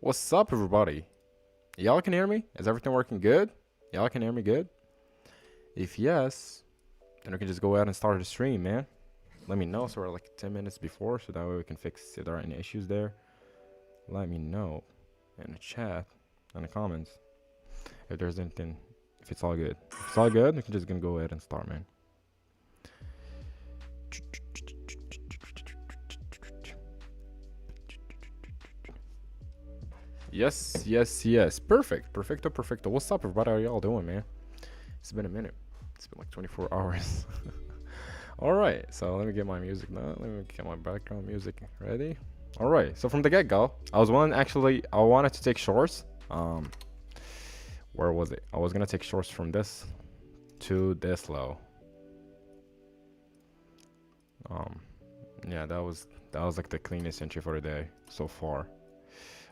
What's up, everybody? Y'all can hear me? Is everything working good? Y'all can hear me good? If yes, then we can just go ahead and start the stream, man. Let me know so we're like 10 minutes before, so that way we can fix if there are any issues there. Let me know in the chat, in the comments, if there's anything, if it's all good. If it's all good, we can just gonna go ahead and start, man. Yes. Perfecto. What's up, everybody? How y'all doing, man? It's been a minute. It's been like 24 hours. All right, so let me get my music now. Let me get my background music ready. All right, so from the get-go, I wanted to take shorts. Where was it? I was gonna take shorts from this to this low. Yeah, that was like the cleanest entry for the day so far.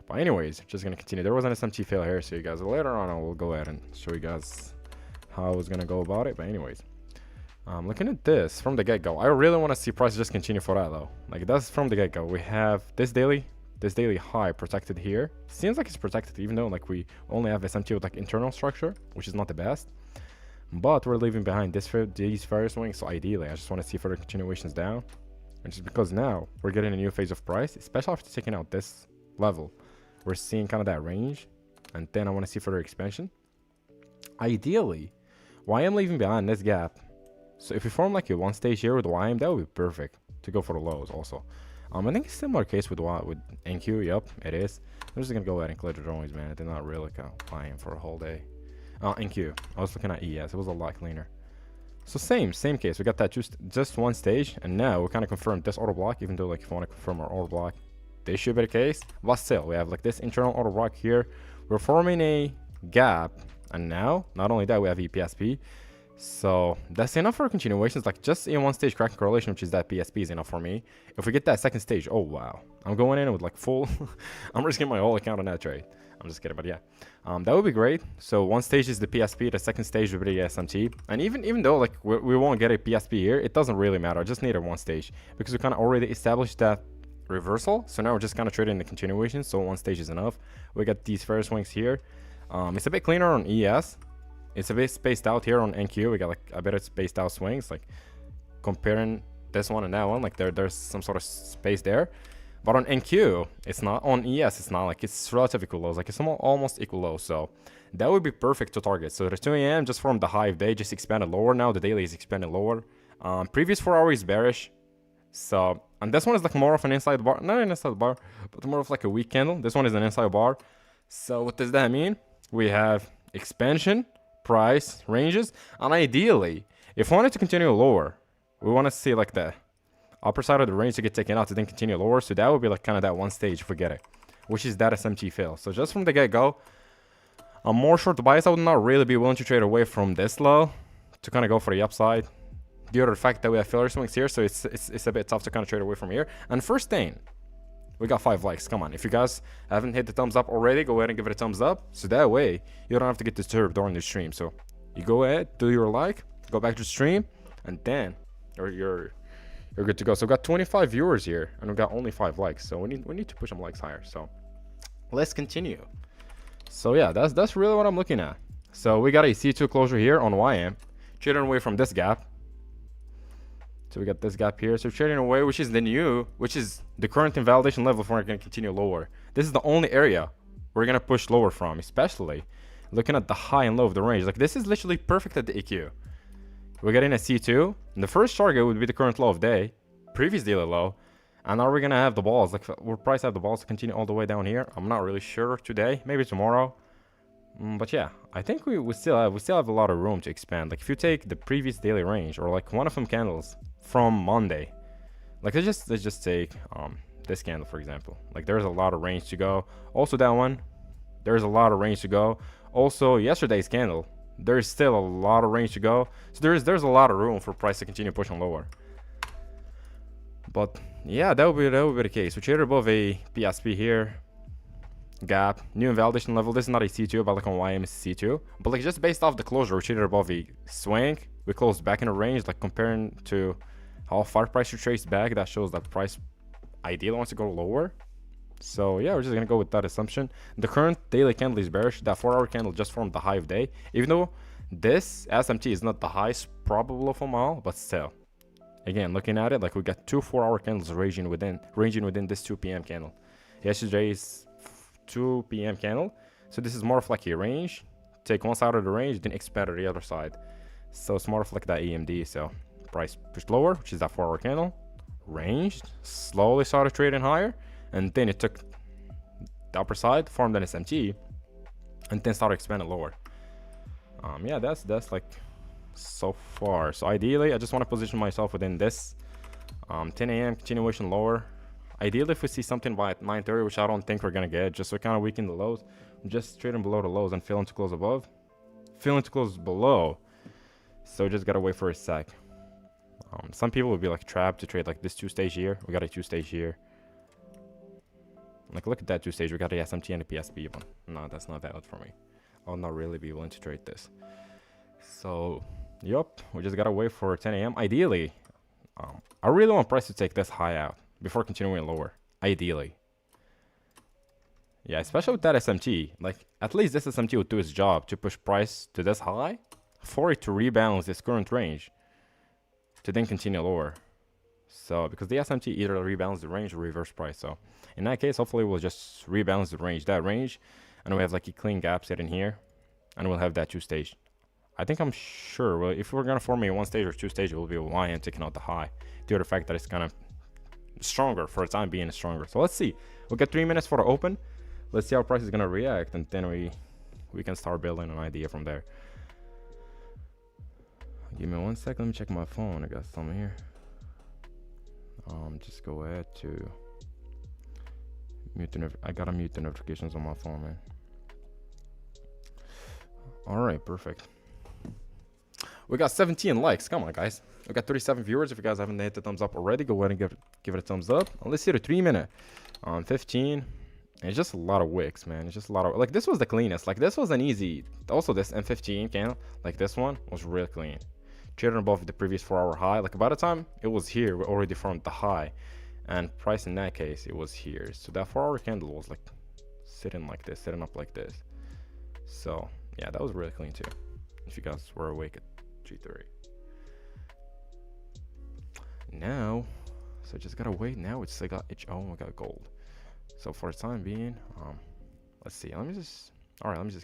But anyways, just gonna continue. There was an SMT fail here, so you guys later on I will go ahead and show you guys how I was gonna go about it. But anyways, looking at this from the get-go, I really want to see price just continue for that though. Like that's from the get-go. We have this daily high protected here. Seems like it's protected, even though like we only have SMT with like internal structure, which is not the best. But we're leaving behind these various swings. So ideally, I just want to see further continuations down, which is because now we're getting a new phase of price, especially after taking out this level. We're seeing kind of that range, and then I want to see further expansion. Ideally, YM leaving behind this gap. So if we form like a one stage here with YM, that would be perfect to go for the lows also. I think it's a similar case with NQ. Yep, it is. I'm just gonna go ahead and clear the drawings, man. I did not really look at YM for a whole day. NQ. I was looking at ES. It was a lot cleaner. So same case. We got that just one stage, and now we kind of confirmed this auto block. Even though like if we want to confirm our auto block, this should be the case. But still, we have like this internal auto block here. We're forming a gap, and now not only that, we have EPSP. So that's enough for continuations. Like just in one stage cracking correlation, which is that PSP, is enough for me. If we get that second stage, oh wow, I'm going in with like full. I'm risking my whole account on that trade. I'm just kidding, but yeah, that would be great. So one stage is the PSP, the second stage would be the SMT, and even though like we won't get a PSP here, it doesn't really matter. I just need a one stage because we kind of already established that reversal. So now we're just kind of trading the continuation. So one stage is enough. We got these first swings here. It's a bit cleaner on ES. It's a bit spaced out here on NQ. We got like a bit spaced out swings, like comparing this one and that one. Like there's some sort of space there. But on NQ, it's not. On ES, it's not. Like it's relatively equal lows. Like it's almost equal low. So that would be perfect to target. So the 2 a.m. just formed the high of day, just expanded lower. Now the daily is expanding lower. Previous 4 hours is bearish. So, and this one is like more of an inside bar. Not an inside bar, but more of like a weak candle. This one is an inside bar. So what does that mean? We have expansion, price, ranges, and ideally, if we wanted to continue lower, we want to see like the upper side of the range to get taken out to then continue lower. So that would be like kind of that one stage if we get it, which is that SMT fail. So just from the get-go, I'm more short bias. I would not really be willing to trade away from this low to kind of go for the upside. Due to the fact that we have failure swings here, so it's a bit tough to kind of trade away from here. And first thing, we got 5 likes. Come on, if you guys haven't hit the thumbs up already, go ahead and give it a thumbs up. So that way, you don't have to get disturbed during the stream. So you go ahead, do your like, go back to stream, and then you're good to go. So we got 25 viewers here, and we got only 5 likes. So we need to push some likes higher. So let's continue. So yeah, that's really what I'm looking at. So we got a C2 closure here on YM, trading away from this gap. So we got this gap here. So trading away, which is the current invalidation level if we're going to continue lower. This is the only area we're going to push lower from, especially looking at the high and low of the range. Like this is literally perfect at the EQ. We're getting a C2. And the first target would be the current low of day, previous daily low. And now we're going to have the balls. Like we'll price have the balls to continue all the way down here. I'm not really sure today, maybe tomorrow. But yeah, I think we still have a lot of room to expand. Like if you take the previous daily range or like one of them candles from Monday, like let's just take this candle for example. Like there's a lot of range to go. Also that one, there's a lot of range to go. Also yesterday's candle, there's still a lot of range to go. So there's a lot of room for price to continue pushing lower. But yeah, that would be the case. We traded above a PSP here. Gap, new invalidation level. This is not a C2, but like on YM is C2. But like just based off the closure, we traded above a swing. We closed back in a range, like comparing to how far price should trace back. That shows that price ideally wants to go lower. So yeah, we're just gonna go with that assumption. The current daily candle is bearish. That 4-hour candle just formed the high of day. Even though this SMT is not the highest probable of them all, but still. Again, looking at it, like we got two 4-hour candles ranging within this 2 p.m. candle. Yesterday's 2 p.m. candle. So this is more of like a range. Take one side of the range, then expand to the other side. So it's more of like that EMD. So price pushed lower, which is that 4-hour candle. Ranged, slowly started trading higher, and then it took the upper side, formed an SMT, and then started expanding lower. Yeah, that's like so far. So ideally, I just want to position myself within this 10 a.m. continuation lower. Ideally, if we see something by 9:30, which I don't think we're gonna get, just to kind of weaken the lows, just trading below the lows and failing to close above, failing to close below. So just gotta wait for a sec. Some people would be like trapped to trade like this 2-stage here. We got a 2-stage here. Like look at that 2-stage. We got a SMT and a PSP, but no, that's not valid for me. I'll not really be willing to trade this. So, yup, we just gotta wait for 10 a.m. Ideally, I really want price to take this high out before continuing lower. Ideally. Yeah, especially with that SMT. Like, at least this SMT would do its job to push price to this high for it to rebalance this current range to then continue lower. So, because the SMT either rebalance the range or reverse price. So, in that case, hopefully we'll just rebalance the range, and we have like a clean gap set in here, and we'll have that 2-stage. I think I'm sure, well, if we're gonna form a 1-stage or 2-stage, it will be a YM taking out the high due to the fact that it's kind of stronger for the time being. Stronger. So let's see. We'll get 3 minutes for the open. Let's see how price is gonna react, and then we can start building an idea from there. Give me 1 second. Let me check my phone. I got some here. Just go ahead to mute the I gotta mute the notifications on my phone, man. All right, perfect. We got 17 likes. Come on, guys. We got 37 viewers. If you guys haven't hit the thumbs up already, go ahead and give it a thumbs up. Let's see the 3 minute. 15. It's just a lot of wicks, man. It's just a lot of, like, this was the cleanest. Like, this was an easy. Also, this M15 candle, like this one, was real clean. Trading above the previous 4-hour high. Like, by the time it was here, we already formed the high, and price in that case, it was here. So that 4-hour candle was like sitting like this, sitting up like this. So yeah, that was really clean too. If you guys were awake at G3. Now, so just gotta wait. Now it's like got HO and we got gold. So for the time being, let's see. Let me just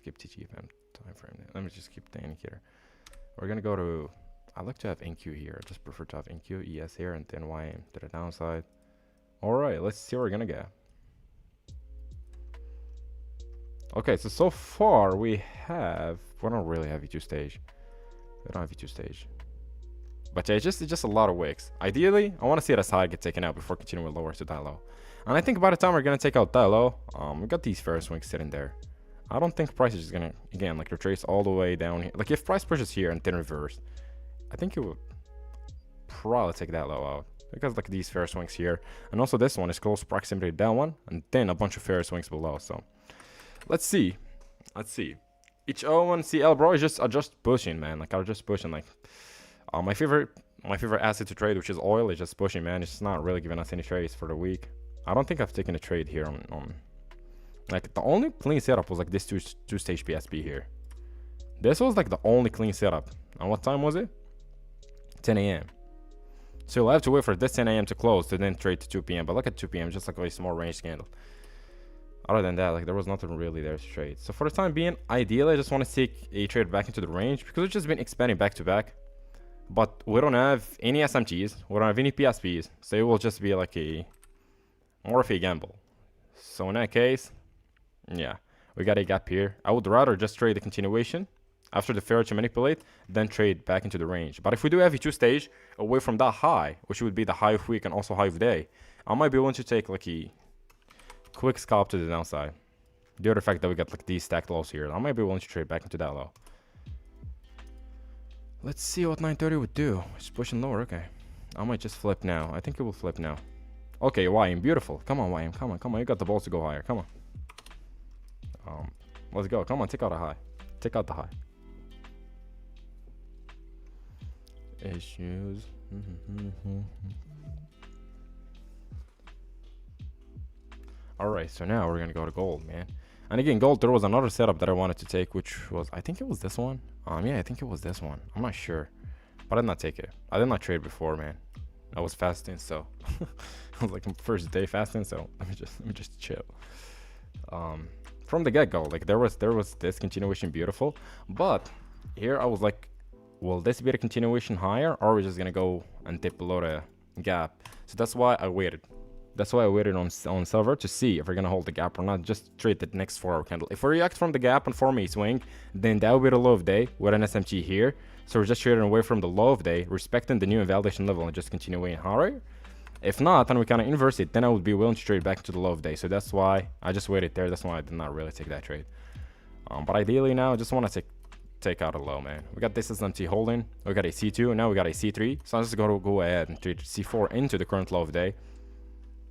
keep TTFM time frame. Let me just keep the indicator. We're gonna go to. I like to have NQ here. I just prefer to have NQ, ES here, and then YM to the downside. All right, let's see what we're gonna get. Okay, so far we don't really have a 2-stage. We don't have a 2-stage. But yeah, it's just a lot of wicks. Ideally, I want to see that side get taken out before continuing lower to that low. And I think by the time we're gonna take out that low, we got these fair swings sitting there. I don't think price is just gonna, again, like retrace all the way down here. Like if price pushes here and then reverse, I think it would probably take that low out. Because like these fair swings here. And also this one is close proximity to that one. And then a bunch of fair swings below. So let's see. HO and CL, bro, is just pushing, man. Like I'm just pushing. Like my favorite asset to trade, which is oil, is just pushing, man. It's not really giving us any trades for the week. I don't think I've taken a trade here on like the only clean setup was like this two-stage PSP here. This was like the only clean setup. And what time was it? 10 a.m. So you'll have to wait for this 10 a.m. to close to then trade to 2 p.m. But look at 2 p.m. just like a small range candle. Other than that, like there was nothing really there to trade. So for the time being, ideally I just want to take a trade back into the range because it's just been expanding back to back. But we don't have any SMTs, we don't have any PSPs, so it will just be like a more of a gamble. So in that case, yeah, we got a gap here. I would rather just trade the continuation after the fair to manipulate, then trade back into the range. But if we do have a 2-stage away from that high, which would be the high of week and also high of day, I might be willing to take like a quick scalp to the downside. Due to the fact that we got like these stacked lows here, I might be willing to trade back into that low. Let's see what 930 would do. It's pushing lower. Okay, I might just flip now. I think it will flip now. Okay, YM, beautiful. Come on, YM, come on. You got the balls to go higher. Come on. Let's go. Come on, take out a high. Take out the high. Issues. All right, so now we're gonna go to gold, man. And again, gold, there was another setup that I wanted to take, which was, I think it was this one. Yeah, I think it was this one. I'm not sure, but I did not take it. I did not trade before, man. I was fasting, so I was like first day fasting, so let me just chill. From the get-go, like there was this continuation beautiful, but here I was like, will this be the continuation higher, or are we just gonna go and dip below the gap? So that's why I waited. That's why I waited on silver to see if we're gonna hold the gap or not. Just trade the next 4-hour candle. If we react from the gap and form a swing, then that will be the low of day with an SMT here. So we're just trading away from the low of day, respecting the new invalidation level and just continuing higher. If not, and we kind of inverse it, then I would be willing to trade back into the low of day. So that's why I just waited there. That's why I did not really take that trade. But ideally now, I just want to take out a low, man. We got this SMT holding. We got a C2, and now we got a C3. So I'm just going to go ahead and trade C4 into the current low of day.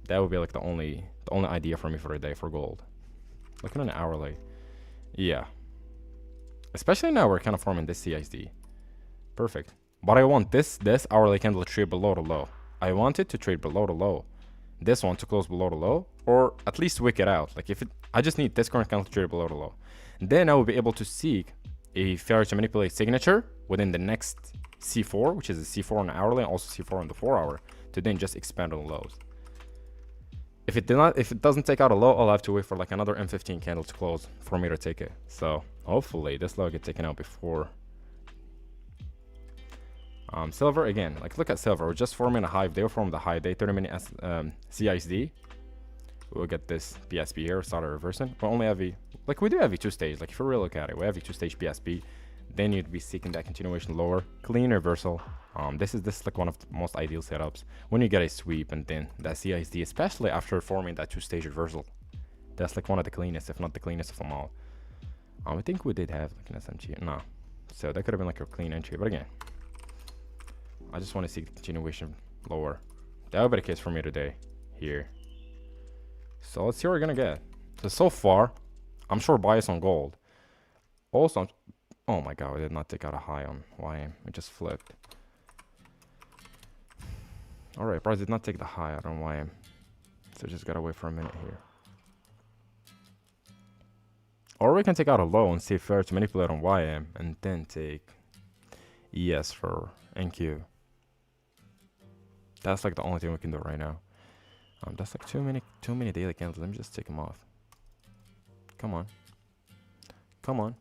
That would be like the only idea for me for a day for gold. Looking at an hourly. Yeah. Especially now we're kind of forming this CISD. Perfect. But I want this hourly candle to trade below the low. I want it to trade below the low. This one to close below the low, or at least wick it out. Like if it, I just need this current candle to trade below the low. Then I will be able to seek a failure to manipulate signature within the next C4, which is a C4 on the hourly, and also C4 on the 4-hour, to then just expand on the lows. If it doesn't take out a low, I'll have to wait for like another M15 candle to close for me to take it. So hopefully this low get taken out before. Silver again, like look at silver. We're just forming a hive. They'll form the high day 30-minute CISD. We'll get this PSP here, start reversing. We only have we do have a 2-stage. Like if you really look at it, we have a 2-stage PSP. Then you'd be seeking that continuation lower, clean reversal. This is like one of the most ideal setups when you get a sweep and then that CISD, especially after forming that 2-stage reversal. That's like one of the cleanest, if not the cleanest of them all. I think we did have like an SMG. No, so that could have been like a clean entry, but again, I just want to see the continuation lower. That would be the case for me today here. So let's see what we're gonna get. So far, I'm sure bias on gold. Also, oh my god, we did not take out a high on YM. It just flipped. Alright, price did not take the high out on YM. So just gotta wait for a minute here. Or we can take out a low and see if fair to manipulate on YM and then take ES for NQ. That's like the only thing we can do right now. That's like too many daily candles. Let me just take them off. Come on. Come on.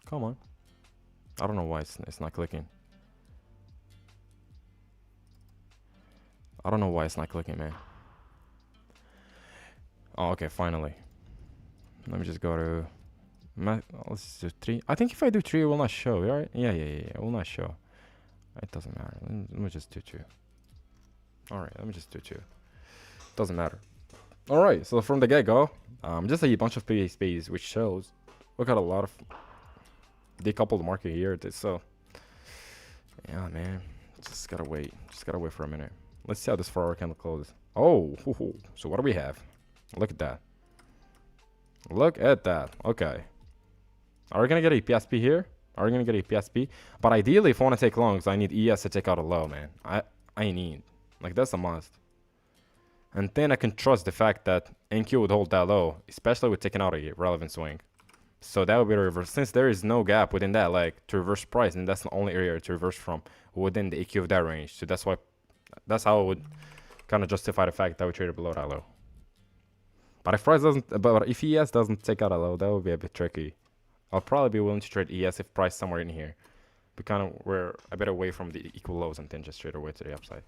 Come on. I don't know why it's not clicking. I don't know why it's not clicking, man. Oh, okay, finally. Let me just go to... let's do 3. I think if I do 3, it will not show, right? Yeah, it will not show. It doesn't matter. Let me just do 2. Alright, let me just do 2. Doesn't matter. Alright, so from the get-go, just a bunch of PSPs, which shows we got a lot of decoupled market here. So, yeah, man. Just gotta wait. Just gotta wait for a minute. Let's see how this 4-hour candle closes. Oh, so what do we have? Look at that. Look at that. Okay. Are we gonna get a PSP here? Are we gonna get a PSP? But ideally, if I want to take longs, I need ES to take out a low, man. I need. Like, that's a must. And then I can trust the fact that NQ would hold that low, especially with taking out a relevant swing. So that would be the reverse. Since there is no gap within that leg to reverse price, and that's the only area to reverse from within the EQ of that range. So that's how I would kind of justify the fact that we traded below that low. But if ES doesn't take out a low, that would be a bit tricky. I'll probably be willing to trade ES if price somewhere in here. We're a bit away from the equal lows and then just trade away to the upside.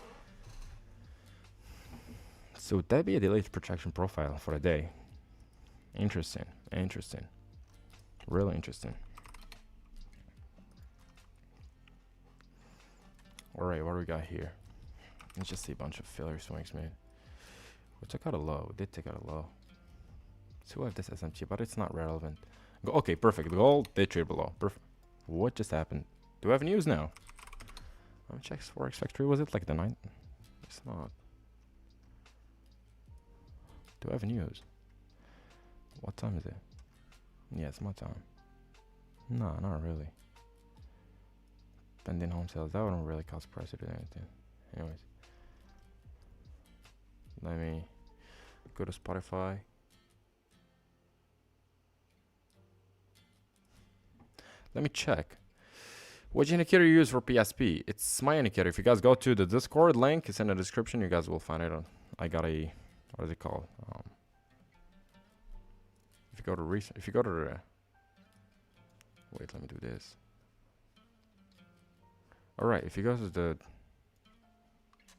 So would that be a delayed protraction profile for a day? Interesting. Really interesting. Alright, what do we got here? Let's just see a bunch of failure swings, man. We took out a low. We did take out a low. So we have this SMT, but it's not relevant. Okay, perfect. The gold did trade below. Perfect. What just happened? Do we have news now? Let me check Forex Factory. Was it like the 9th? It's not. Do I have news? What time is it? Yeah, it's my time. No, not really. Pending home sales. That wouldn't really cause price to do anything. Anyways. Let me Go to Spotify. Let me check. Which indicator you use for PSP? It's my indicator. If you guys go to the Discord link, it's in the description. You guys will find it. I got a, what is it called? If you go to the, wait, let me do this. All right, if you go to the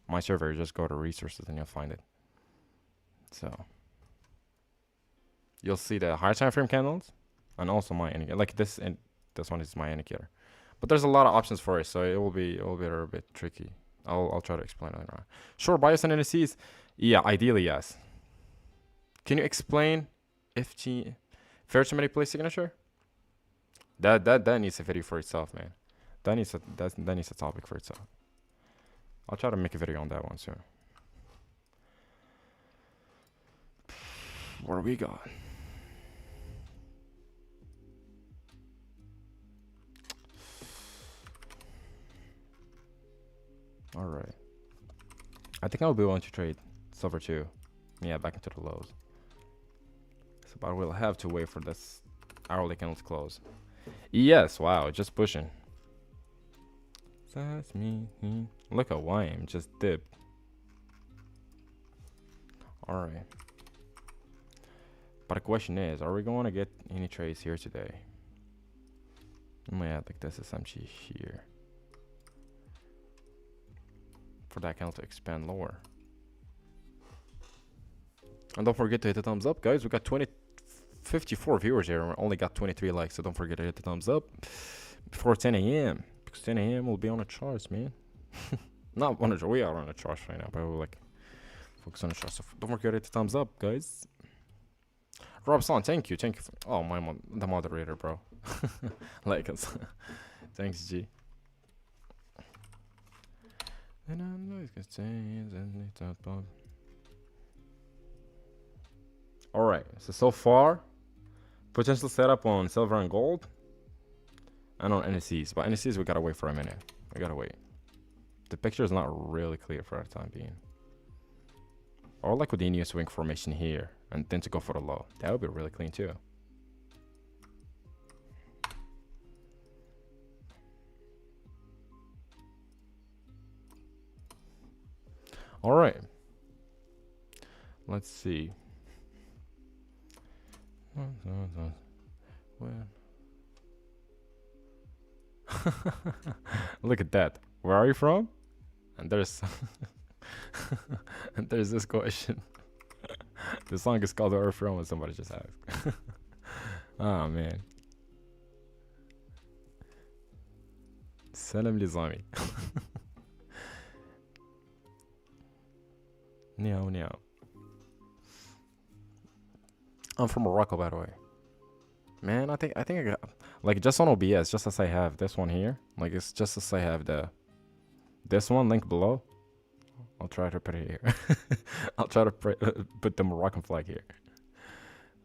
my server, just go to resources and you'll find it. So you'll see the higher time frame candles and also my indicator. Like this, and this one is my indicator. But there's a lot of options for it, so it will be a little bit tricky. I'll try to explain it later on. Sure, bias and indices. Yeah, ideally yes. Can you explain fair to manipulate signature? That needs a video for itself, man. That needs a topic for itself. I'll try to make a video on that one soon. What do we got? All right. I think I'll be willing to trade silver too. Yeah, back into the lows. So, but we'll have to wait for this hourly candle to close. Yes, wow, just pushing. That's me. Look at YM just dipped. All right. But the question is, are we going to get any trades here today? I'm gonna add like this SMG here. For that candle to expand lower. And don't forget to hit the thumbs up, guys. We got 54 viewers here and we only got 23 likes, so don't forget to hit the thumbs up before 10 a.m. because 10 a.m. will be on the charts, man. Not on the charts, we are on the charts right now, but we'll like focus on the charts. So don't forget to hit the thumbs up, guys. Robson, thank you for, oh the moderator, bro. Like us. Thanks, G. And I know it's gonna change and it's up. Alright, so far, potential setup on silver and gold, and on NSCs. But NSCs, we gotta wait for a minute. We gotta wait. The picture is not really clear for the time being. Or like with the new swing formation here, and then to go for the low. That would be really clean too. All right. Let's see. Look at that. Where are you from? And there's and there's this question. The song is called "Where Are You From?" and somebody just asked. Oh man. Salam Lizami. Meow meow. I'm from Morocco, by the way. Man, I think I got like just on OBS, just as I have this one here. Like it's just as I have this one link below. I'll try to put it here. I'll try to put the Moroccan flag here.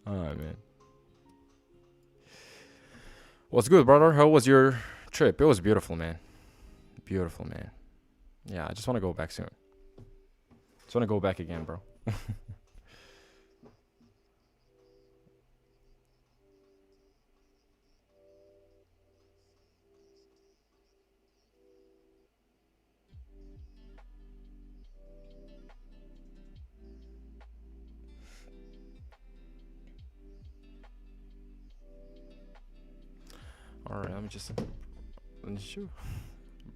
Oh man. What's good, brother? How was your trip? It was beautiful, man. Beautiful, man. Yeah, I just want to go back soon. Just want to go back again, bro. All right, let me just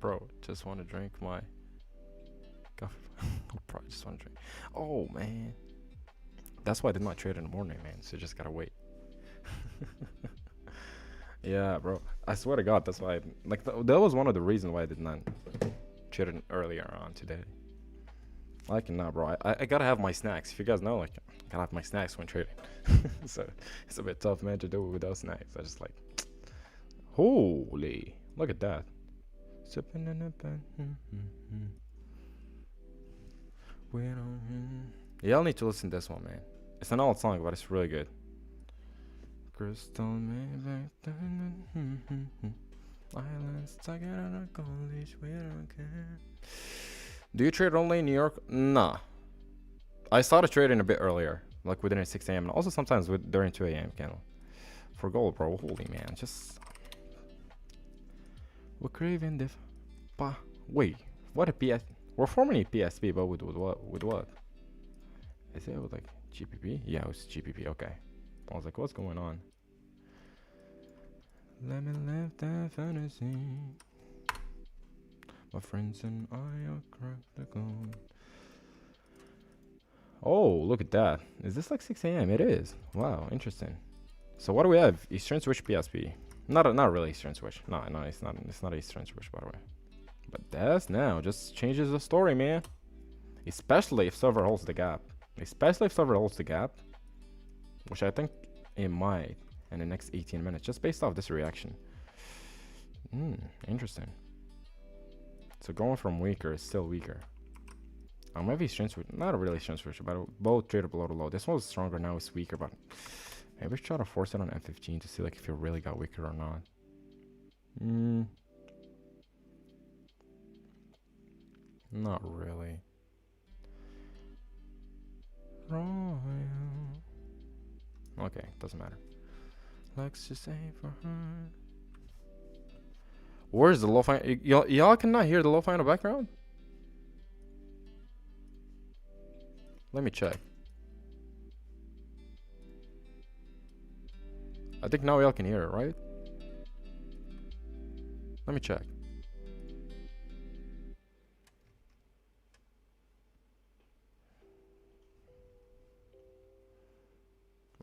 bro, just want to drink my coffee. Probably just want to drink. Oh man, that's why I did not trade in the morning, man. So just gotta wait. Yeah, bro. I swear to God, that's why. That was one of the reasons why I did not trade it earlier on today. Like, nah, bro. I gotta have my snacks. If you guys know, like, I gotta have my snacks when trading. So it's a bit tough, man, to do it without snacks. I just like, holy, look at that. Sipping in a pen. Y'all need to listen to this one, man. It's an old song, but it's really good. Crystal Islands talking on a college, we don't care. Do you trade only in New York? Nah. I started trading a bit earlier. like within a 6 a.m. and also sometimes during 2 a.m. candle. For gold, bro, holy man, just we're craving diff. Wait, what a PS? We're forming a PSP, but with what? With what? Is it with like GPP? Yeah, it was GPP. Okay, I was like, what's going on? Let me live that fantasy. My friends and I are cracked the code. Oh, look at that. Is this like 6 a.m.? It is. Wow, interesting. So what do we have? Eastern Switch PSP. Not really Eastern Switch. No, it's not. It's not Eastern Switch, by the way. But that's now just changes the story, man. Especially if server holds the gap. Especially if server holds the gap, which I think it might in the next 18 minutes, just based off this reaction. Interesting. So going from weaker is still weaker. Maybe Eastern Switch, not really Eastern Switch, but both traded below the low. This one was stronger, now it's weaker, but maybe try to force it on M15 to see like if it really got weaker or not. Not really. Okay, doesn't matter. Let's just say for her. Where's the low final? Y'all cannot hear the low final background? Let me check. I think now y'all can hear it, right? Let me check.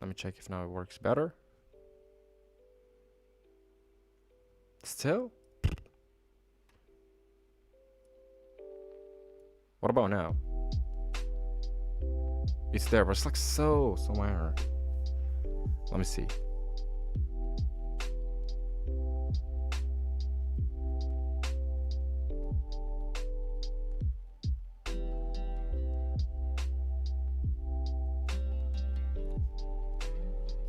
Let me check if now it works better. Still? What about now? It's there, but it's like so minor. Let me see.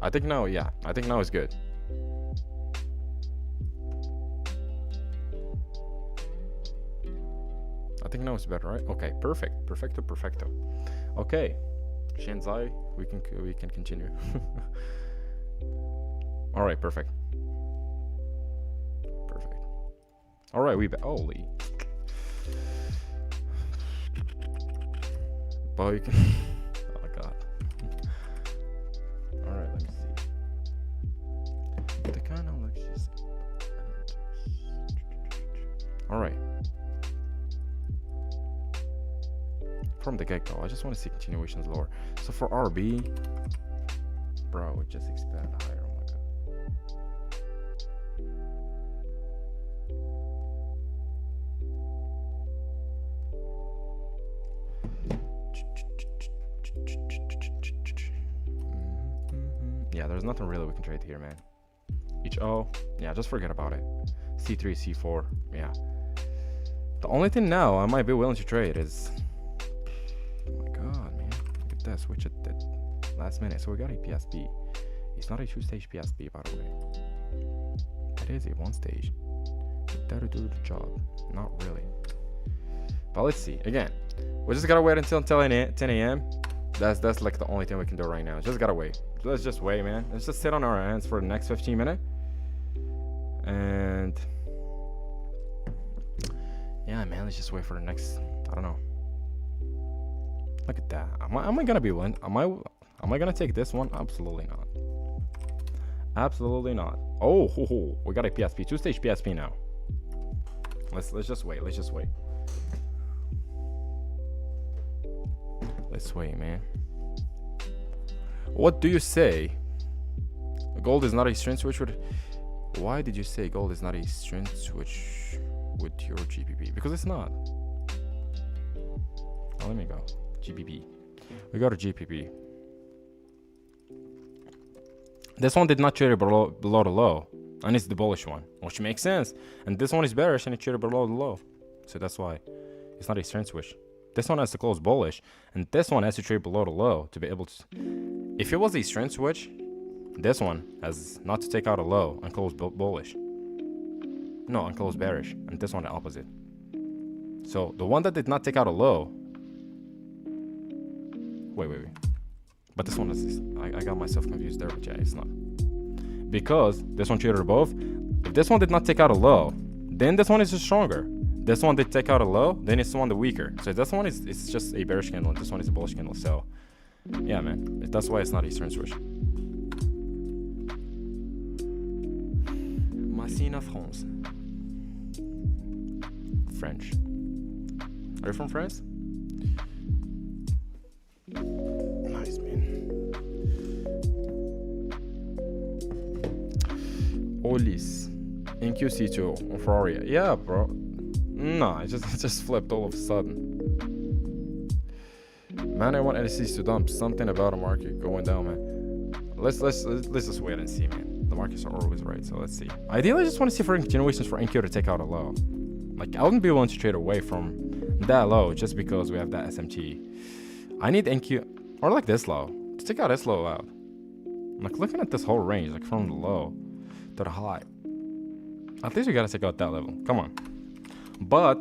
I think now, yeah. I think now is good. I think now it's better, right? Okay, perfect. Perfecto. Okay. Shenzai, we can continue. All right, perfect. All right, holy. But you can. Oh god. All right, let me see. The kind of like just. All right. From the get-go, I just want to see continuations lower. So for RB, bro, it just expanded higher. Oh my god. Yeah, there's nothing really we can trade here, man. Yeah, just forget about it. C3, C4, yeah. The only thing now I might be willing to trade is. That switch at the last minute. So we got a PSP. It's not a 2-stage PSP, by the way. It is a 1-stage. But that'll do the job. Not really. But let's see. Again, we just gotta wait until 10 a.m. That's like the only thing we can do right now. Just gotta wait. Let's just wait, man. Let's just sit on our hands for the next 15 minutes. And yeah, man. Let's just wait for the next. I don't know. Look at that. Am I gonna be one? Am I gonna take this one? Absolutely not. Absolutely not. Oh, we got a PSP, 2-stage PSP now. Let's just wait. Let's wait, man. What do you say? Gold is not a strength switch with. Why did you say gold is not a strength switch with your GPP? Because it's not. Oh, let me go. GPP. We got a GPP. This one did not trade below the low, and it's the bullish one, which makes sense. And this one is bearish and it traded below the low, so that's why it's not a strength switch. This one has to close bullish, and this one has to trade below the low to be able to. If it was a strength switch, this one has not to take out a low and close bullish. No, and close bearish, and this one the opposite. So the one that did not take out a low. Wait. But this one is, I got myself confused there, but yeah, it's not. Because this one traded above. If this one did not take out a low, then this one is just stronger. This one did take out a low, then it's the one the weaker. So this one is, it's just a bearish candle, and this one is a bullish candle. So yeah, man, that's why it's not Eastern switch. Massina France. French. Are you from France? Nice, man. Olis. In QC2 on Ferrari. Yeah, bro. No, it just flipped all of a sudden. Man, I want NSCs to dump. Something about the market going down, man. Let's just wait and see, man. The markets are always right, so let's see. Ideally, I just want to see for continuations for NQ to take out a low. Like, I wouldn't be willing to trade away from that low just because we have that SMT. I need NQ, or like this low, to take out this low out. Like, looking at this whole range, like from the low to the high. At least we gotta take out that level. Come on. But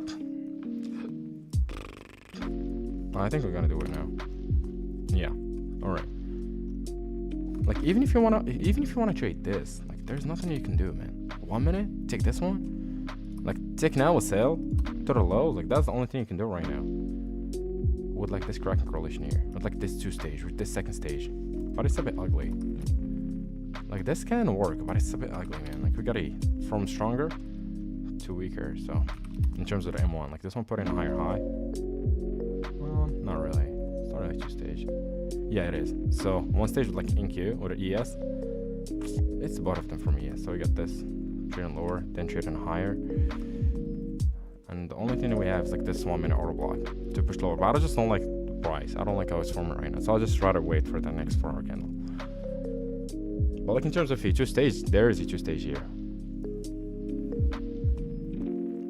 I think we're gonna do it now. Yeah. All right. Like, even if you wanna trade this, like, there's nothing you can do, man. 1 minute, take this one. Like, take now a sell to the low. Like, that's the only thing you can do right now. With like this cracking correlation here, with like this 2 stage, with this 2nd stage. But it's a bit ugly. Like, this can work, but it's a bit ugly, man. Like, we gotta from stronger to weaker. So in terms of the M1, like this one put in a higher high. Well, not really. It's not really 2 stage. Yeah, it is. So 1 stage with like NQ or the ES. It's both of them from ES. So we got this trading lower, then trading higher. And the only thing that we have is like this 1 minute order block to push lower. But I just don't like the price. I don't like how it's forming right now. So I'll just try to wait for the next 4 hour candle. But like in terms of a 2 stage, there is a 2 stage here.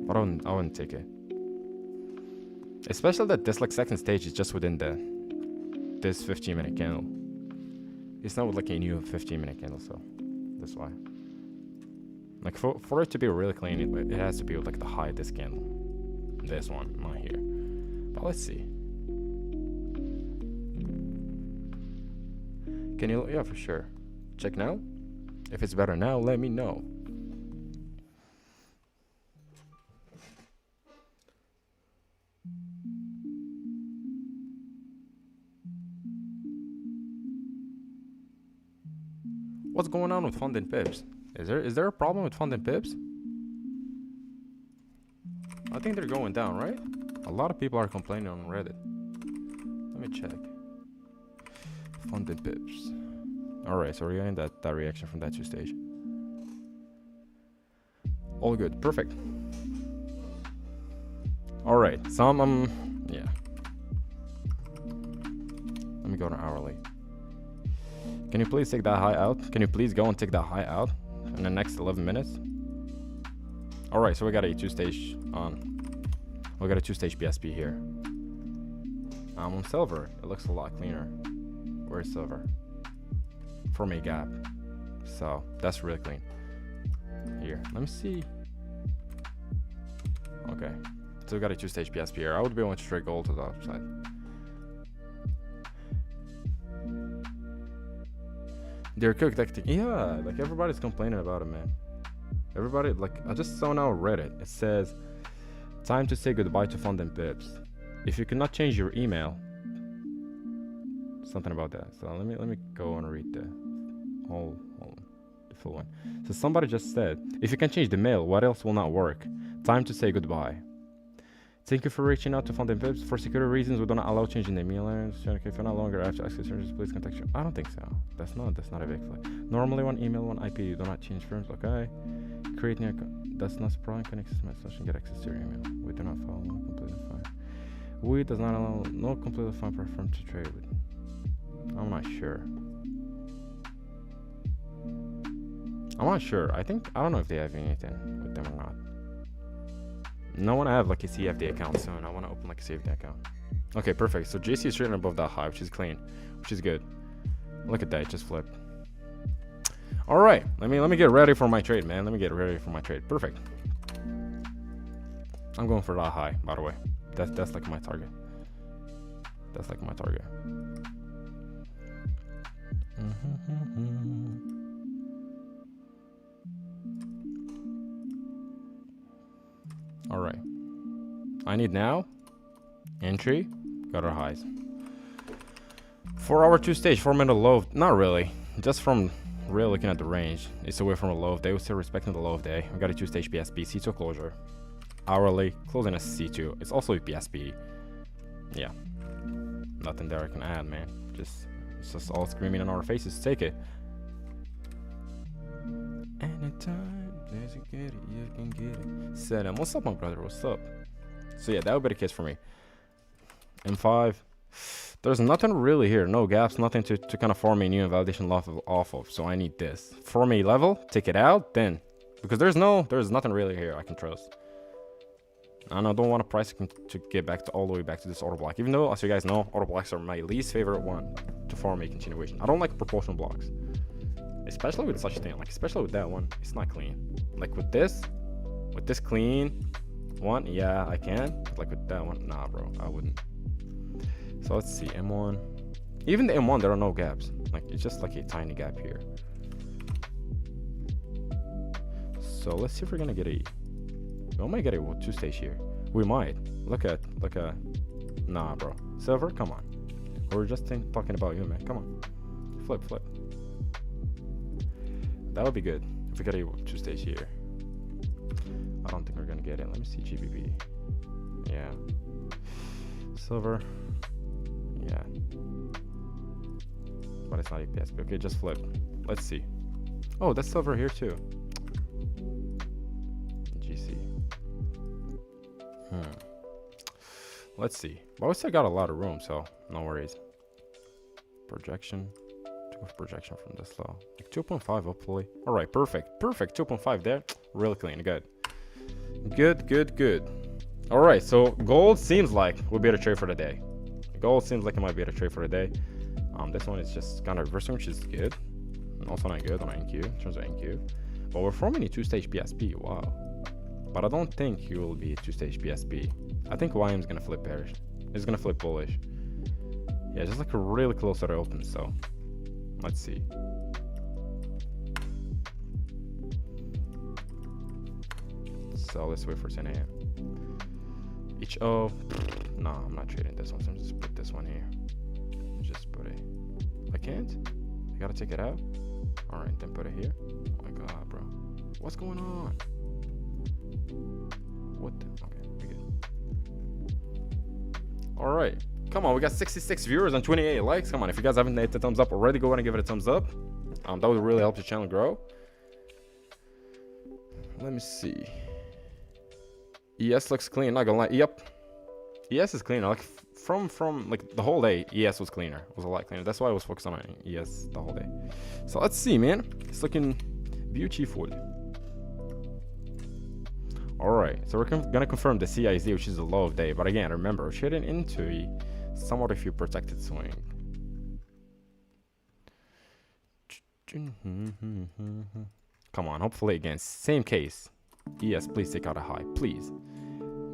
But I wouldn't take it. Especially that this like 2nd stage is just within this 15-minute candle. It's not like a new 15-minute candle, so that's why. Like for it to be really clean, it has to be with like the high of this candle. This one, not here. But let's see. Can you? Yeah, for sure. Check now. If it's better now, let me know. What's going on with funding pips? Is there a problem with funding pips? I think they're going down, right? A lot of people are complaining on Reddit. Let me check. Funded pips. Alright, so we're getting that reaction from that 2 stage. All good, perfect. Alright, so yeah. Let me go to hourly. Can you please take that high out? Can you please go and take that high out in the next 11 minutes? Alright, so we got a 2 stage on. We got a 2 stage BSP here. I'm on silver. It looks a lot cleaner. Where's silver? From a gap. So that's really clean. Here, let me see. Okay, so we got a 2 stage BSP here. I would be willing to trade gold to the upside. They're cooked. Yeah, like everybody's complaining about it, man. Everybody, like, I just saw now Reddit. It says, time to say goodbye to funding pips. If you cannot change your email, something about that. So let me go and read the whole the full one. So somebody just said, if you can change the mail, what else will not work? Time to say goodbye. Thank you for reaching out to funding pips. For security reasons, we do not allow changing the email. If you're no longer after access services, please contact you. I don't think so. That's not a big flag. Normally, one email, one IP. You do not change firms. Okay. Create new account. That's not surprising. Can access my social and get access to your email. We do not follow no completely fine. We does not allow no completely fine for a firm to trade with. I'm not sure. I don't know if they have anything with them or not. No, I want to have like a CFD account soon. I want to open like a CFD account. Okay, perfect. So JC is trading above that high, which is clean, which is good. Look at that, it just flipped. All right, let me get ready for my trade, man. Let me get ready for my trade. Perfect. I'm going for that high, by the way. That's like my target. That's like my target. I need now entry, got our highs. For our 2-stage, 4-minute low, not really. Just from really looking at the range, it's away from a low of day. We're still respecting the low of day. We got a 2-stage BSB, C2 closure. Hourly, closing as C2. It's also a BSB. Yeah. Nothing there I can add, man. It's just all screaming in our faces. Take it. Anytime there's a get it, you can get it. Said him. What's up, my brother? What's up? So yeah, that would be the case for me. M5. There's nothing really here. No gaps, nothing to kind of form a new invalidation level off of. So I need this. Form a level, take it out, then. Because there's nothing really here I can trust. And I don't want to price it to get back to all the way back to this auto block. Even though, as you guys know, auto blocks are my least favorite one to form a continuation. I don't like proportional blocks. Especially with such thing. Like, especially with that one. It's not clean. Like with this clean one, yeah, I can. But like with that one, nah, bro, I wouldn't. So let's see, M1. Even the M1, there are no gaps. Like, it's just like a tiny gap here. So let's see if we're gonna get a... We might get a 2-stage here. We might. Look at... Nah, bro. Silver, come on. We're just talking about you, man. Come on. Flip. That would be good if we get a 2-stage here. I don't think we're gonna get it. Let me see GBB. Yeah. Silver. Yeah. But it's not a PSP. Okay, just flip. Let's see. Oh, that's silver here too. GC. Let's see. But we still got a lot of room, so no worries. Projection. Projection from this low. Like 2.5 hopefully. Alright, perfect. 2.5 there. Really clean. Good. Alright, so gold seems like we'll be able to trade for the day. Gold seems like it might be able to trade for the day. This one is just kind of reversing, which is good. And also not good on NQ, in terms of NQ. But we're forming a 2-stage BSP. Wow. But I don't think he will be a 2-stage BSP. I think YM's gonna flip bearish. He's gonna flip bullish. Yeah, just like really close to the open, so let's see. So let's wait for 10 a.m. HO. No, I'm not trading this one, so I'm just put this one here. Just put it. I can't? I gotta take it out? Alright, then put it here. Oh my god, bro. What's going on? What the? Okay, we good. Alright. Come on, we got 66 viewers and 28 likes. Come on, if you guys haven't hit the thumbs up already, go ahead and give it a thumbs up. That would really help the channel grow. Let me see. ES looks clean, not gonna lie. Yep. ES is cleaner. Like from like the whole day, ES was cleaner. It was a lot cleaner. That's why I was focused on ES the whole day. So let's see, man. It's looking beautiful. Alright, so we're gonna confirm the CIZ, which is the low of day. But again, remember, we're trading into a somewhat of a protected swing. Come on, hopefully again, same case. ES, please take out a high, please.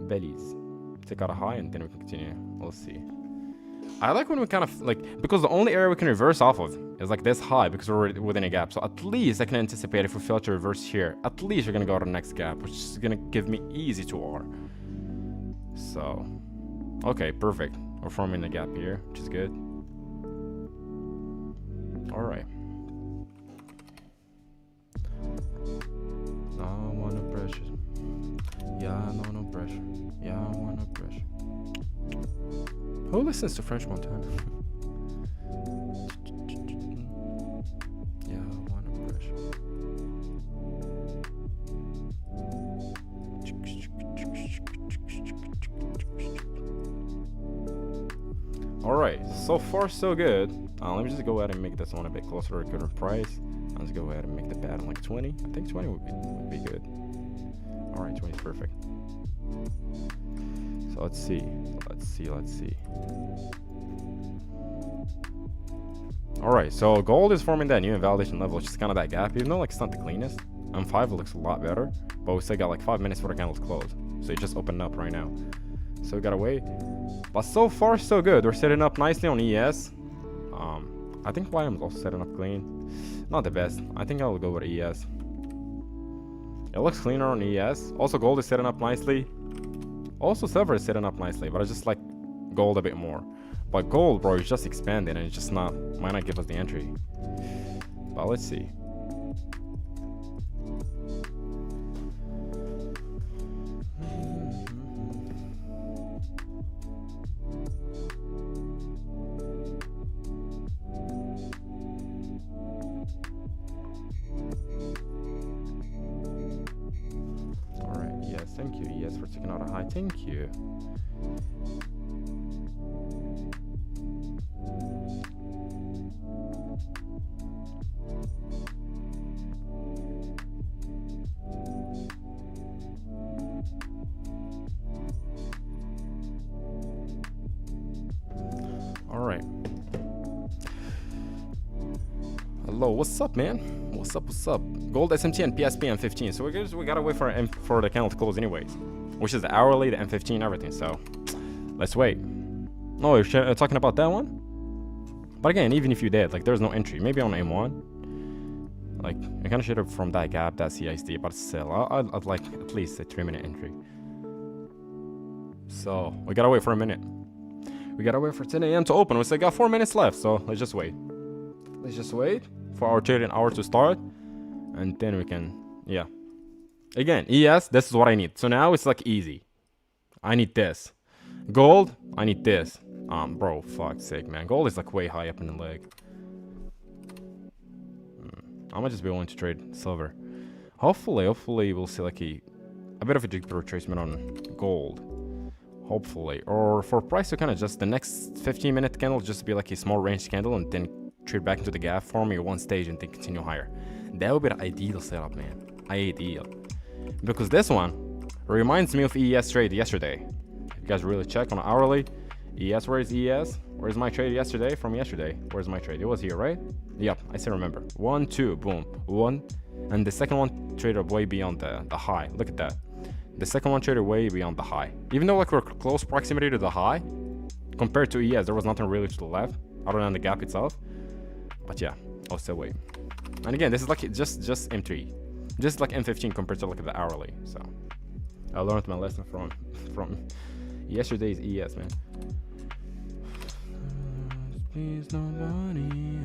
Bellies. Take out a high and then we can continue. We'll see. I like when we kind of like, because the only area we can reverse off of is like this high because we're within a gap. So at least I can anticipate if we fail to reverse here, at least we're gonna go to the next gap, which is gonna give me easy to R. So, okay, perfect. We're forming the gap here, which is good. All right. No, no pressure. Yeah, no pressure. Yeah, I want no pressure. Who listens to French Montana? Yeah, I want no pressure. Alright, so far so good. Let me just go ahead and make this one a bit closer to a current price. Let's go ahead and make the pattern like 20. I think 20 would be good. Alright, 20 is perfect. So let's see. Alright, so gold is forming that new invalidation level, which is kind of that gap. Even though like it's not the cleanest, M5 looks a lot better, but we still got like 5 minutes for the candles close. So it just opened up right now. So we gotta wait. But so far so good. We're setting up nicely on ES. I think YM's also setting up clean. Not the best. I think I'll go with ES. It looks cleaner on ES. Also, gold is setting up nicely. Also, silver is setting up nicely, but I just like gold a bit more. But gold, bro, is just expanding and it's just not, might not give us the entry. But let's see. Alright, yes, thank you. Yes, for taking out a high. Thank you. Alright. Hello, what's up, man? What's up, what's up? Gold SMT and PSP M15. So we gotta wait for the candle to close anyways. Which is the hourly, the M15, everything. So let's wait. No, you're talking about that one? But again, even if you did, like there's no entry. Maybe on M1. Like, I kinda should have from that gap, that CISD, but still, I'd like at least a 3-minute entry. So we gotta wait for a minute. We gotta wait for 10 a.m. to open. We still got 4 minutes left, so let's just wait. Let's just wait for our trading hour to start, and then we can, yeah. Again, ES, this is what I need. So now it's like easy. I need this. Gold, I need this. Bro, fuck's sake, man. Gold is like way high up in the leg. I might just be willing to trade silver. Hopefully we'll see like a bit of a deeper retracement on gold. Hopefully. Or for price to kind of just the next 15-minute candle just be like a small range candle and then trade back into the gap, form your one stage and then continue higher. That would be the ideal setup, man. Ideal. Because this one reminds me of ES trade yesterday. If you guys really check on hourly, ES, where is ES? Where's my trade yesterday from yesterday? Where's my trade? It was here, right? Yep, I still remember. 1, 2, boom. 1. And the second one traded way beyond the high. Look at that. The second one traded way beyond the high. Even though like we're close proximity to the high, compared to ES, there was nothing really to the left, other than the gap itself. But yeah, I'll still wait. And again, this is like just M3. Just like M15 compared to like the hourly. So I learned my lesson from yesterday's ES, man. Please nobody.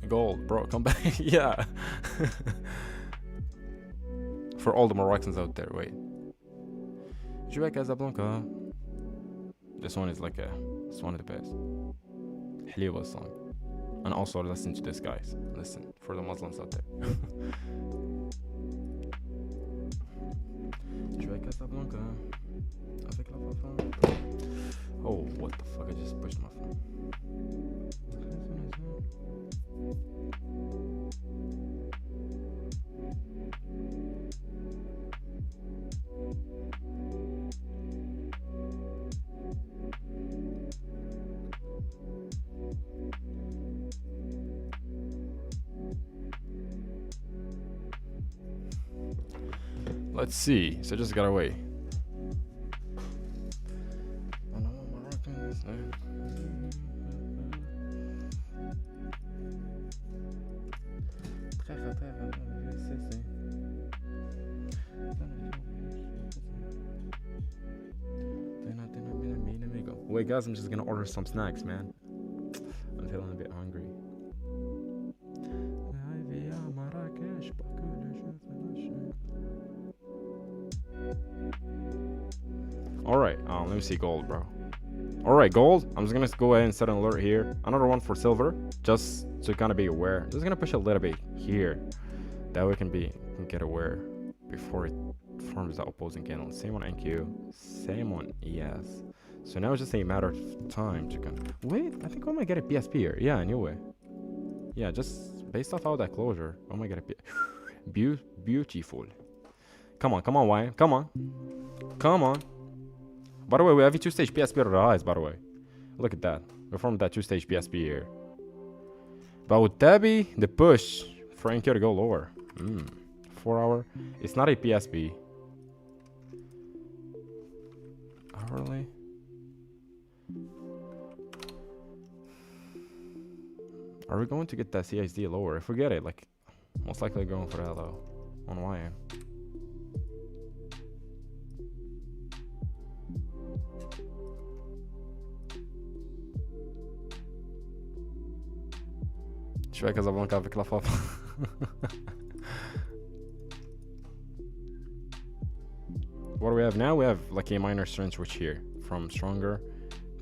Gold, bro, come back. Yeah. For all the Moroccans out there, wait. Jouer Casablanca. This one is like it's one of the best. Haliwa song. And also listen to this, guys. Listen, for the Muslims out there. Jouer Casablanca. Avec la fafa. Oh, what the fuck? I just pushed my phone. Let's see. So just gotta wait. Wait, guys, I'm just gonna order some snacks, man. I'm feeling a bit hungry. Alright, let me see gold, bro. Alright, gold. I'm just gonna go ahead and set an alert here. Another one for silver, just to kind of be aware. Just gonna push a little bit here. That way can get aware before it forms the opposing candle. Same on NQ, same on ES. So now it's just a matter of time to come. Wait, I think I might get a PSP here. Yeah, I knew it. Yeah, just based off all that closure, I might get a beautiful. Come on, Wyatt. Come on. By the way, we have a 2-stage PSP rise, by the way. Look at that. We formed that 2-stage PSP here. But would that be the push for NQ to go lower? 4 hour. It's not a PSP. Hourly. Are we going to get that CSD lower? If we get it, like, most likely going for that low on YN. شوية كازابلانكا avec la FOF. What do we have now? We have like a minor strength switch here, from stronger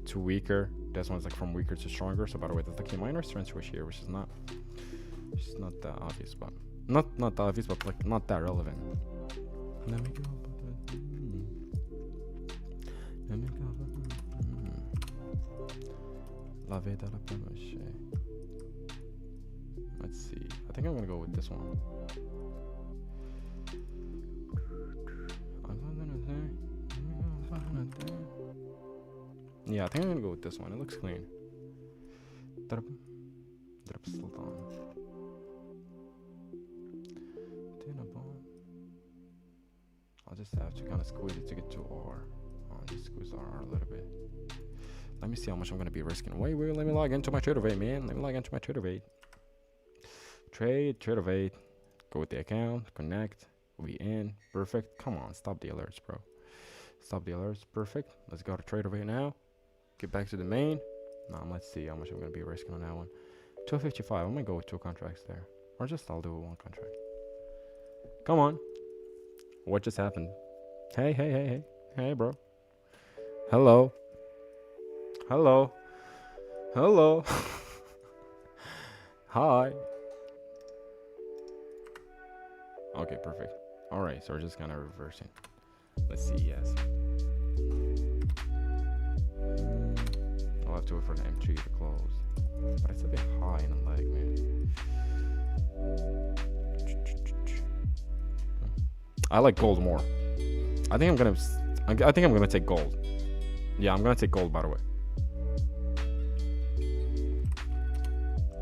to weaker. This one's like from weaker to stronger. So by the way, there's like a minor strength switch here, which is not that obvious, but not obvious, but like not that relevant. Let me go. Let me go. La vida la promotion. Let's see. I think I'm gonna go with this one. Yeah, I think I'm gonna go with this one. It looks clean. I'll just have to kind of squeeze it to get to R. I'll just squeeze R a little bit. Let me see how much I'm gonna be risking. Wait, let me log into my TraderVate, man. Let me log into my TraderVate. TraderVate. Go with the account. Connect. We in. Perfect. Come on, stop the alerts, bro. Stop the alerts. Perfect. Let's go to TraderVate now. Get back to the main. Now let's see how much I'm gonna be risking on that one. 255. I'm gonna go with 2 contracts there, or just I'll do 1 contract. Come on. What just happened? Hey, bro. Hello. Hi. Okay, perfect. All right, so we're just kind of reversing. Let's see. Yes. I'll have to wait for the M3 to close, but it's a bit high in the leg, man. I like gold more. I think I'm gonna take gold. Yeah, I'm gonna take gold, by the way.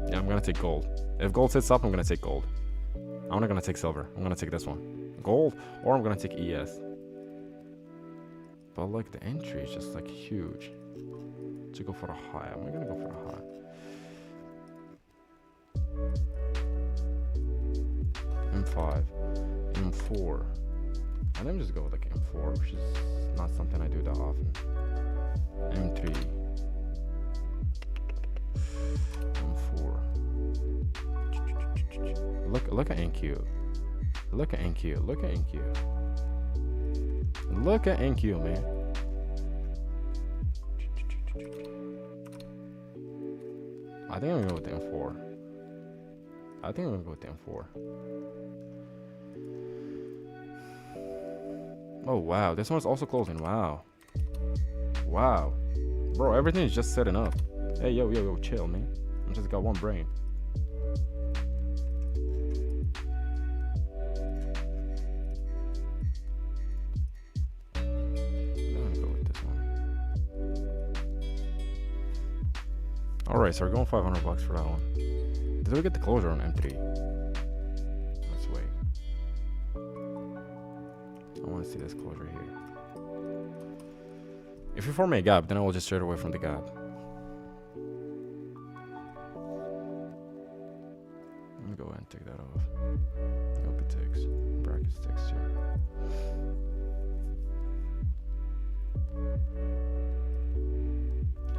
Yeah, I'm gonna take gold. If gold sits up, I'm gonna take gold. I'm not gonna take silver. I'm gonna take this one, gold, or I'm gonna take ES. But like the entry is just like huge. To go for a high. Am I gonna go for a high? M5, M4. I think I'm just go with like M4, which is not something I do that often. M3, M4. Look at NQ. Look at NQ. Look at NQ. Look at NQ, man. I think I'm gonna go with the M4. I think I'm gonna go with the M4. Oh wow, this one's also closing. Wow. Bro, everything is just setting up. Hey, yo, chill, man. I just got one brain. Alright, so we're going $500 for that one. Did we get the closure on M3? Let's wait. I want to see this closure here. If we form a gap, then I will just trade away from the gap. Let me go ahead and take that off. I hope it takes. Brackets texture.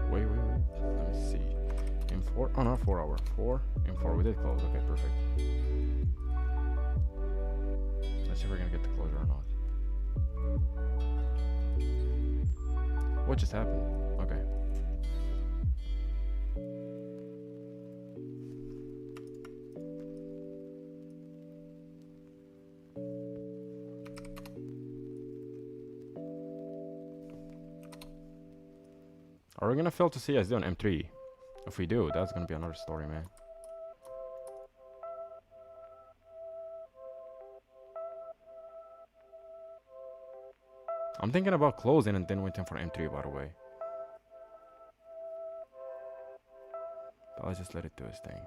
Wait. Let me see. M4. Oh no, 4 hour. 4 M4. We did close. Okay, perfect. Let's see if we're gonna get the closure or not. What just happened? Okay. Are we gonna fail to see SD on M3? If we do, that's gonna be another story, man. I'm thinking about closing and then waiting for M3, by the way. But I'll just let it do its thing.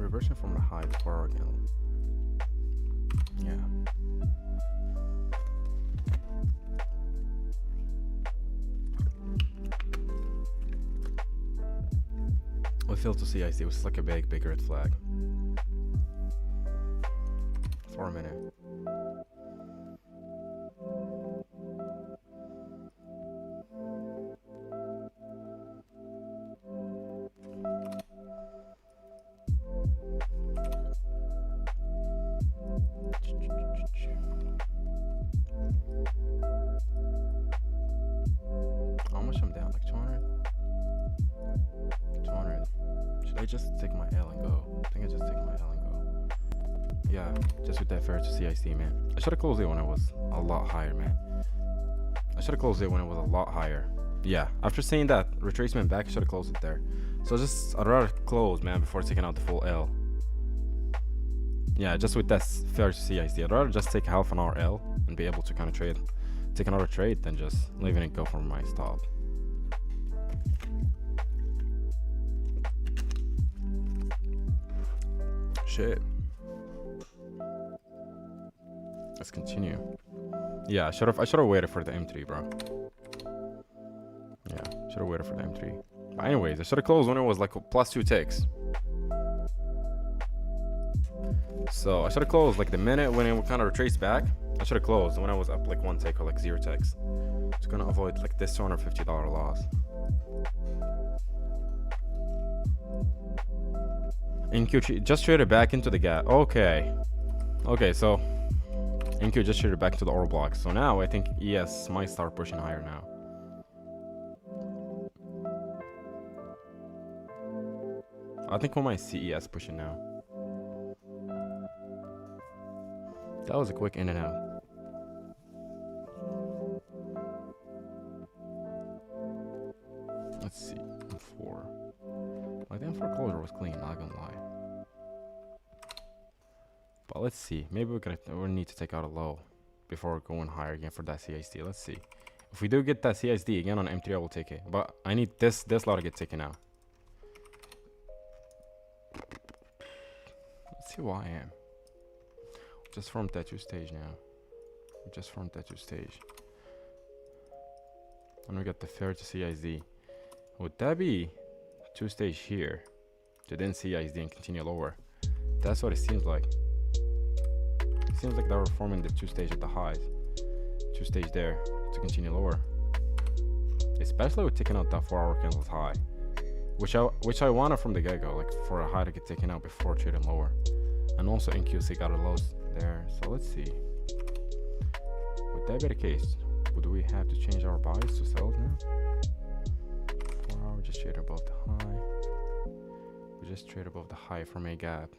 reversing from the high to 4 hour candle. Yeah. We failed to see IC, it was like a big red flag. For a minute. How much I'm down? Like 200? 200. Should I just take my L and go? I think I just take my L and go. Yeah, just with that fair to CIC, man. I should have closed it when it was a lot higher, man. I should have closed it when it was a lot higher. Yeah, after seeing that retracement back, I should have closed it there. So I'd rather close, man, before taking out the full L. Yeah, just with that fair to CIC, I'd rather just take half an hour L and be able to kind of take another trade than just leaving it go from my stop. Shit. Let's continue. Yeah, I should have waited for the M3, bro. Yeah, should have waited for the M3. But anyways, I should have closed when it was like +2 ticks. So I should have closed like the minute when it kind of retraced back. I should have closed when I was up like 1 tick or like 0 ticks. It's gonna avoid like this $250 loss. NQ just traded back into the gap. Okay, so NQ just traded back to the order block. So now I think ES might start pushing higher now. I think we might see ES pushing now. That was a quick in and out. Let's see. M4. I think M4 closure was clean, not gonna lie. But let's see. Maybe we need to take out a low before going higher again for that CISD. Let's see. If we do get that CISD again on M3, I will take it. But I need this lot to get taken out. Let's see where I am. Just formed that 2 stage now. We just formed that 2 stage. And we got the fair to CISD. Would that be 2 stage here to then CISD and continue lower? That's what it seems like. It seems like they were forming the 2 stage at the highs. 2 stage there to continue lower. Especially with taking out that 4 hour candles high. Which I wanted from the get-go, like for a high to get taken out before trading lower. And also NQC got a lows there. So let's see. Would that be the case? Would we have to change our buys to sells now? 4 hour just trade above the high. We just trade above the high from a gap.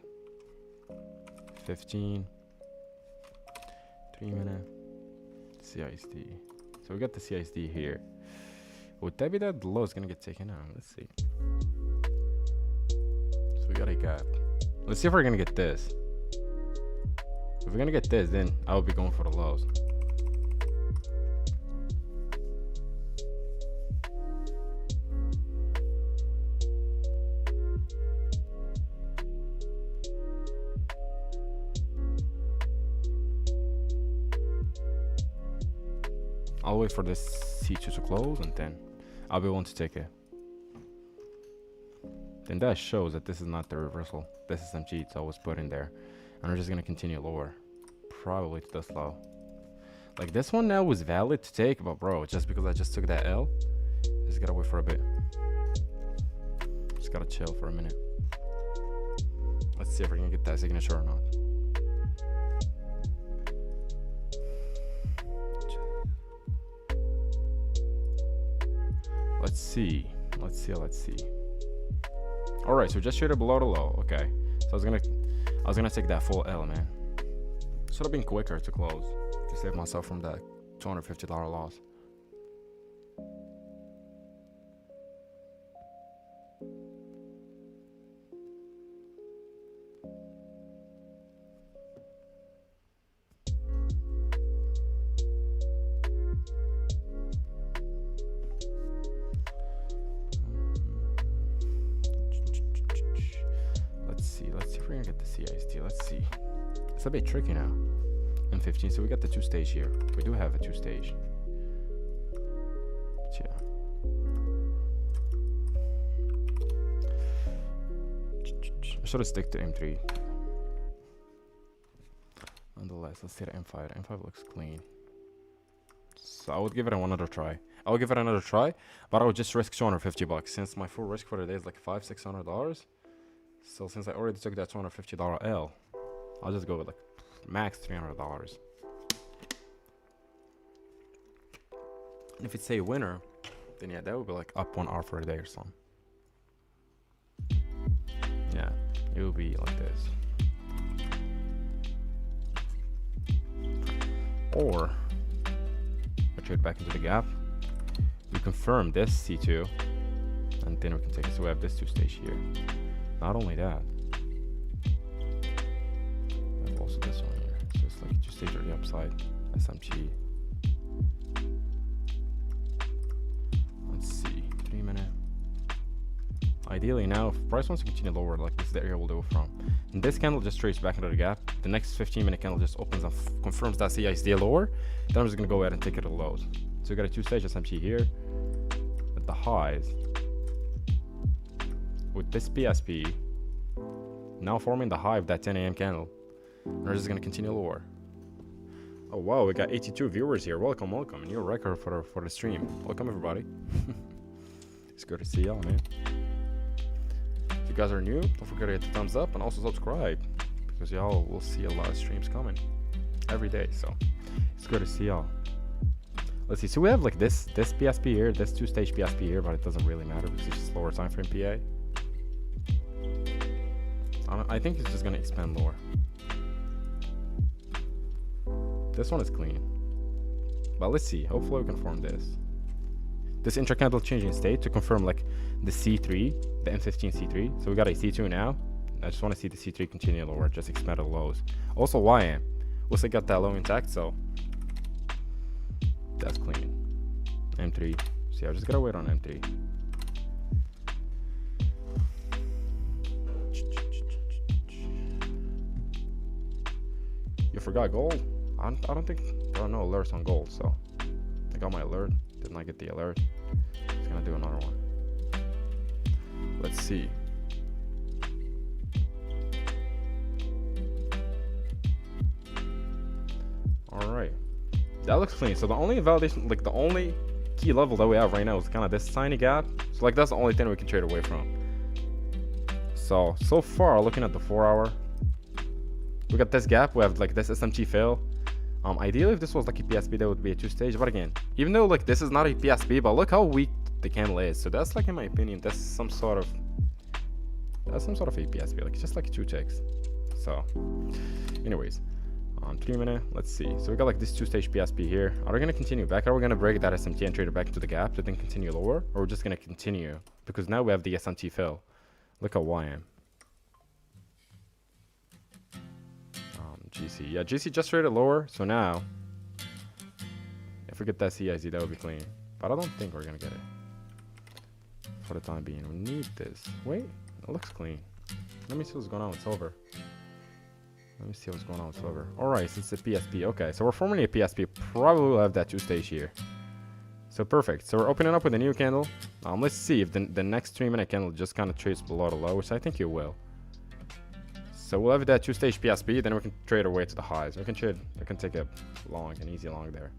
15. 3 minute. CISD. So we got the CISD here. Would that be that the low is gonna get taken out? Let's see. So we got a gap. Let's see if we're gonna get this. If we're gonna get this, then I will be going for the lows. I'll wait for this C2 to close and then I'll be willing to take it. Then that shows that this is not the reversal. This is some cheats I was put in there. And we're just gonna continue lower. Probably to this low. Like this one now was valid to take, but bro, just because I just took that L, just gotta wait for a bit. Just gotta chill for a minute. Let's see if we're gonna get that signature or not. Let's see. All right, so just traded below the low. Okay, so I was gonna take that full L, man. Should have been quicker to close to save myself from that $250 loss. Let's see if It's a bit tricky now. M15, so we got the 2 stage here. We do have a 2 stage. But yeah. I should have stick to M3. Nonetheless, let's see the M5. The M5 looks clean. So I would give it another try. I would give it another try, but I would just risk 250 bucks since my full risk for the day is like $500-600. So since I already took that $250 L, I'll just go with like max $300. And if it's a winner, then yeah, that would be like up 1 hour for a day or something. Yeah, it will be like this. Or we trade back into the gap. We confirm this C2, and then we can take it. So we have this 2 stage here. Not only that, we have also this one here. So it's like 2 stage on the upside. SMG. Let's see, 3 minute. Ideally now, if price wants to continue lower, like this is the area we'll do it from. And this candle just trades back into the gap. The next 15-minute candle just opens and confirms that CISD lower. Then I'm just gonna go ahead and take it to the lows. So we got a 2 stage SMG here. At the highs. With this PSP now forming the high of that 10 a.m. candle. And we're just gonna continue lower. Oh wow, we got 82 viewers here. Welcome, welcome. New record for the stream. Welcome everybody. It's good to see y'all, man. If you guys are new, don't forget to hit the thumbs up and also subscribe, because y'all will see a lot of streams coming every day. So it's good to see y'all. Let's see. So we have like this PSP here, this 2 stage PSP here, but it doesn't really matter because it's just lower time frame PA. I think it's just gonna expand lower. This one is clean, but let's see. Hopefully we can form this intra-candle changing state to confirm like the C3, the M15 C3. So we got a C2 now. I just want to see the C3 continue lower, just expand the lows. Also YM, once I got that low intact, so that's clean. M3. See, I just gotta wait on M3. You forgot gold? I don't think there are no alerts on gold, so I got my alert. Did not get the alert. Just gonna do another one. Let's see. Alright. That looks clean. So the only validation, like the only key level that we have right now is kind of this tiny gap. So like that's the only thing we can trade away from. So far, looking at the 4 hour, we got this gap. We have like this SMT fail. Ideally, if this was like a PSP, that would be a 2 stage. But again, even though like this is not a PSP, but look how weak the candle is. So that's like, in my opinion, that's some sort of a PSP, like just like 2 ticks. So anyways, 3 minute, let's see. So we got like this 2 stage PSP here. Are we gonna continue back? Are we gonna break that SMT and trade it back into the gap to then continue lower, or we're just gonna continue because now we have the SMT fail? Look at YM. GC, yeah, GC just traded lower, so now if we get that CIZ, that would be clean, but I don't think we're gonna get it for the time being. We need this. Wait, it looks clean. Let me see what's going on with silver. All right, since it's a PSP, okay, so we're forming a PSP. Probably will have that 2 stage here. So perfect. So we're opening up with a new candle. Let's see if the next 3 minute candle just kind of trades below the low, which I think it will. So we'll have that 2 stage PSP, then we can trade our way to the highs. We can take a long, an easy long there.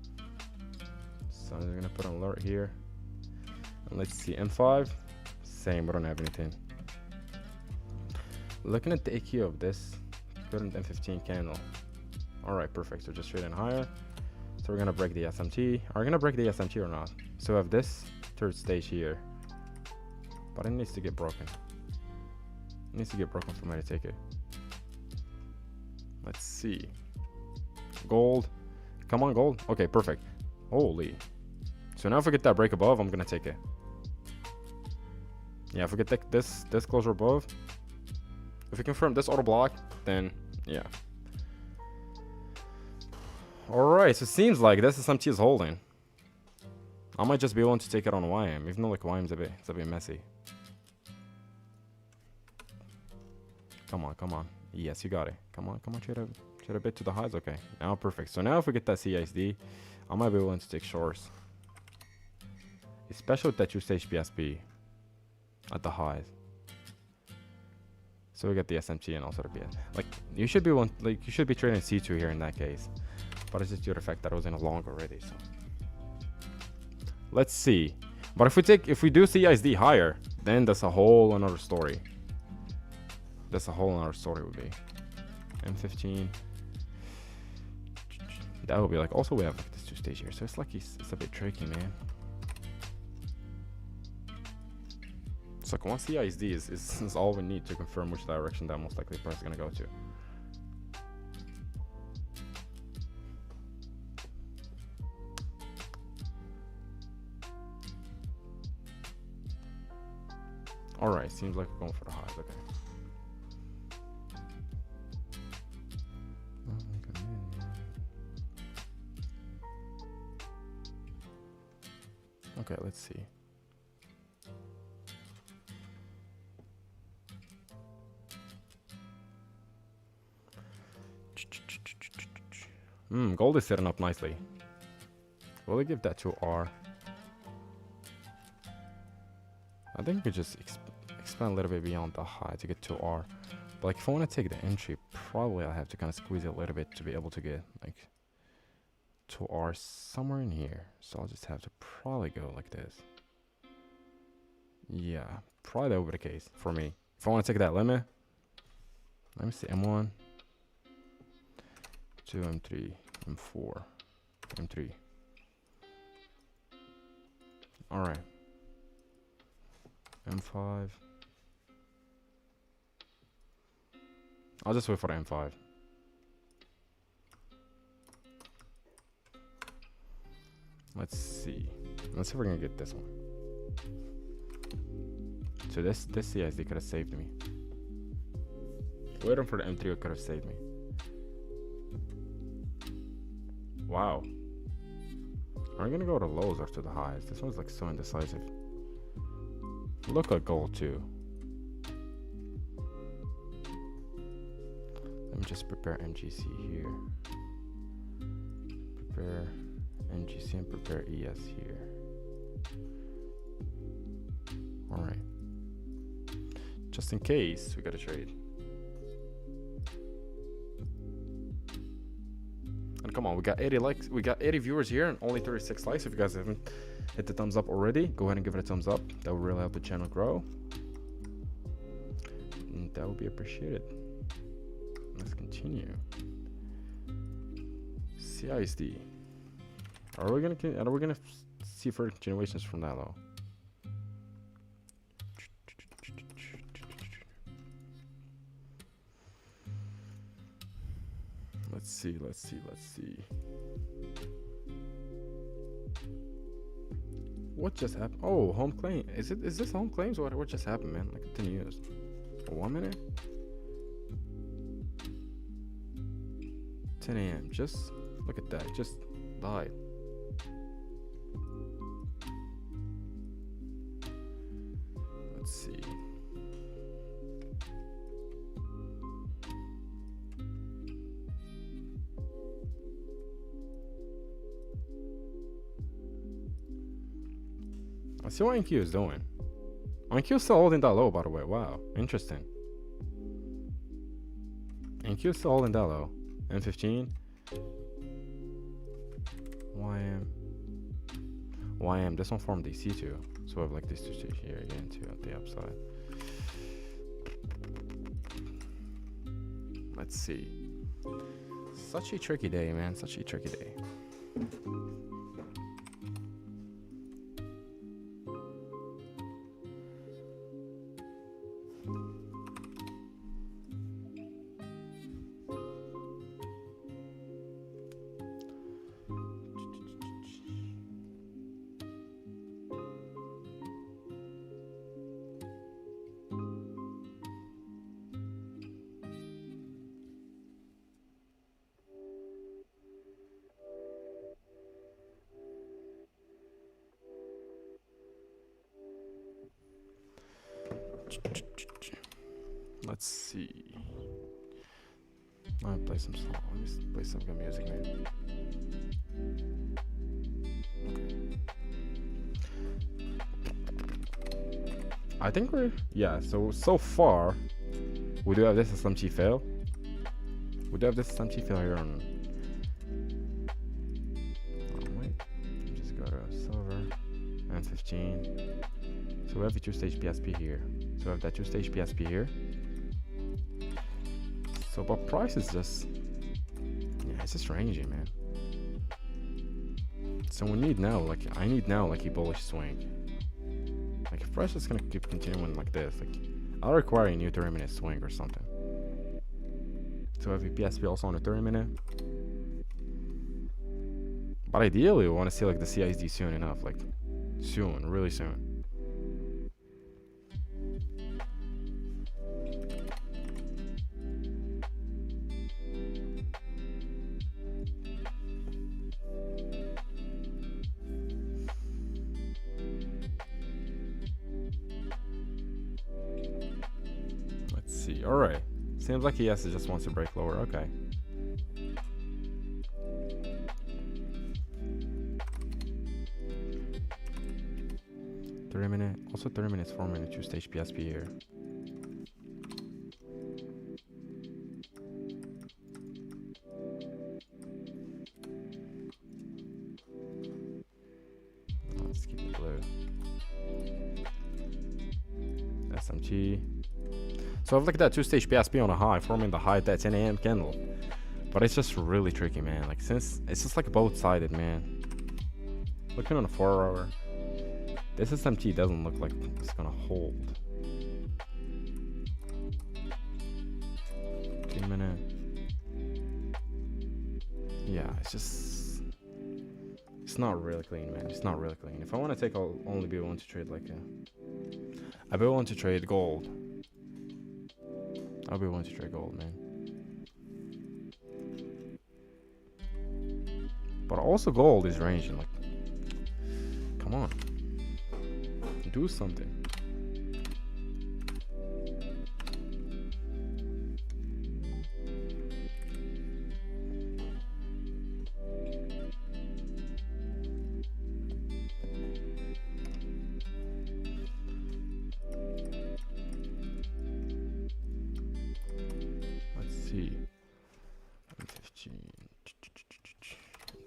So I'm gonna put an alert here. And let's see, M5, same, we don't have anything. Looking at the AQ of this current M15 candle. All right, perfect. So just trading higher. So we're gonna break the SMT. Are we gonna break the SMT or not? So we have this 3rd stage here, but it needs to get broken. It needs to get broken for me to take it. Let's see. Gold. Come on, gold. Okay, perfect. Holy. So now if we get that break above, I'm gonna take it. Yeah, if we get this closer above, if we confirm this auto block, then yeah. Alright, so it seems like this SMT is holding. I might just be willing to take it on YM, even though like YM's it's a bit messy. Come on. Yes, you got it. Come on, trade Should a bit to the highs. Okay, now perfect. So now if we get that CISD, I might be willing to take shorts, especially with that 2-stage PSP at the highs. So we get the SMT and also the BS. Like you should be you should be trading C2 here in that case, but it's just due to the fact that it was in a long already. So let's see. But if we do CISD higher, then that's a whole another story. That's a whole another story would be M15. That would be like, also we have like this 2-stage here, so it's like it's a bit tricky, man. It's like one CISD is all we need to confirm which direction that most likely price is gonna go to. Alright, seems like we're going for the highs, okay. Okay, let's see. Gold is setting up nicely. Will I give that to R? I think we could just expand a little bit beyond the high to get to R. But like if I want to take the entry, probably I'll have to kind of squeeze it a little bit to be able to get like to R somewhere in here. So I'll just have to probably go like this. Yeah, probably that would be the case for me. If I want to take that limit, let me see, M1, 2, M3, M4, M3. Alright. M5. I'll just wait for the M5. Let's see. Let's see if we're gonna get this one. So this CISD could have saved me. Waiting for the M3 could have saved me. Wow. Are we gonna go to lows or to the highs? This one's like so indecisive. Look at gold too. Let me just prepare MGC here. Prepare MGC and prepare ES here. Alright. Just in case we got a trade. And come on, we got 80 likes, we got 80 viewers here and only 36 likes. If you guys haven't hit the thumbs up already, go ahead and give it a thumbs up. That would really help the channel grow. And that would be appreciated. Let's continue. CISD. Are we gonna see further continuations from that though? Let's see. What just happened? Oh, home claim. Is this home claims or what just happened, man? Like 10 years. 1 minute? 10 a.m. Just look at that. Just died. Let's see. Let's see what NQ is doing. NQ is still holding that low, by the way. Wow, interesting. NQ is still holding that low. M15. YM. This one formed DC2. So we have like these two here again too at the upside. Let's see. Such a tricky day, man. Such a tricky day. Let's see. Let me play some song. Let me play some good music, man. I think so far we do have this SMT fail. We do have this SMT fail here on wait. Just go to silver and 15. So we have a two-stage PSP here. So we have that two-stage PSP here. So but price is just it's just ranging, man. So we need now I need now a bullish swing. Like if price is gonna keep continuing like this, I'll require a new 30-minute swing or something. So have a PSP also on a 30-minute. But ideally we want to see the CISD soon enough, soon, really soon. See, all right. Seems like he just wants to break lower. Okay. Also 30 minutes forming a two-stage PSP here. Let's keep it blue. SMT. So I've looked at that two-stage PSP on a high, forming the high at that 10 a.m. candle. But it's just really tricky, man. Since it's just both-sided, man. Looking on a 4-hour, this SMT doesn't look like it's gonna hold. 2-minute. Yeah, it's not really clean, man. It's not really clean. If I want to take, I'll only be willing to trade I'll be willing to trade gold. I'll be willing to trade gold, man. But also gold is ranging. Come on. Do something. See. 15.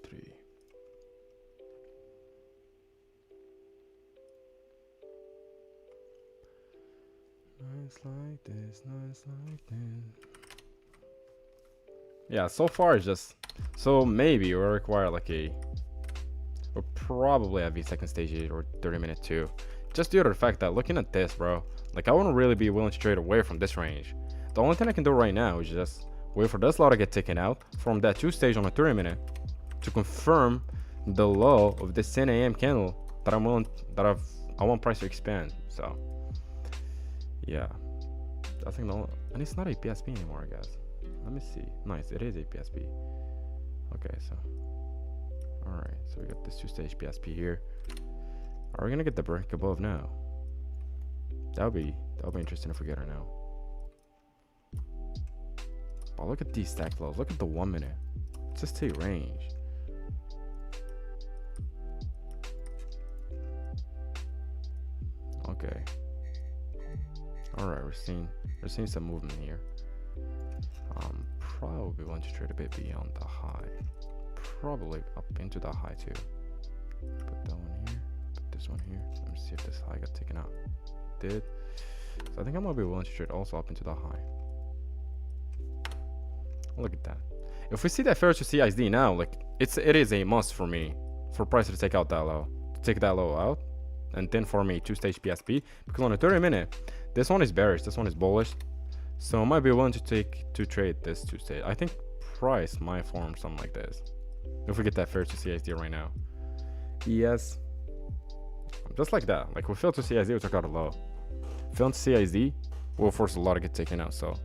3. Nice like this, nice like this. Yeah, so far it's just so maybe we'll require we'll probably have a second stage 8 or 30-minute 2. Just due to the fact that looking at this, bro, I wouldn't really be willing to trade away from this range. The only thing I can do right now is just wait for this low to get taken out from that 2-stage on a 30-minute to confirm the low of this 10 a.m. candle that I want price to expand. So yeah, I think and it's not a PSP anymore, I guess. Let me see. Nice, it is a PSP. Okay, so all right, so we got this 2-stage PSP here. Are we gonna get the break above now? That'll be interesting if we get her now. Oh, look at these stack lows. Look at the 1-minute. It's just a range. Okay. All right, we're seeing some movement here. Probably want to trade a bit beyond the high. Probably up into the high too. Put that one here. Put this one here. Let me see if this high got taken out. It did. So I think I might be willing to trade also up into the high. Look at that. If we see that fair to CISD now, it is a must for me for price to take out that low, out, and then for me 2-stage PSP, because on a 30-minute, this one is bearish, this one is bullish, so I might be willing to trade this 2-stage. I think price might form something like this if we get that fair to CISD right now. Yes, just like that. We fail to CISD, we took out a low. Fail to CISD, we'll force a lot to get taken out. So.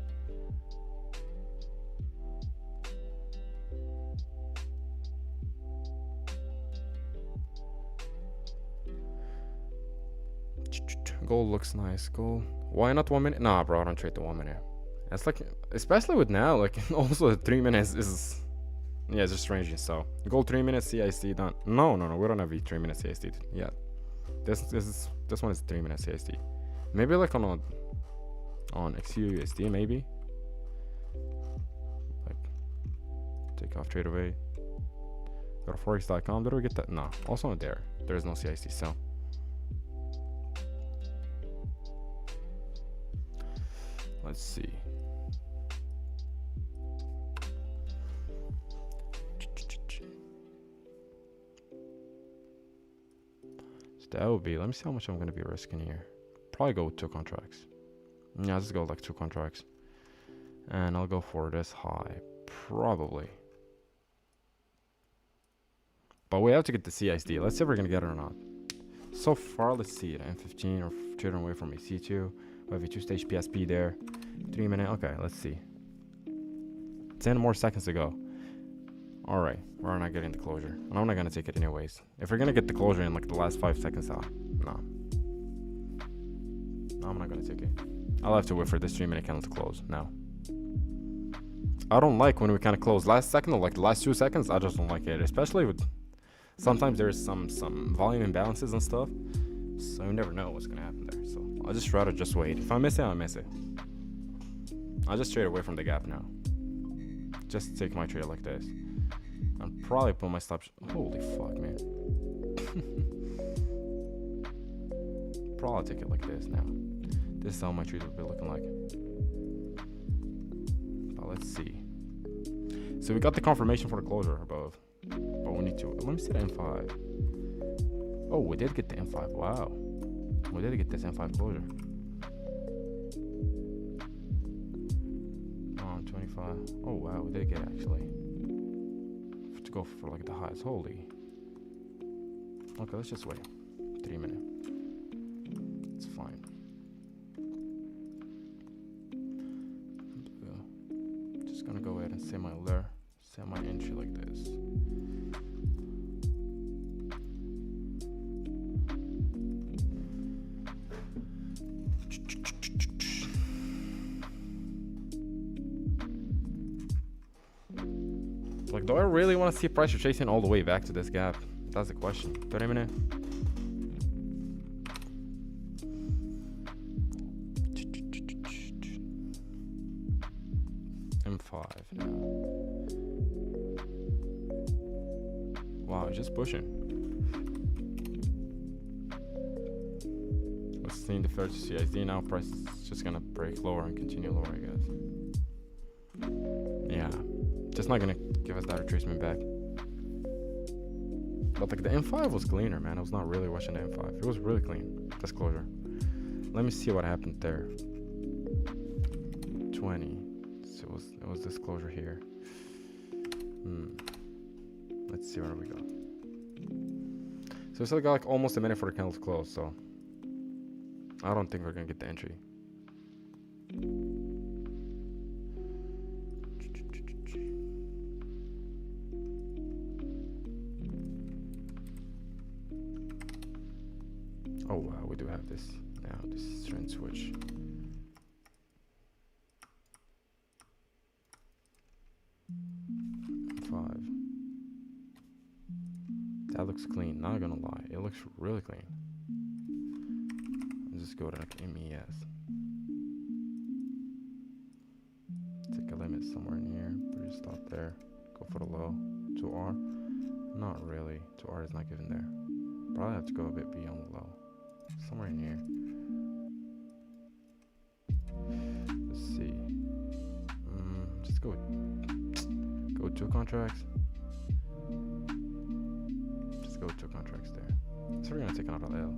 Gold looks nice. Gold. Why not 1 minute? Nah, bro, I don't trade the 1 minute. It's like, especially with now, like also the 3 minutes is, yeah, it's just ranging. So gold 3 minutes CIC done. No, we don't have a 3 minutes CIC yet. This one is 3 minutes CIC. Maybe like on XUSD maybe. Like take off trade away. Go to forex.com. Did we get that? No. Also not there. There is no CIC. So let's see. That would be, let me see how much I'm going to be risking here. Probably go with 2 contracts. Yeah, let's go like 2 contracts. And I'll go for this high. Probably. But we have to get the CISD. Let's see if we're going to get it or not. So far, let's see it. M15 or trading away from a C2. We have a 2-stage PSP there. 3 minute. Okay, let's see. 10 more seconds to go. Alright, we're not getting the closure. And I'm not gonna take it anyways. If we're gonna get the closure in like the last 5 seconds, no. No, I'm not gonna take it. I'll have to wait for this 3 minute candle to close. No. I don't like when we kind of close last second or like the last 2 seconds. I just don't like it. Especially with, sometimes there's some volume imbalances and stuff. So you never know what's gonna happen there. So I'll just rather just wait. If I miss it, I miss it. I'll just trade away from the gap now. Just take my trade like this. And probably put my stop. Holy fuck, man. Probably take it like this now. This is how my trade would be looking like. But let's see. So we got the confirmation for the closure above. But we need to. Let me see the M5. Oh, we did get the M5. Wow. We did get this M5 closure. 25. Oh, wow. We did get it actually. To go for like the highs. Holy. Okay, let's just wait. 3 minutes. It's fine. Just gonna go ahead and set my lure, set my entry like this. Like, do I really want to see price chasing all the way back to this gap? That's the question. 30 minutes. M5 now. Wow, it's just pushing. Let's see the first CID now. Price is just gonna break lower and continue lower, I guess. Yeah, just not gonna give us that retracement back. But like the M5 was cleaner, man. I was not really watching the M5. It was really clean. This closure. Let me see what happened there. 20. So it was this closure here. Let's see where we go. So we still got like almost a minute for the candle to close. So I don't think we're gonna get the entry. Oh wow, we do have this now. This is trend switch. Five. That looks clean. Not gonna lie, it looks really clean. Let's just go to like MES. Take a limit somewhere in here. Put your stop there. Go for the low. 2R. Not really. 2R is not given there. Probably have to go a bit beyond the low. Somewhere in here. Let's see. Just go with 2 contracts. Just go with 2 contracts there. So we're gonna take another L.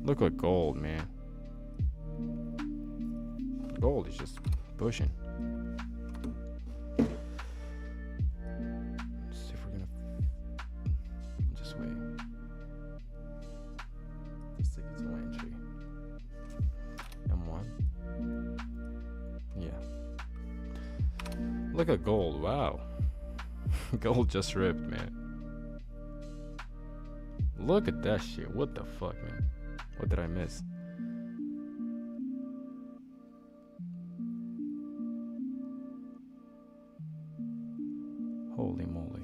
Look at gold, man. Gold is just pushing. Let's see if we're gonna just wait. Let's take it to my entry. M1. Yeah. Look at gold. Wow. Gold just ripped, man. Look at that shit. What the fuck, man? What did I miss? Holy moly.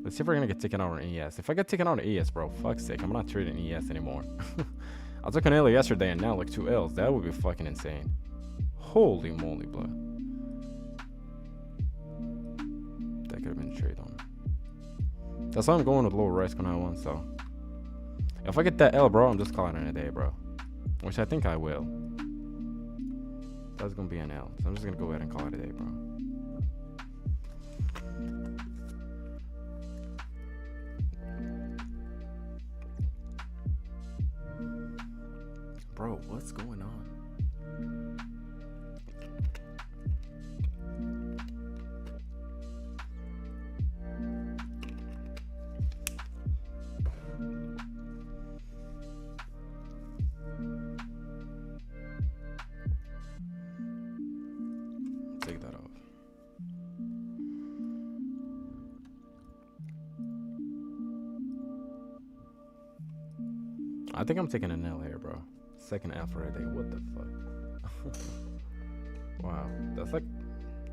Let's see if we're gonna get taken out on ES. If I get taken out on ES, bro, fuck's sake, I'm not trading ES anymore. I took an L yesterday and now like 2 L's. That would be fucking insane. Holy moly, bro. That could have been a trade on. That's why I'm going with low risk on that one, so. If I get that L, bro, I'm just calling it a day, bro. Which I think I will. That's gonna be an L. So I'm just gonna go ahead and call it a day, bro. Bro, what's going on? Take that off. I think I'm taking an L here, bro. Second L for a day. What the fuck? Wow. That's like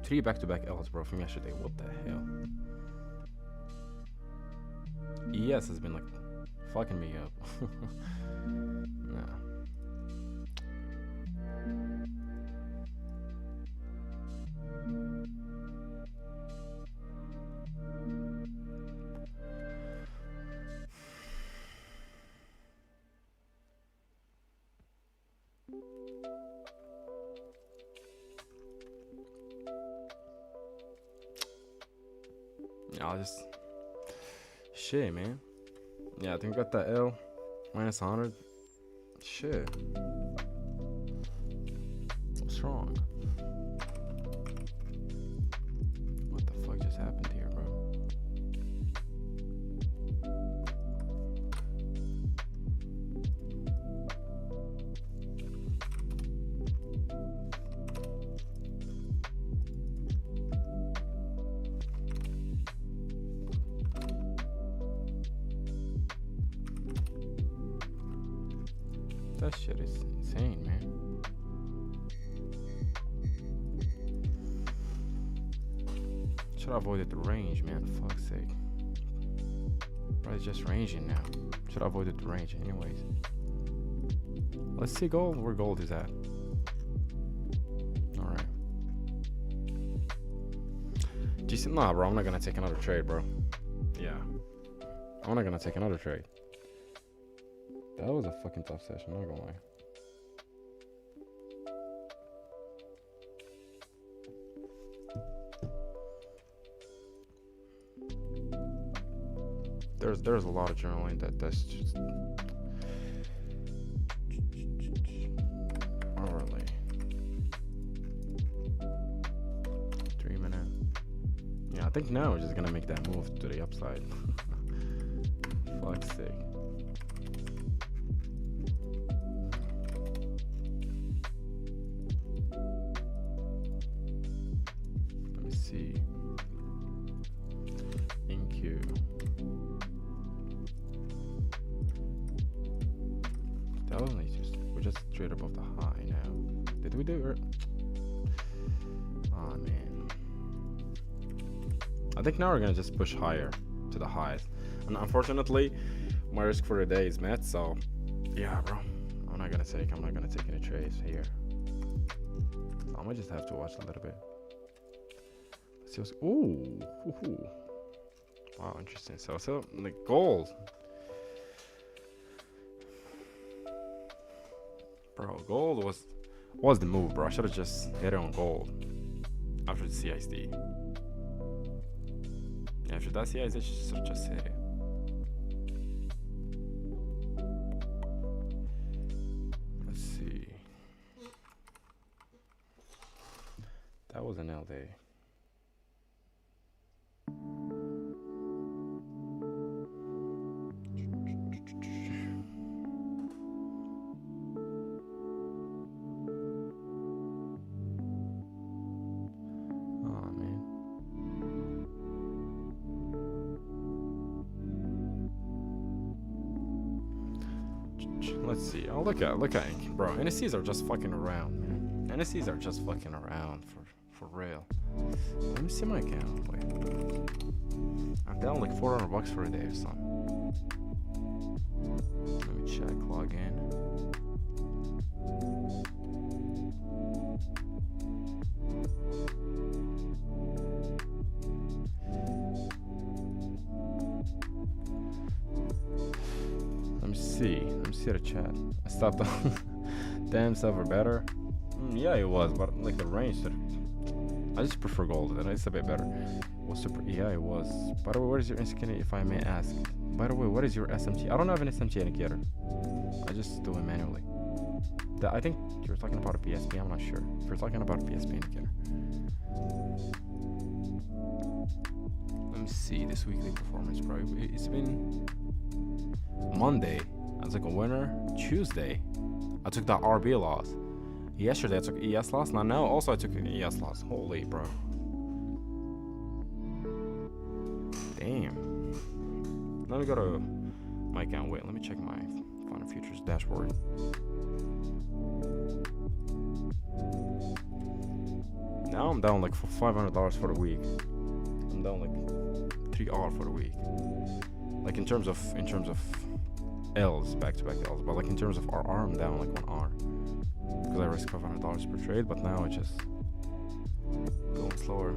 3 back-to-back L's, bro, from yesterday. What the hell? ES has been like fucking me up. Nah. I'll just shit, man. Yeah, I think I got that L minus 100. Shit. What's wrong? What the fuck just happened here, bro? That shit is insane, man. Should have avoided the range, man. Fuck's sake. Bro, it's just ranging now. Should have avoided the range, anyways. Let's see gold, where gold is at. Alright. Nah, bro, I'm not gonna take another trade, bro. Yeah. I'm not gonna take another trade. That was a fucking tough session, not gonna lie. There's a lot of journaling that's just early. 3 minutes. Yeah, I think now we're just gonna make that move to the upside. Fuck's sake. See, incurred. That was like we're just straight above the high now. Did we do it? Oh man. I think now we're gonna just push higher to the highs. And unfortunately, my risk for the day is met, so yeah, bro. I'm not gonna take any trades here. So I might just have to watch a little bit. Ooh. Wow, interesting. So like gold, bro. Gold was the move, bro. I should have just hit it on gold after the CISD. Yeah, after that CISD, I should just hit it. Let's see. That was an L day. range. Let's see. Oh, look at bro. NSCs are just fucking around, man. NSCs are just fucking around for real. Let me see my account. Wait, I'm down like $400 for a day or something. Let me check. Log in. Let me see the chat. I stopped on damn server better. Yeah, it was, but like the range, I just prefer gold, and it's a bit better. Was super? Yeah, it was. By the way, what is your insecurity, if I may ask? By the way, what is your SMT? I don't have an SMT indicator. I just do it manually. I think you're talking about a PSP. I'm not sure. If you're talking about a PSP indicator. Let me see this weekly performance, bro. It's been Monday. I was like a winner. Tuesday, I took that RB loss. Yesterday I took ES loss. Now also I took an ES loss. Holy bro. Damn. Let me go to my account. Wait, let me check my final futures dashboard. Now I'm down like for $500 for the week. I'm down like 3R for the week. Like in terms of L's, back-to-back L's, but like in terms of RR, I'm down like 1R. Because I risk $500 per trade, but now I just going slower.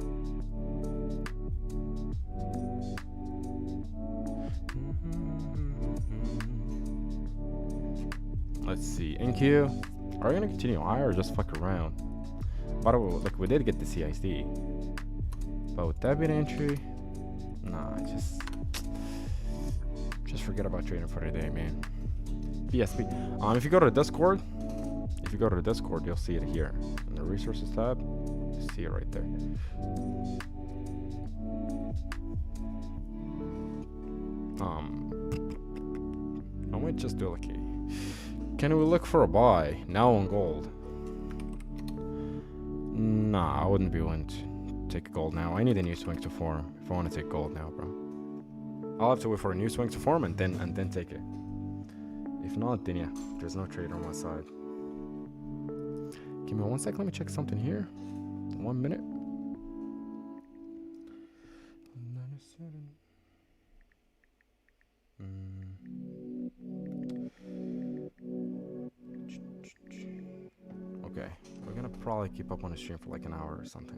Let's see. NQ, are we gonna continue higher or just fuck around? By the way, like we did get the CISD, but would that be an entry? Nah, just forget about trading for today, man. PSP. If you go to the Discord, you'll see it here in the resources tab. You see it right there. I might just do like a. Can we look for a buy now on gold? Nah, I wouldn't be willing to take gold now. I need a new swing to form if I want to take gold now, bro. I'll have to wait for a new swing to form and then take it. If not, then yeah, there's no trade on my side. Give me 1 sec. Let me check something here. 1 minute. Okay, we're gonna probably keep up on the stream for like an hour or something,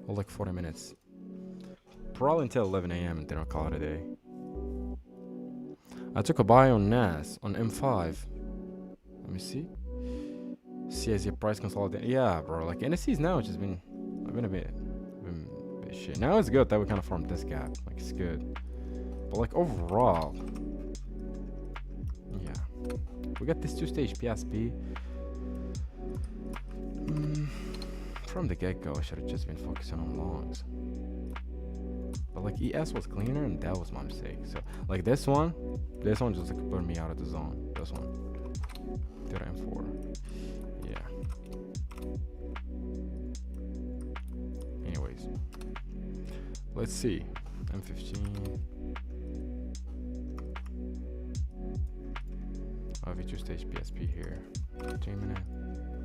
or like 40 minutes. Probably until 11 a.m. and then I'll call it a day. I took a buy on NAS on M5. Let me see. CISD price consolidation. Yeah, bro. Like NSCs now, it's just been a bit shit. Now it's good that we kind of formed this gap. Like it's good, but like overall, yeah, we got this two-stage PSP. From the get-go, I should have just been focusing on longs. But like ES was cleaner, and that was my mistake. So like this one just like put me out of the zone. This one, did M4. Yeah. Anyways, let's see. M15. I have a two-stage PSP here. 3 minutes.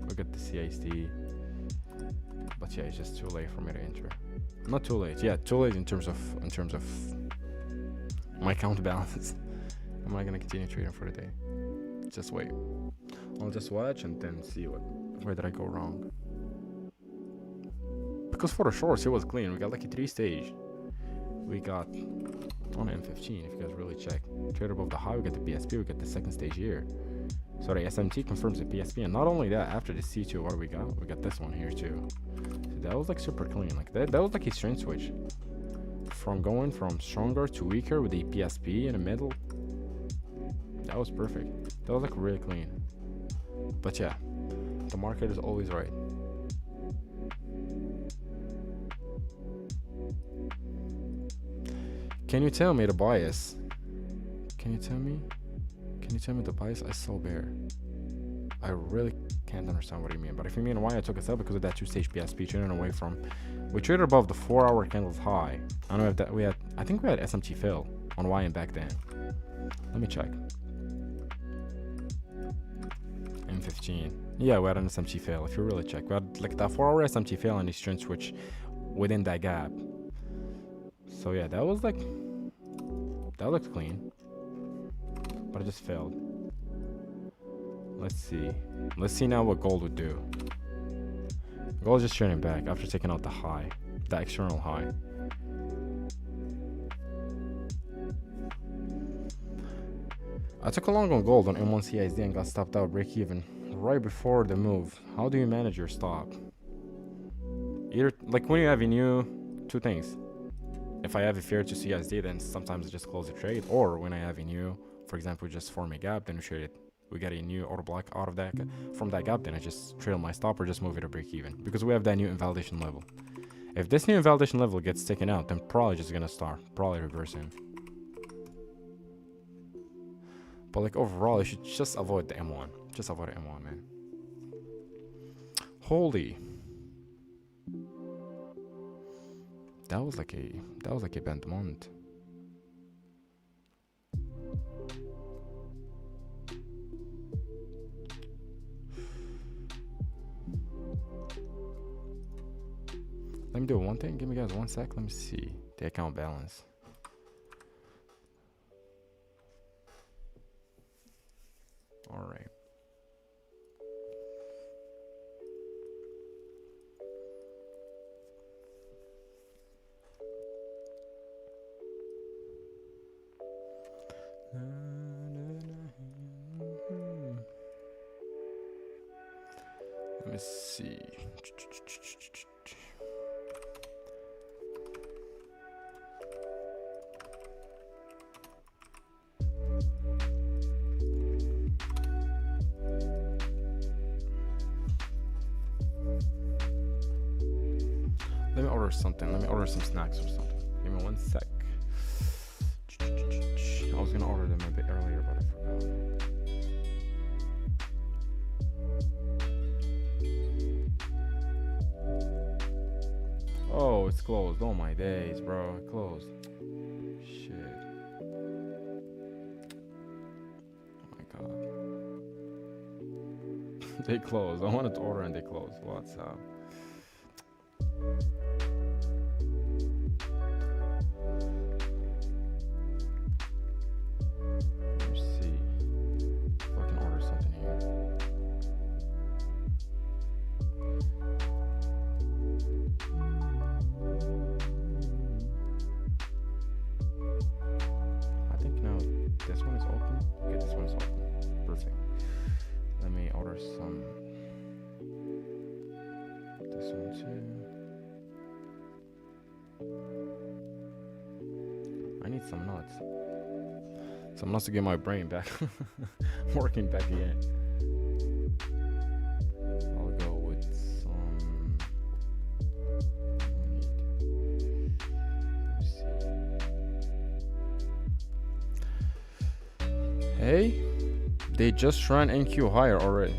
Look at the CISD. But yeah, it's just too late for me to enter. Not too late. Yeah, too late in terms of my account balance. I'm not gonna continue trading for the day. Just wait. I'll just watch and then see where did I go wrong. Because for the shorts, it was clean. We got like a 3-stage. We got on M15. If you guys really check, trade above the high. We got the PSP. We got the second stage here. So the SMT confirms the PSP, and not only that, after the C2, what do we got? We got this one here too. So that was like super clean. Like that was like a strength switch from going from stronger to weaker with the PSP in the middle. That was perfect. That was like really clean. But yeah, the market is always right. Can you tell me the bias? Can you tell me the bias? I saw bear. I really can't understand what you mean. But if you mean why I took a sell, because of that two-stage PSP trading away from, we traded above the 4-hour candles high. I know that I think we had SMT fill on YM back then. Let me check. 15. Yeah, we had an SMT fail. If you really check, we had like that 4-hour SMT fail and exchange switch within that gap. So yeah, that was like, that looked clean, but it just failed. Let's see now what gold would do. Gold is just turning back after taking out the high, the external high. I took a long on gold on M1 CISD and got stopped out break even right before the move. How do you manage your stop? Either like when you have a new, two things. If I have a fear to CISD, then sometimes I just close the trade, or when I have a new, for example, we just form a gap, then we trade it. We get a new auto block out of that from that gap, then I just trail my stop or just move it to break even because we have that new invalidation level. If this new invalidation level gets taken out, then probably just gonna start, probably reversing. But like overall, you should just avoid the M1. Just avoid the M1, man. Holy. That was like a bent month. Let me do one thing. Give me guys 1 sec. Let me see the account balance. All right. Let me see. Let me order something. Let me order some snacks or something. Give me 1 sec. I was gonna order them a bit earlier, but I forgot. Oh, it's closed. Oh my days, bro. It closed. Shit. Oh my god. They closed. I wanted to order and they closed. What's up? I need some nuts. Some nuts to get my brain back working back again. I'll go with some. Let's see. Hey, they just ran NQ higher already.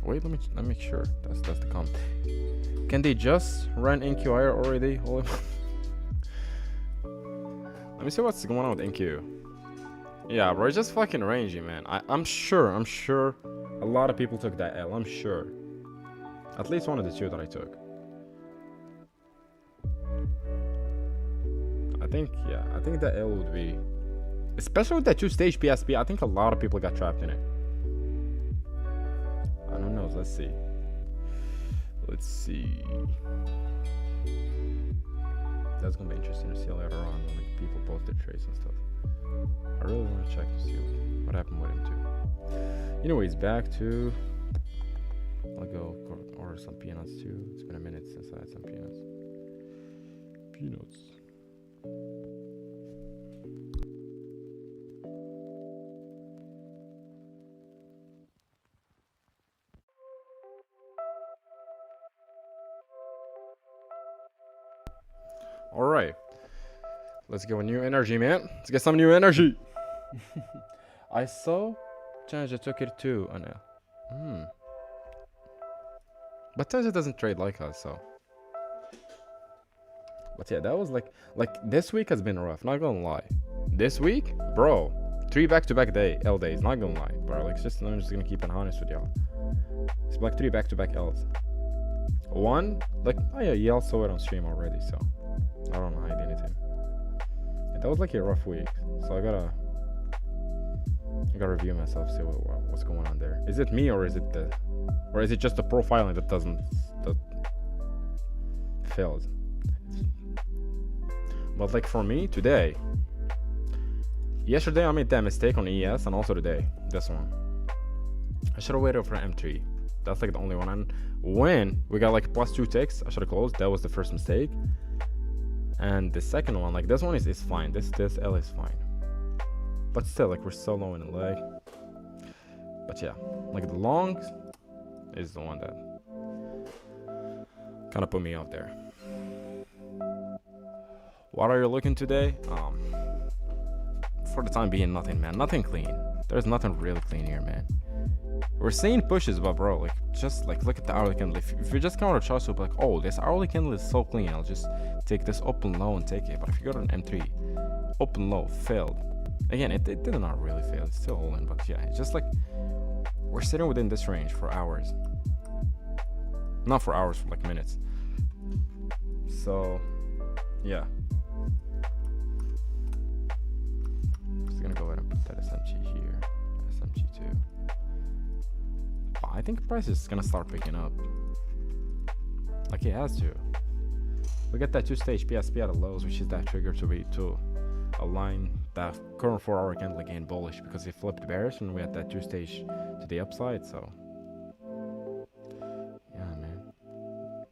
Wait, let me make sure. That's the comment. Can they just run NQ higher already? Let me see what's going on with NQ. Yeah, bro, it's just fucking rangy, man. I'm sure a lot of people took that L. I'm sure. At least one of the two that I took. I think that L would be, especially with that 2-stage PSP. I think a lot of people got trapped in it. I don't know. Let's see. That's gonna be interesting to see later on when like, people post their trades and stuff. I really want to check to see what happened with him too. Anyways, back to. I'll go order some peanuts too. It's been a minute since I had some peanuts. All right, let's get a new energy, man. Let's get some new energy. I saw Tanja took it too. I know. But Tanja doesn't trade like us, so. But yeah, that was like this week has been rough. Not gonna lie. This week, bro, 3 back-to-back L days. Not gonna lie, bro. Like, I'm just gonna keep it honest with y'all. It's like 3 back-to-back L's. One, like, oh yeah, y'all saw it on stream already, so I don't hide anything. Yeah, that was like a rough week, so I gotta review myself, see what's going on there. Is it me, or is it just the profiling that failed? But like for me today, yesterday I made that mistake on ES, and also today, this one. I should have waited for M3. That's like the only one. And when we got like +2 ticks, I should have closed. That was the first mistake. And the second one, like this one is fine. This L is fine. But still, like we're so low in the leg. But yeah, like the long is the one that kind of put me out there. What are you looking today? For the time being, nothing, man. Nothing clean. There's nothing really clean here, man. We're seeing pushes, but bro, like just like look at the hourly candle. If you just count a chart, like, oh, this hourly candle is so clean, I'll just take this open low and take it. But if you go to an M3, open low failed. Again, it did not really fail. It's still holding, but yeah, it's just like we're sitting within this range for hours. Not for hours, for like minutes. So yeah. Just gonna go ahead and put that SMG here. SMG2. I think price is gonna start picking up. Like it has to. We get that 2-stage PSP at the lows, which is that trigger to align that current 4-hour candle again bullish, because it flipped bearish and we had that 2-stage to the upside. So yeah, man.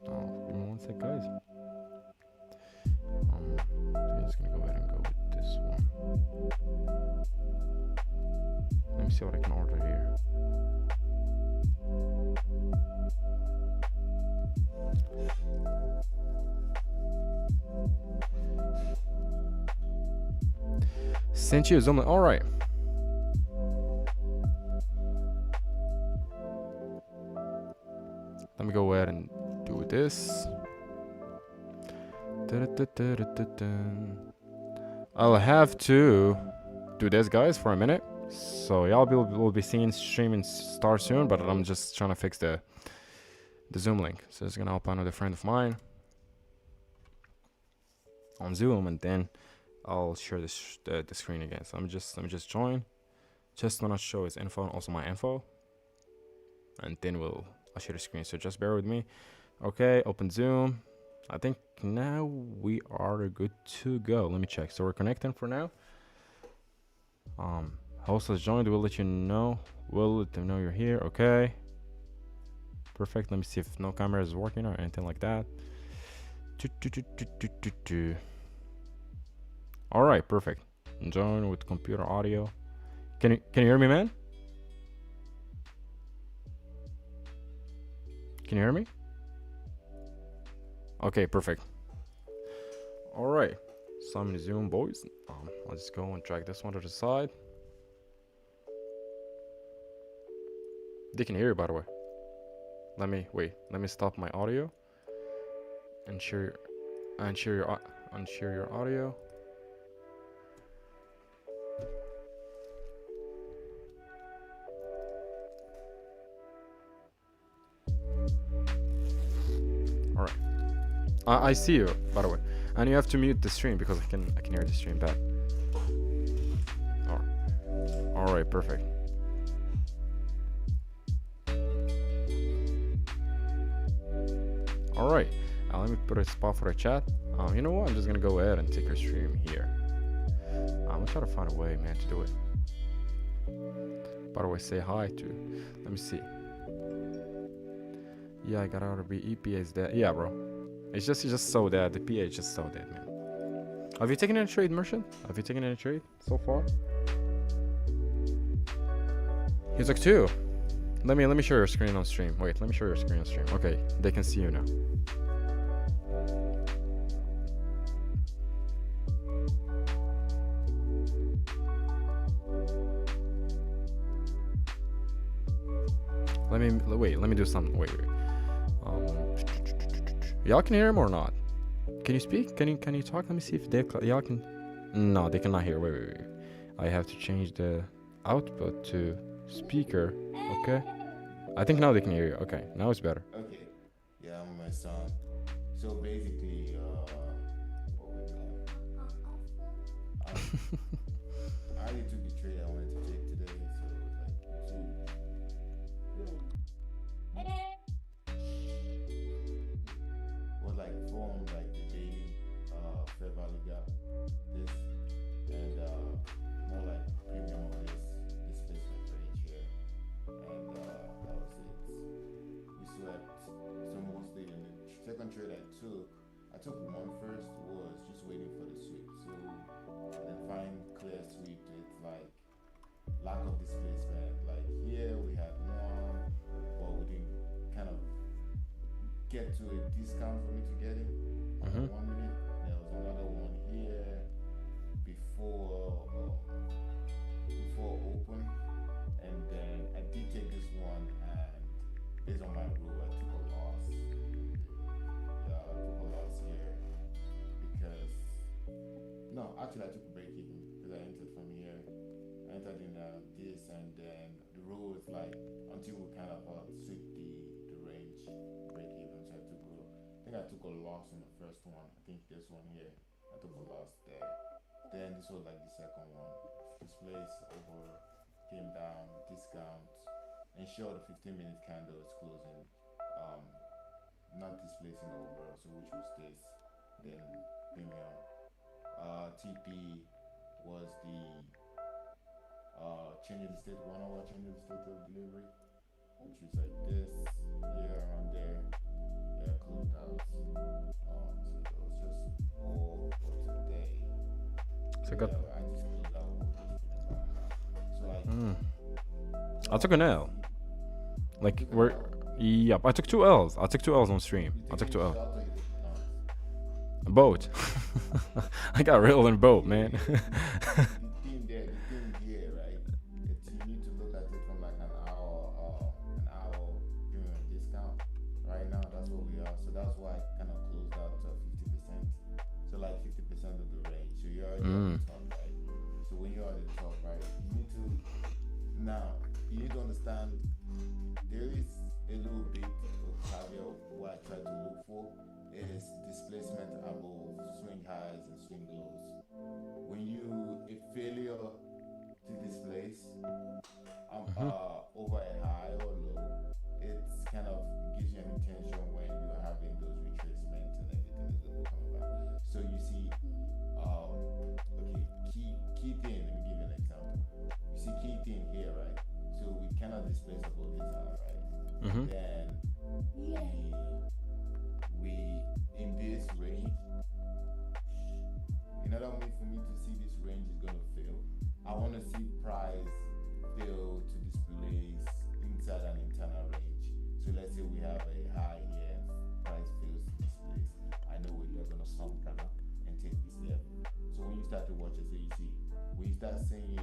Oh, give me one sec, guys. I'm just gonna go ahead and go with this one. Let me see what I can order here. Sent you zoom. All right. Let me go ahead and do this. I'll have to do this, guys, for a minute. So y'all will be seeing streaming start soon, but I'm just trying to fix the Zoom link. So it's gonna help another friend of mine on Zoom, and then I'll share the screen again. So let me just join. Just wanna show his info and also my info, and then I'll share the screen. So just bear with me. Okay, open Zoom. I think now we are good to go. Let me check. So we're connecting for now. Host has joined. We'll let you know. We'll let them know you're here. Okay. Perfect. Let me see if no camera is working or anything like that. All right. Perfect. Join with computer audio. Can you hear me, man? Can you hear me? Okay. Perfect. All right. So I'm in Zoom, boys. Let's go and drag this one to the side. They can hear you, by the way. Let me stop my audio and share your audio. All right. I see you, by the way, and you have to mute the stream because I can hear the stream back. All right, perfect. All right, let me put a spot for a chat. You know what? I'm just gonna go ahead and take your stream here. I'm gonna try to find a way, man, to do it. By the way, say hi to. Let me see. Yeah, I got out of EPA is dead. Yeah, bro. It's just so dead. The PA is just so dead, man. Have you taken any trade, Merchant? Have you taken any trade so far? He's like 2. Let me show your screen on stream. Wait, let me show your screen on stream. Okay, they can see you now. Let me do something. Wait. Y'all can hear him or not? Can you speak? Can you talk? Let me see if y'all can. No, they cannot hear. Wait. I have to change the output to speaker. Okay. I think now they can hear you. Okay, now it's better. Okay. Yeah, I'm my son. So basically, what we got? I already took the trade I wanted to take today, so was like from like the daily fair value gap, this and more like premium on this placement range here, and that was it. We swept. So mostly in the second trade I took one first was just waiting for the sweep. So and then find clear sweep. It's like lack of displacement. Like here we had one, but we didn't kind of get to a discount for me to get in on the 1 minute. There was another one here before open, and then I did take this one, and based on my rule, I took a loss. Yeah, I took a loss here because no, actually I took a break even because I entered from here. I entered in this, and then the rule is like until we kind of sweep the range break even. So I think I took a loss on the first one. I think this one here, I took a loss there. Then this was like the second one. This place over came down, discount, ensure the 15-minute candle is closing, not displacing over, so which was this. Then premium. TP was the changing the state, 1 hour changing the state of delivery, which was like this, here around there. Yeah, closed out. So that was just all for today. So I just closed out. So like, I took an L. Like we're. Yep, I took 2 L's. I took 2 L's on stream. I took 2 L's. Boat. I got real in boat, man. the thing here, right? It's, you need to look at it from like an hour premium discount. Right now, that's what we are. So that's why I kind of closed out to 50%. So like 50% of the range. So you're already at the top, right? So when you're at the top, right, you need to understand there is a little bit of caveat. What I try to look for is displacement above swing highs and swing lows. When a failure to displace over a high or low, it kind of gives you an intention when you're having those retracements and everything is going to come back. So you see, key thing. Let me give you an example. You see key thing here, right? So we cannot displace above this high, right? Then we in this range, in order for me to see this range is going to fail, I want to see price fail to displace inside an internal range. So let's say we have a high here, price fails to displace. I know we're going to some kind of and take this level. So when you start to watch it, so you see, when you start seeing,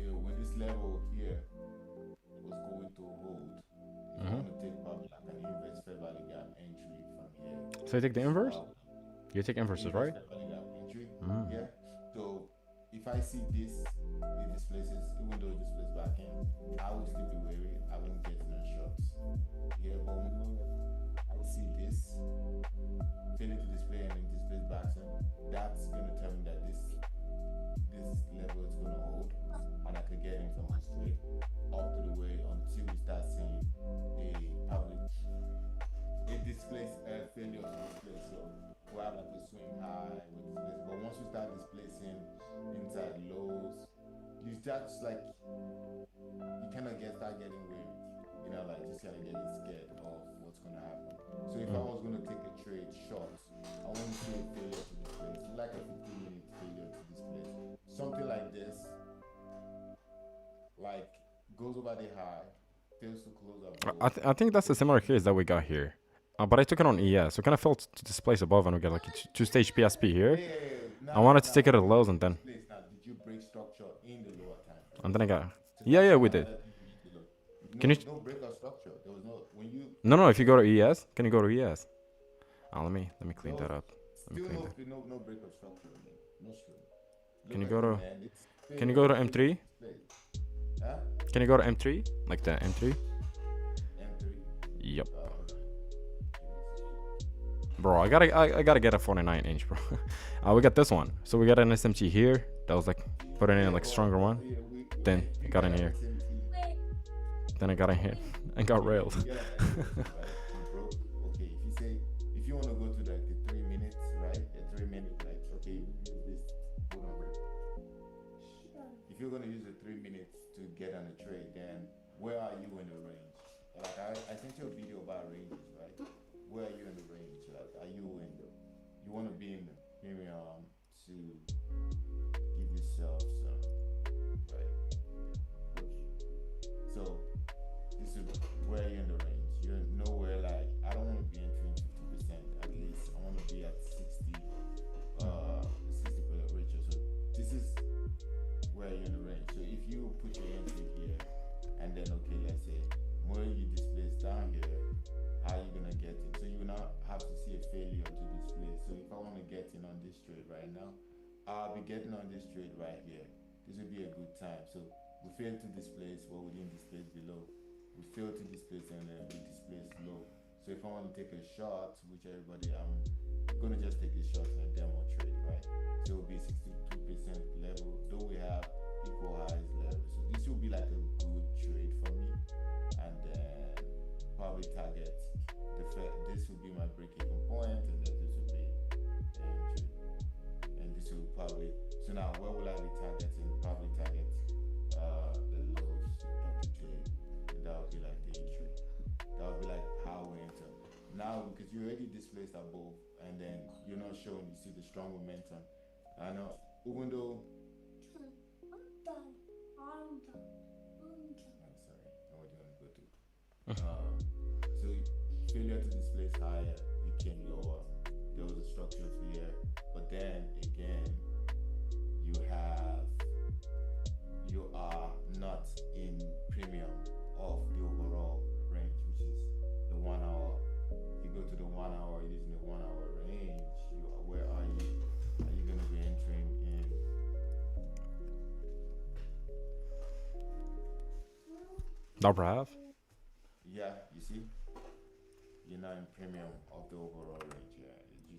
when this level here was going to hold, you want to take probably like an inverse fair value gap entry from here. So you take the inverse? You take inverses, right? Fair value gap entry. Yeah. So if I see this, it displaces, even though it displaces back in, I will still be wary. I won't get no shots here. But when I see this failing to display and then displace back in, that's going to tell me that this level is going to hold, and I could get in from my straight up to the way until we start seeing a displace failure to displace. So we have like a swing high with displace, but once we start displacing inside lows, you start like you kind of start getting weary, like just kind of getting scared of what's going to happen. So if I was going to take a trade short, I want to see a failure to displace, like a 15-minute failure to displace, something like this, like goes over the high, fails to close up. I think that's a similar case that we got here. But I took it on ES, so it kind of felt to displace above, and we got like a two-stage PSP here. I wanted to take it at the lows, and then. Did you break structure in the lower time? And then I got. Yeah, we did. Can you? No break of structure. There was no when you. No. If you go to ES, can you go to ES? Let me clean that up. Still no break of structure. no screw. Can Look you at go it, to man. It's Can you failure go to to place the M3? display. Huh? Can you go to M3? Like that M3? M3. Yep. Hold on. Bro, I gotta get a 49 inch, bro. We got this one. So we got an SMT here. That was like putting in Yeah, like stronger one. yeah, Then I we got got in an here. SMT. Then I got in here and got railed. We got an SMT, right? It broke. Okay, if you want to go to like the 3 minutes, right? A 3 minute, like okay, you use this. Hold on, bro. If you're gonna use the 3 minutes to get on a trade, then where are you in the range? Like I sent you a video about ranges, right? Where are you in the range? Like are you in the you want to be in the premium to give yourself some right push. So this is where you're in the range. You're nowhere like I don't want to be entering 50%. At least I want to be at 60% ratio. So this is where you're in the range. So if you put your entry here, and then okay, let's say where you displace down here, how are you gonna get in? So you now have to see a failure to display. So if I want to get in on this trade right now, I'll be getting on this trade right here. This would be a good time. So we failed to displace what we didn't displace below. We failed to displace and then we displaced low. So if I want to take a shot, which everybody, I'm gonna just take a shot in a demo trade, right? So it will be 62% level, though we have equal highs level. So this will be like a good trade for me, and then probably target this will be my break-even point, and then this will be trade, and this will probably. So now where will I be targeting? Probably target the lows of the trade. That would be like the entry. That would be like how we enter. Now because you already displaced above, and then you're not showing. You see the strong momentum. I know, even though. I'm sorry. I what do you want to go to? So failure to displace higher, you came lower. There was a structural fear, but then again, you are not in premium of the overall range, which is the 1 hour. If you go to the 1 hour using the 1 hour range, where are you? Are you gonna be entering in? Upper half. Yeah, you see, you're not in premium of the overall range. Yeah, you're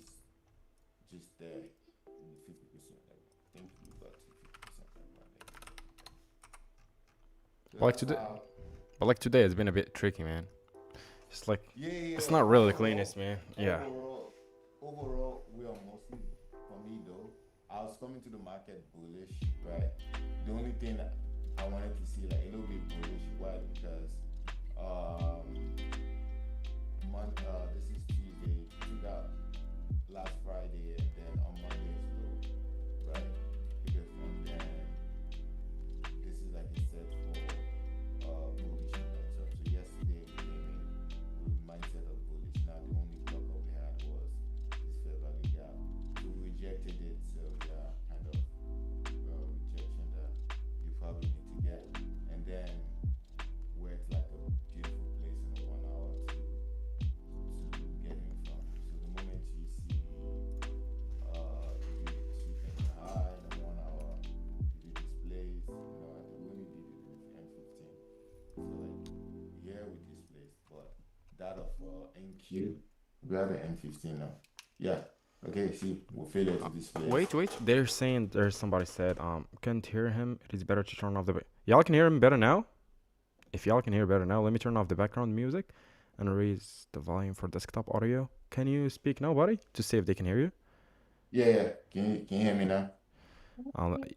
just there, 50%. Like, I think you got to 50% like Like today, but like today, it's been a bit tricky, man. It's like it's not really the cleanest, man. Yeah. Overall, we are mostly, for me though, I was coming to the market bullish, right? The only thing I wanted to see like a little bit bullish, why? Because this is Tuesday, we got last Friday, and then on Monday it's low, right? Because and then this is like a set for bullish momentum. So yesterday we came in with mindset of bullish. Now the only blocker we had was this fair value gap. So we rejected it. So yeah, kind of rejection that you probably need to get. And then where it's like a beautiful place in a 1 hour to get in from. So the moment you see you sweeping high in a 1 hour, you displace, we only did it with M15. So like here we displaced, but that of NQ, we have an M15 now. Yeah. Okay, see, we failure to displace. Wait. They're saying there's somebody said can't hear him. It is better to turn off the. Y'all can hear him better now. If y'all can hear better now, let me turn off the background music and raise the volume for desktop audio. Can you speak now, buddy, to see if they can hear you? Yeah. Can you hear me now?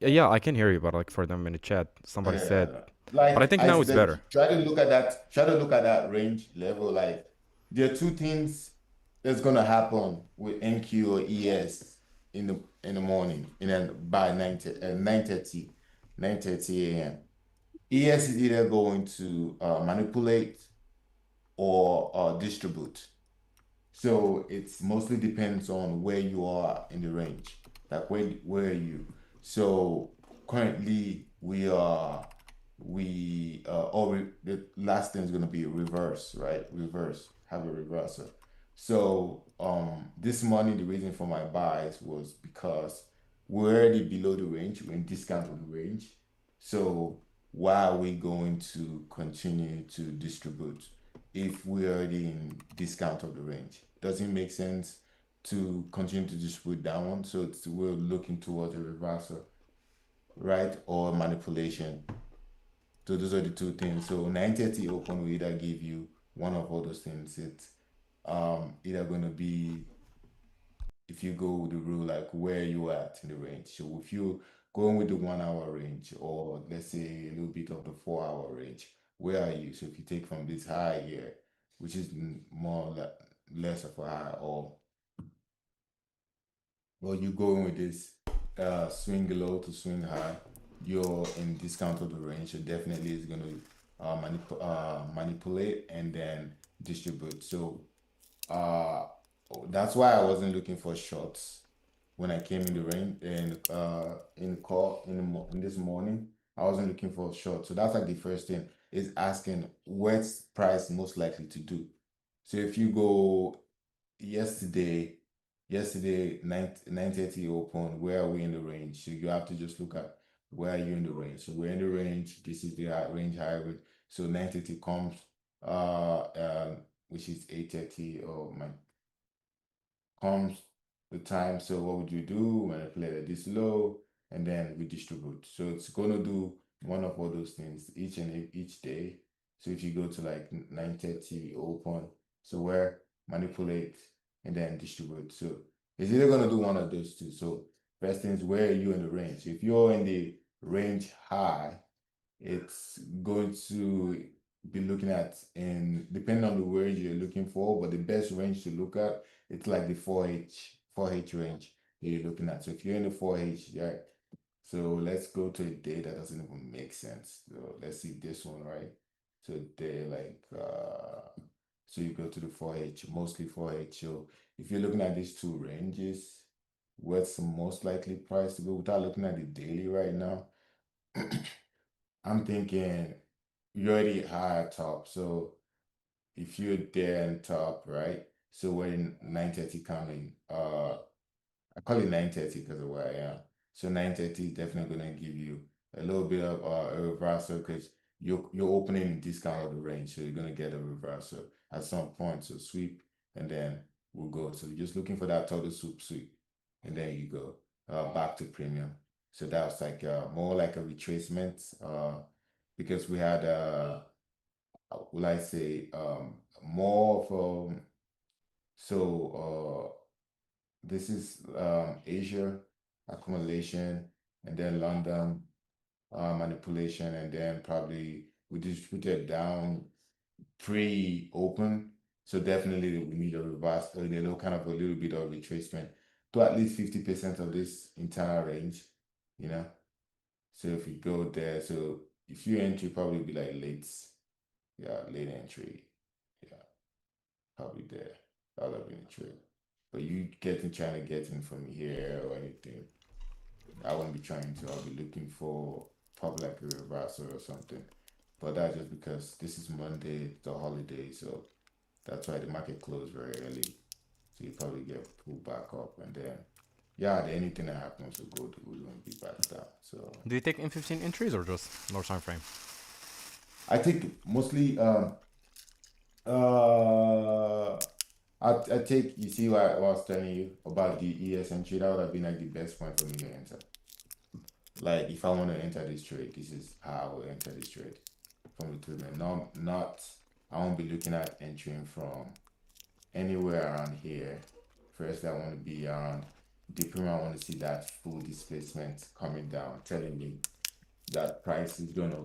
Yeah, I can hear you, but like for them in the chat, somebody said. Like But I think now it's better. Try to look at that range level. Like there are two things that's gonna happen with NQ or ES in the morning, and then by 9:30 a.m. ES is either going to manipulate or distribute. So it's mostly depends on where you are in the range. Like where are you? So currently the last thing is gonna be reverse, right? Have a reversal. So this morning the reason for my buys was because we're already below the range, we're in discount of the range. So why are we going to continue to distribute if we're already in discount of the range? Does it make sense to continue to distribute downward? So we're looking towards a reversal, right? Or manipulation. So those are the two things. So 930 open will either give you one of all those things. It's either going to be, if you go with the rule, like where you at in the range. So if you're going with the 1 hour range, or let's say a little bit of the 4 hour range, where are you? So if you take from this high here, which is more like less of a high, or you going with this swing low to swing high, you're in discount of the range. So definitely it's going to manipulate and then distribute. So uh, that's why I wasn't looking for shorts when I came in the rain and in call in this morning. I wasn't looking for short. So that's like the first thing is asking what's price most likely to do. So if you go yesterday, 9:30 open, where are we in the range? So you have to just look at where are you in the range. So we're in the range. This is the range hybrid. So 9:30 comes, which is 8:30. Oh my, comes the time. So what would you do? Manipulate at this low, and then we distribute. So it's gonna do one of all those things each day. So if you go to like 9:30 open, so where manipulate and then distribute. So it's either gonna do one of those two. So first thing is, where are you in the range? If you're in the range high, it's going to be looking at, and depending on the range you're looking for, but the best range to look at, it's like the 4H range that you're looking at. So if you're in the 4H, yeah. So let's go to a day that doesn't even make sense. So let's see this one, right? So they like so you go to the 4H, mostly 4H. So if you're looking at these two ranges, what's the most likely price to go without looking at the daily right now? I'm thinking you're already high at top. So if you're there on top, right? So when 9:30 coming, I call it 9:30 because of where I am. So 9:30 is definitely gonna give you a little bit of a reversal, because you're opening in discount of the range. So you're gonna get a reversal at some point. So sweep, and then we'll go. So you're just looking for that total sweep, and then you go back to premium. So that's like more like a retracement, because we had will I say more of so this is Asia accumulation, and then London manipulation, and then probably we distributed down pre-open. So definitely we need a reverse, a little kind of a little bit of retracement to at least 50% of this internal range, you know. So if you go there, so if you entry probably be like late, yeah, late entry, yeah, probably there. That'll have been a trade. But you getting trying to get in from here or anything, I wouldn't be trying to. I'll be looking for probably like a reversal or something. But that's just because this is Monday, the holiday, so that's why the market closed very early. So you probably get pulled back up, and then yeah, anything that happens will go to, will be back down. So Do you take in 15 entries or just lower time frame? I think mostly uh I take, you see what I was telling you about the ES entry, that would have been like the best point for me to enter. Like if I want to enter this trade, this is how I will enter this trade from the treatment. Not I won't be looking at entering from anywhere around here. First, I want to be around the premium. I want to see that full displacement coming down, telling me that price is gonna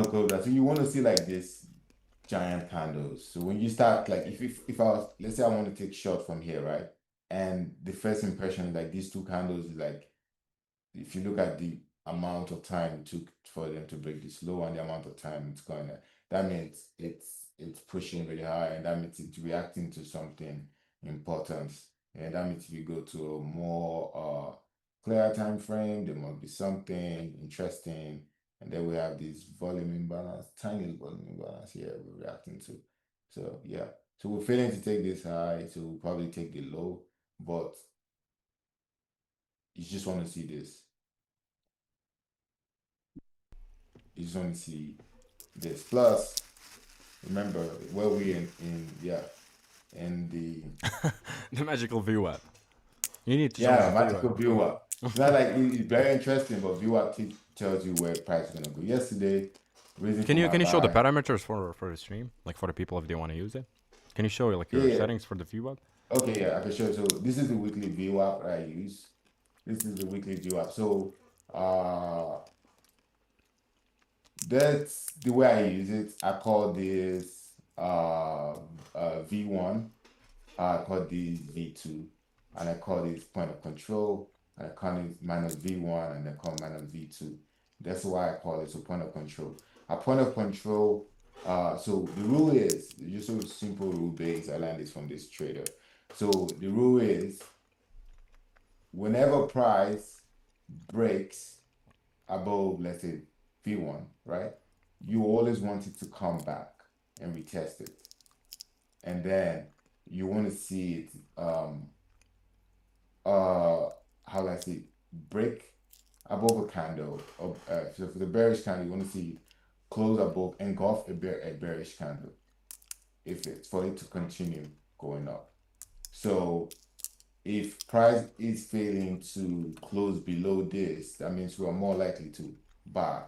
close that. So you want to see like this giant candles. So when you start, like if I was, let's say I want to take short from here, right? And the first impression is like these two candles is like, if you look at the amount of time it took for them to break this low and the amount of time it's going to, that means it's pushing really high, and that means it's reacting to something important. And that means if you go to a more clear time frame, there must be something interesting. And then we have this volume imbalance, tiny volume imbalance here we're reacting to. So yeah. So we're failing to take this high, so we'll probably take the low, but You just want to see this. You just want to see this. Plus, remember where we in the The magical VWAP. You need to show me yeah, the magical view VWAP. up. It's not like it's very interesting, but view up tells you where price is gonna go. Yesterday, reason Can for you my can you show the buy. parameters for the stream, like for the people if they want to use it? Can you show like Yeah, your yeah. settings for the VWAP? Okay, yeah, I can show you. So this is the weekly view up I use. This is the weekly view up. So that's the way I use it. I call this V1. I call this V2, and I call this point of control, and I call it minus V1, and I call minus V2. That's why I call it a point of control. A point of control, so the rule is just a simple rule base. I learned this from this trader. So the rule is whenever price breaks above, let's say V1, right? You always want it to come back and retest it. And then you want to see it how do I say break above a candle of so for the bearish candle you want to see it close above engulf a bearish candle if it's for it to continue going up. So if price is failing to close below this, that means we are more likely to buy.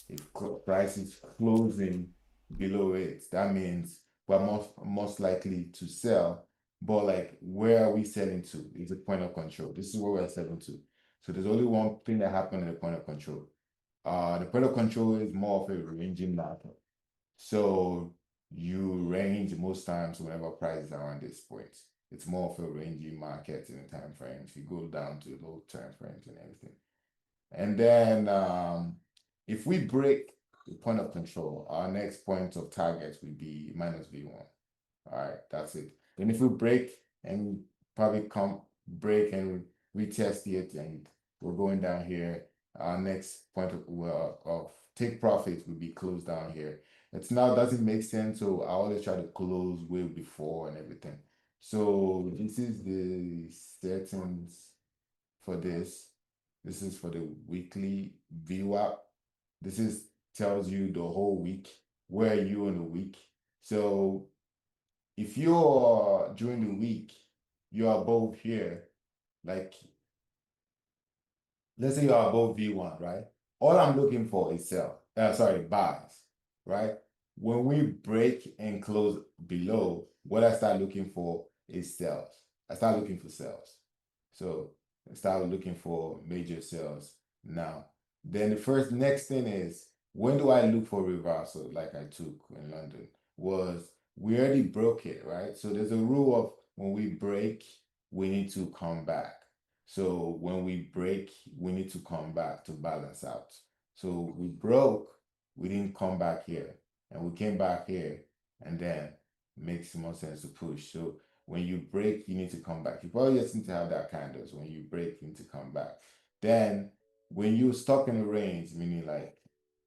If price is closing below it, that means we're most likely to sell. But like, where are we selling to? Is the point of control. This is where we're selling to. So there's only one thing that happened in the point of control. The point of control is more of a ranging market. So you range most times whenever prices are around this point. It's more of a ranging market in the time frame. If you go down to low time frames and everything. And then if we break the point of control, our next point of target will be minus V1. All right, that's it. And if we break and probably come break and retest it and we're going down here, our next point of take profit will be closed down here. It's now doesn't make sense, so I always try to close way before and everything. So this is the settings for this. This is for the weekly VWAP. This is tells you the whole week, where are you in the week. So if you're during the week, you're above here, like let's say you're above V1, right? All I'm looking for is buys, right? When we break and close below, what I start looking for is sells. I start looking for sales. So I start looking for major sales now. Then the first next thing is when do I look for reversal like I took in London? Was we already broke it, right? So there's a rule of when we break, we need to come back. So when we break, we need to come back to balance out. So we broke, we didn't come back here, and we came back here, and then it makes more sense to push. So when you break, you need to come back. You probably just need to have that candles. When you break, you need to come back. Then when you're stuck in a range, meaning like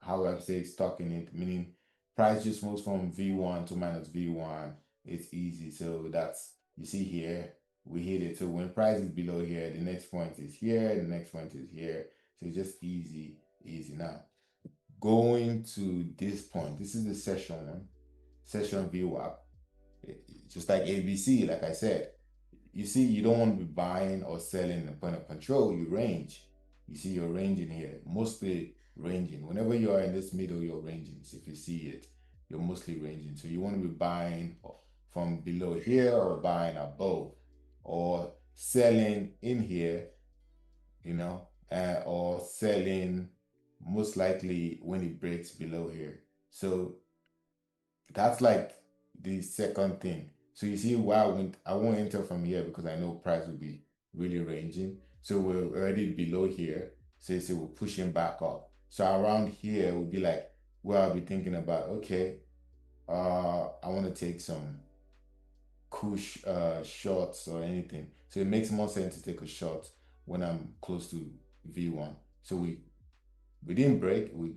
how I say stuck in it, meaning price just moves from V1 to minus V1, it's easy. So that's you see here we hit it. So when price is below here, the next point is here, the next point is here. So it's just easy, easy. Now, going to this point, this is the session one, session VWAP. Just like ABC, like I said, you see, you don't want to be buying or selling the point of control, you range. You see, you're ranging here, mostly ranging. Whenever you are in this middle, you're ranging. So if you see it, you're mostly ranging. So you want to be buying from below here or buying above or selling in here, or selling most likely when it breaks below here. So that's like the second thing. So you see why I won't enter from here because I know price will be really ranging. So we're already below here. So you see we're pushing back up. So around here would be like where I'll be thinking about, okay, I want to take some cool shots or anything. So it makes more sense to take a shot when I'm close to V1. So we didn't break. We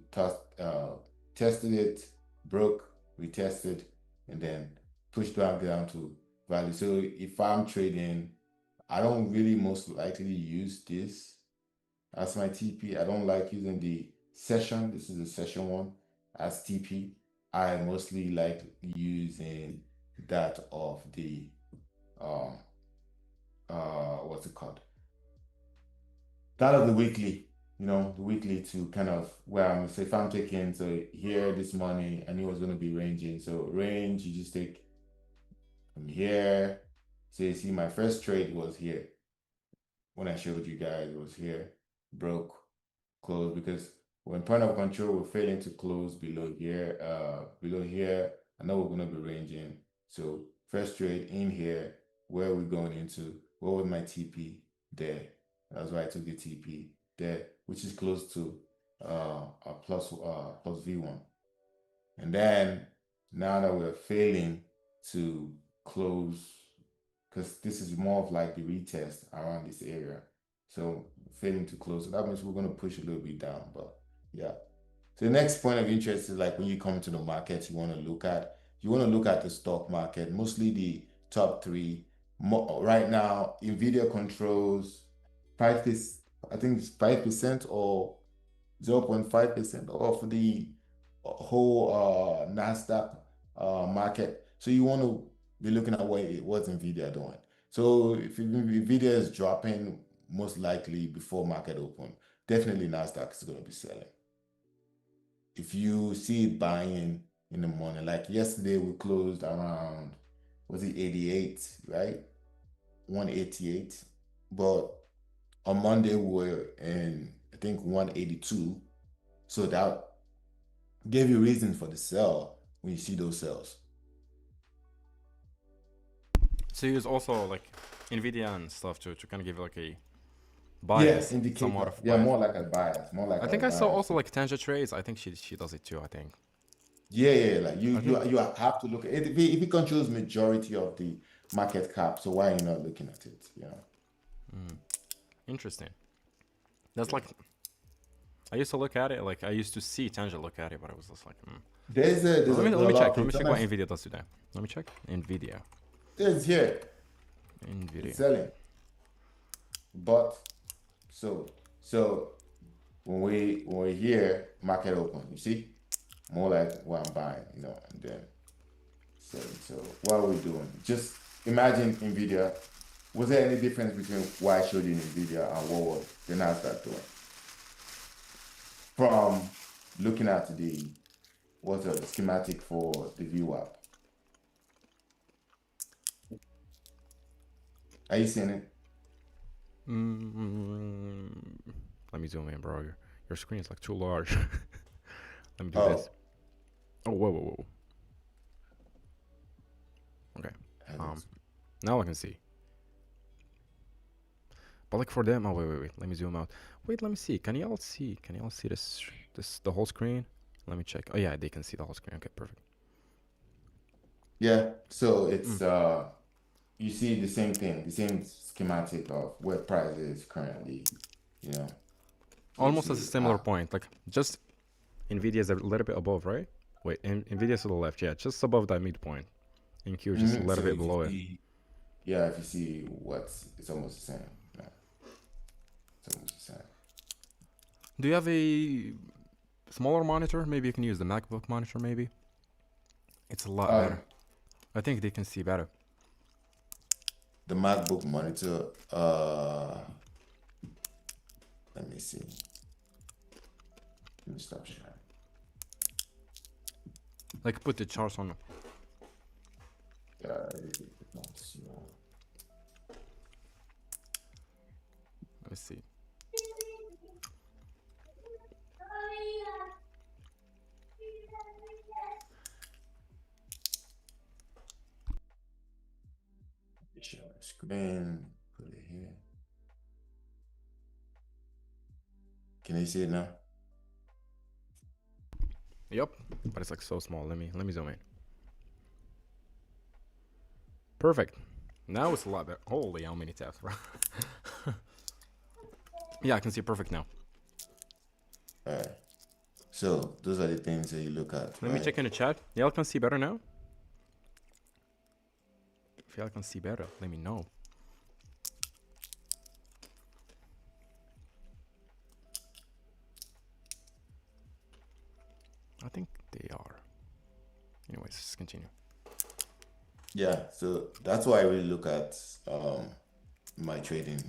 tested it, broke, retested, and then pushed back down to value. So if I'm trading I don't really most likely use this as my TP. I don't like using the session. This is the session one as TP. I mostly like using that of the um what's it called? That of the weekly, the weekly to kind of where I'm say if I'm taking so here this morning, I knew it was gonna be ranging. So range, you just take from here. So you see my first trade was here. When I showed you guys, it was here, broke, close, because when point of control we're failing to close below here, I know we're gonna be ranging. So first trade in here, where are we going into? What was my TP there? That's why I took the TP there, which is close to a plus V1. And then now that we're failing to close, because this is more of like the retest around this area. So failing to close. So that means we're going to push a little bit down. But yeah. So the next point of interest is like when you come into the market, you want to look at the stock market, mostly the top three. Right now, Nvidia controls 5%, I think it's 5% or 0.5% of the whole NASDAQ market. So you want to be looking at what's Nvidia doing. So if Nvidia is dropping, most likely before market open, definitely NASDAQ is going to be selling. If you see it buying in the morning, like yesterday we closed around, was it 88, right? 188. But on Monday we were in, I think 182. So that gave you reason for the sell when you see those sales. So you use also like Nvidia and stuff to kind of give like a bias, somewhat of bias. More like a bias, more like I think I saw also like Tanja trades. I think she does it too. I think. Yeah, like you have to look at it. If it controls majority of the market cap, so why are you not looking at it? Interesting. That's like I used to look at it. Like I used to see Tanja look at it, but I was just like, let me check. Let me check what Nvidia does today. Let me check Nvidia. It's here. Nvidia. It's selling. But so when we're here, market open, you see? More like what I'm buying, and then selling. So what are we doing? Just imagine Nvidia. Was there any difference between what I showed you in Nvidia and what was the NASDAQ doing? From looking at the schematic for the VWAP. Are you seeing it? Let me zoom in, bro. Your screen is like too large. Let me do this. Oh, whoa. Okay. Now I can see. But like for them, wait. Let me zoom out. Wait, let me see. Can y'all see? Can y'all see this the whole screen? Let me check. Oh yeah, they can see the whole screen. Okay, perfect. Yeah. So it's you see the same thing, the same schematic of where price is currently, Almost as a similar point. Like just Nvidia is a little bit above, right? Wait, Nvidia is to the left. Yeah, just above that midpoint. Incurred just a little bit below it. Yeah, if you see it's almost the same. Yeah. It's almost the same. Do you have a smaller monitor? Maybe you can use the MacBook monitor, maybe. It's a lot better. I think they can see better. The MacBook monitor, let me see. Let me stop sharing. Like put the charts on. Let me see. Share my screen. Put it here. Can you see it now? Yep, but it's like so small. Let me zoom in. Perfect. Now it's a lot better. Holy, how many tabs, bro? Yeah, I can see perfect now. Alright. So those are the things that you look at. Let me check in the chat. Y'all can see better now? If y'all can see better, let me know. I think they are. Anyways, let's continue. Yeah, so that's why I really look at my trading,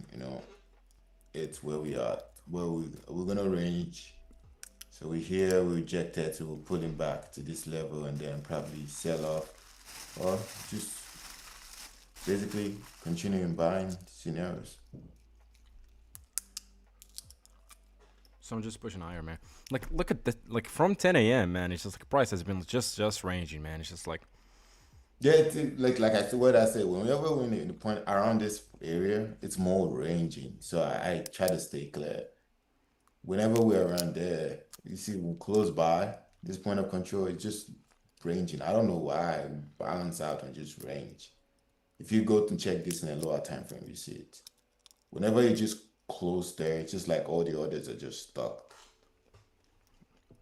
it's where we are, where we're gonna range. So we're here, we rejected, so we're pulling back to this level and then probably sell off or just basically continuing buying scenarios. So I'm just pushing higher, man. Like, look at this. Like from 10 a.m., man. It's just like price has been just ranging, man. It's just like, Yeah, like I said, what I said, whenever we're in the point around this area, it's more ranging. So I try to stay clear. Whenever we're around there, you see we close by this point of control, it's just ranging. I don't know why we balance out and just range. If you go to check this in a lower time frame, you see it. Whenever you just close there, it's just like all the others are just stuck.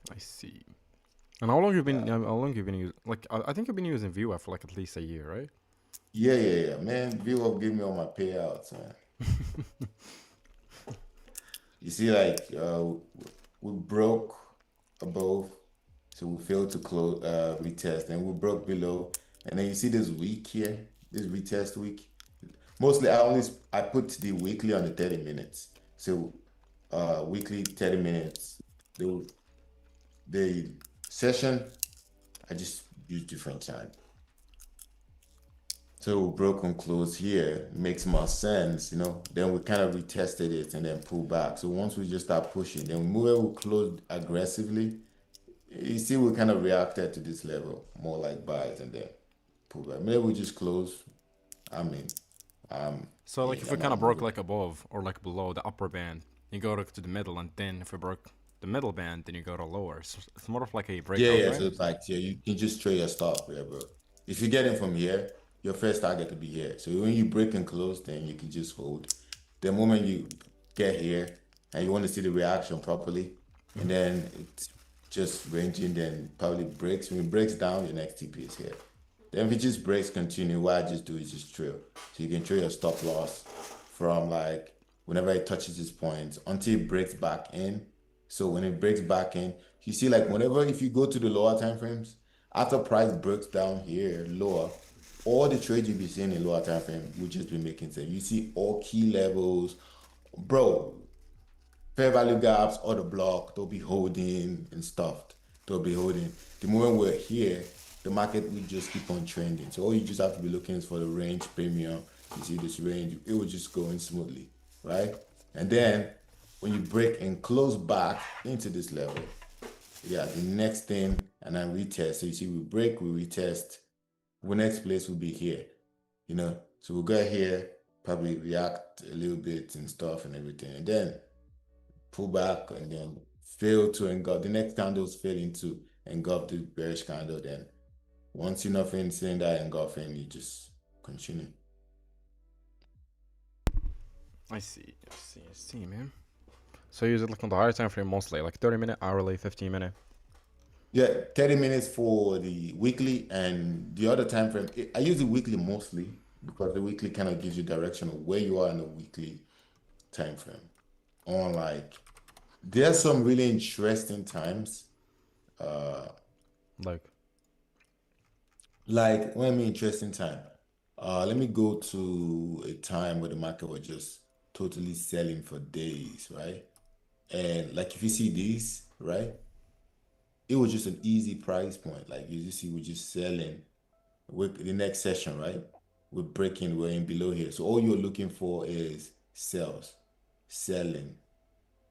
I see. And how long you been? Yeah. How long you been using? Like, I think you've been using Viewer for like at least a year, right? Yeah. Man, Vivo give me all my payouts, man. You see, like we broke above, so we failed to close retest, and we broke below, and then you see this week here, this retest week. Mostly, I put the weekly on the 30 minutes. So weekly 30 minutes. The session I just use different time. So broken close here makes more sense. Then we kind of retested it and then pull back. So once we just start pushing, then we move we close aggressively. You see, we kind of reacted to this level, more like buys and then pull back. Maybe we just close. I mean, So like, if we I'm kind of not broke moving. like above or like below the upper band, you go to the middle, and then if we broke the middle band, then you go to lower. So it's more of like a breakout, Yeah. right? So it's like, yeah, you can just trade your stop here, bro. If you get in from here, your first target will be here. So when you break and close, then you can just hold. The moment you get here and you want to see the reaction properly, and then it's just ranging, then probably breaks. When it breaks down, your next TP is here. Then if it just breaks, continue. What I just do is just trail. So you can trail your stop loss from like whenever it touches this point until it breaks back in. So when it breaks back in, you see like whenever if you go to the lower time frames, after price breaks down here lower, all the trades you'll be seeing in lower time frame will just be making sense. You see all key levels, bro. Fair value gaps or the block, they'll be holding and stuff. They'll be holding. The moment we're here, the market will just keep on trending. So all you just have to be looking is for the range premium. You see this range, it will just go in smoothly, right? And then when you break and close back into this level, yeah, the next thing, and then retest. So you see, we break, we retest. The next place will be here. So we'll go here, probably react a little bit and stuff and everything. And then pull back and then fail to engulf. The next candles fail into engulf the bearish candle. Then once you're not seeing that engulfing, you just continue. I see, man. So you use it like on the higher time frame mostly, like 30-minute, hourly, 15-minute. Yeah, 30 minutes for the weekly and the other time frame. I use the weekly mostly because the weekly kind of gives you direction of where you are in the weekly time frame. On like, there's some really interesting times. Uh, Like, Like, when I mean interesting time, let me go to a time where the market was just totally selling for days, right? And like if you see these, right, it was just an easy price point. Like you just see we're just selling with the next session, right? We're breaking, we're in below here. So all you're looking for is sells, selling,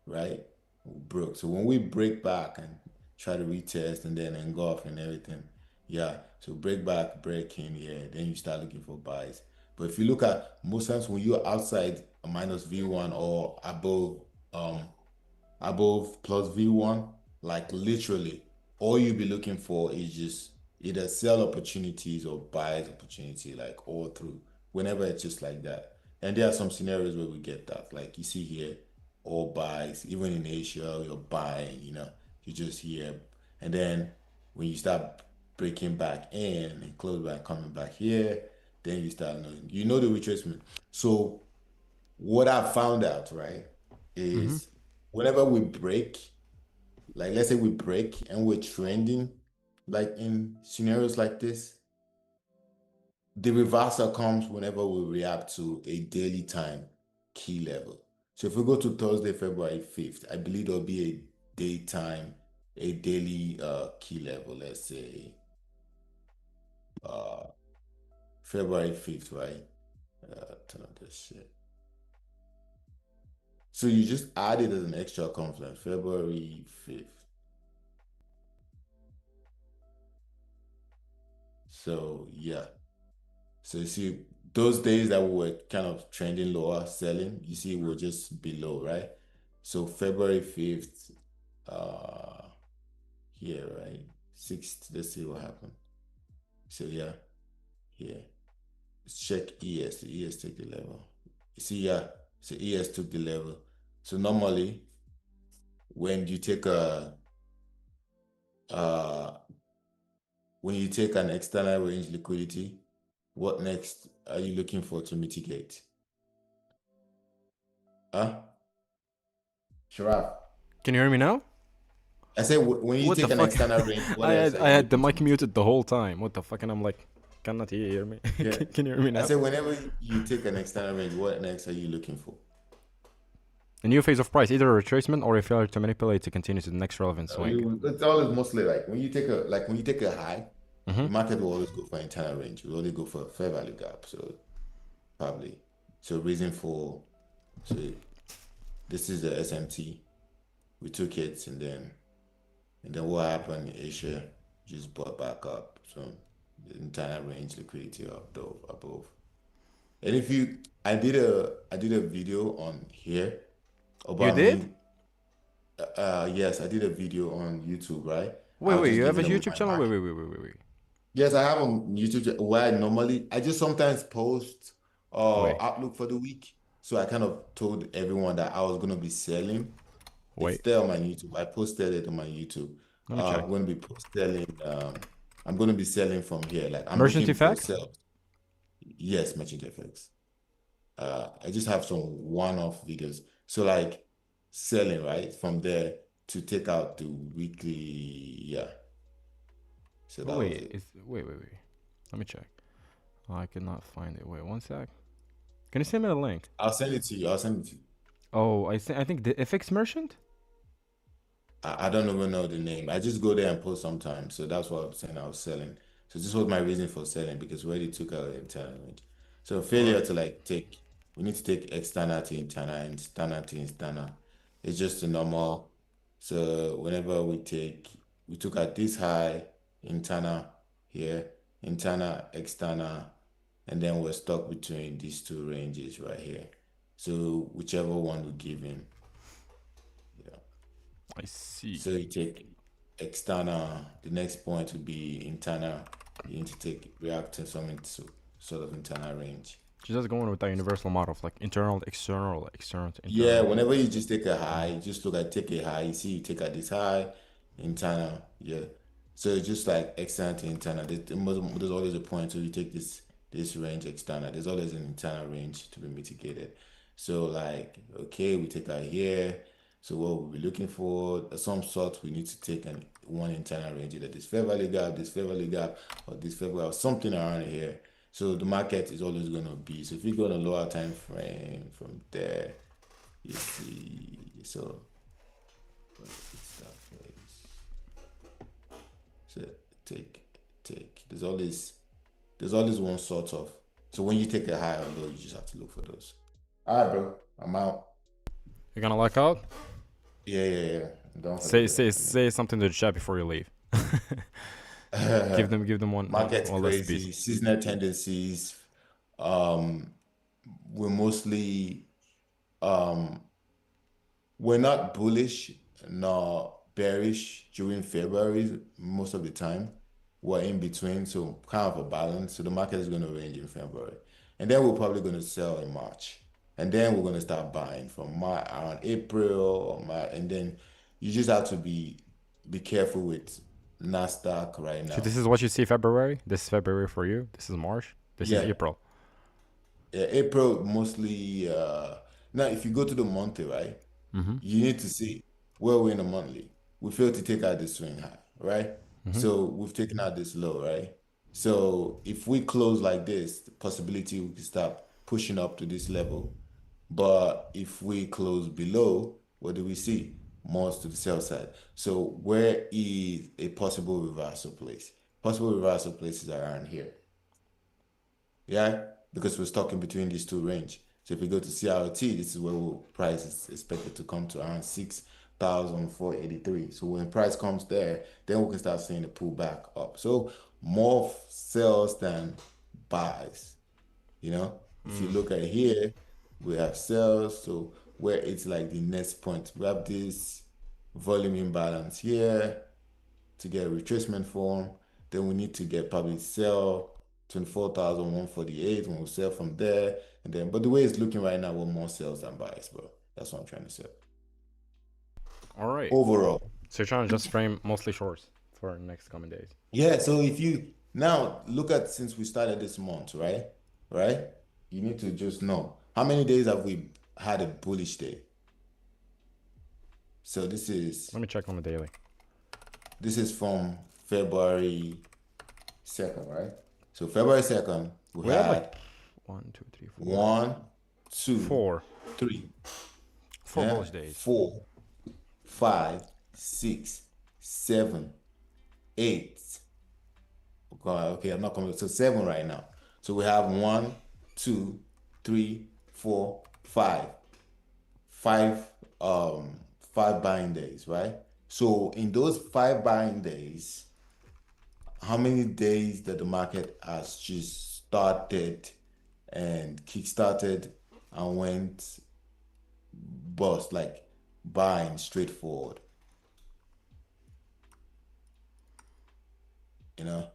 right? We broke. So when we break back and try to retest and then engulf and everything, yeah. So break back, break in, yeah. Then you start looking for buys. But if you look at most times when you're outside a minus V1 or above plus V1, like literally, all you'll be looking for is just either sell opportunities or buy opportunity, like all through, whenever it's just like that. And there are some scenarios where we get that, like you see here, all buys, even in Asia, you're buying, you just here. And then when you start breaking back in and close back, coming back here, then you start knowing, the retracement. So what I found out, right, is whenever we break, like let's say we break and we're trending, like in scenarios like this, the reversal comes whenever we react to a daily time key level. So if we go to Thursday, February 5th, I believe there'll be a daytime, a daily key level, let's say uh February 5th, right? Turn on this shit. So you just add it as an extra complement, February 5th. So yeah. So you see those days that we were kind of trending lower, selling, you see we're just below, right? So February 5th, uh here, right? 6th, let's see what happened. So yeah, here. Let's check ES. The ES take the level. You see, yeah. So ES took the level. So normally when you take a uh when you take an external range liquidity, what next are you looking for to mitigate? Huh? Sharaf. Can you hear me now? I said when you What the take an fuck? external range, what I else had are I you had the looking to mic muted the mitigate? whole time. What the fuck? And I'm like, cannot hear me. Yeah. Can you hear me I now? said whenever you take an external range, what next are you looking for? A new phase of price, either a retracement or a failure to manipulate to continue to the next relevant swing. It's always mostly like when you take a high, Mm-hmm. the market will always go for internal range. We always go for a fair value gap. So probably reason for so this is the SMT. We took it and then what happened in Asia just brought back up. So the internal range liquidity above. And if you I did a video on here You about did? me. Yes, I did a video on YouTube, right? I was Wait, just you have a giving away YouTube my channel? Wait, market. wait, wait, wait, wait, wait. Yes, I have on YouTube where I just sometimes post Wait, outlook for the week. So I kind of told everyone that I was gonna be selling. It's wait. there on my YouTube. I posted it on my YouTube. Let me check. I'm gonna be selling. I'm gonna be selling from here. Like I'm Merchant looking for effect? sales. Yes, merchant FX. I just have some one-off videos. So like selling, right? From there to take out the weekly, yeah. So that was Wait, it. wait. Let me check. I cannot find it. Wait, one sec. Can you send me the link? I'll send it to you. I'll send it to you. Oh, I think the FX merchant? I don't even know the name. I just go there and post sometimes. So that's what I'm saying. I was selling. So this was my reason for selling because we already took out internal range. So failure Alright. to like take, we need to take external to internal and internal to external. It's just a normal. So whenever we took out this high, internal here, internal, external, and then we're stuck between these two ranges right here. So whichever one we give in. Yeah. I see. So you take external, the next point would be internal. You need to take react to some sort of internal range. Just going with that universal model of like internal, external, external to Yeah, internal. whenever you just take a high, just look at take a high, you see you take at this high, internal, yeah. So it's just like external to internal. There's always a point, so you take this range external. There's always an internal range to be mitigated. So like, okay, we take out here. So what we'll be looking for, some sort, we need to take one internal range, either this fair value gap, this fair value gap, or this fair value, something around here. So the market is always going to be. So if you go on a lower time frame from there, you see. So it's that phase. So take. There's always one sort of. So when you take a high or low, you just have to look for those. All right, bro. I'm out. You're gonna lock out? Yeah. Don't Say forget say it. say something to the chat before you leave. Give them Market's one last piece. crazy. Seasonal tendencies. Um, we're mostly um we're not bullish nor bearish during February most of the time. We're in between, so kind of a balance. So the market is going to range in February. And then we're probably going to sell in March. And then we're going to start buying from March around April or March. And then you just have to be careful with Nasdaq right So now. this is what you see February. This is February for you. This is March. This is Yeah, April. April mostly now if you go to the monthly, right? Mm-hmm. You need to see where we're in the monthly. we failed to take out the swing high, right? Mm-hmm. So we've taken out this low, right? So if we close like this, the possibility we can start pushing up to this level. But if we close below, what do we see? More to the sell side. So where is a possible reversal place? Possible reversal places are around here. Yeah, because we're stuck in between these two range. So if we go to CRT, this is where price is expected to come to around 6,483. So when price comes there, then we can start seeing the pullback up. So more sells than buys. You know, if you look at here, we have sales. So where it's like the next point, we have this volume imbalance here to get a retracement form. Then we need to get probably sell 24,148 when we sell from there. And then, but the way it's looking right now, we're more sales than buys, bro. That's what I'm trying to say. All right. Overall. So you're trying to just frame mostly shorts for next coming days. Yeah. So if you now look at since we started this month, right? Right? You need to just know how many days have we had a bullish day? So Let me check on the daily. this is from February 2nd, right? So February 2nd, we had had like 1, 2, 3, 4. 1, 2, Four 3, yeah? bullish days. 4, 5, 6, 7, 8. Okay, I'm not coming. So 7 right now. So we have 1, 2, 3, 4, 5. 5 5 buying days, right? So in those 5 buying days, how many days that the market has just started and kickstarted and went bust, like buying straightforward? You know,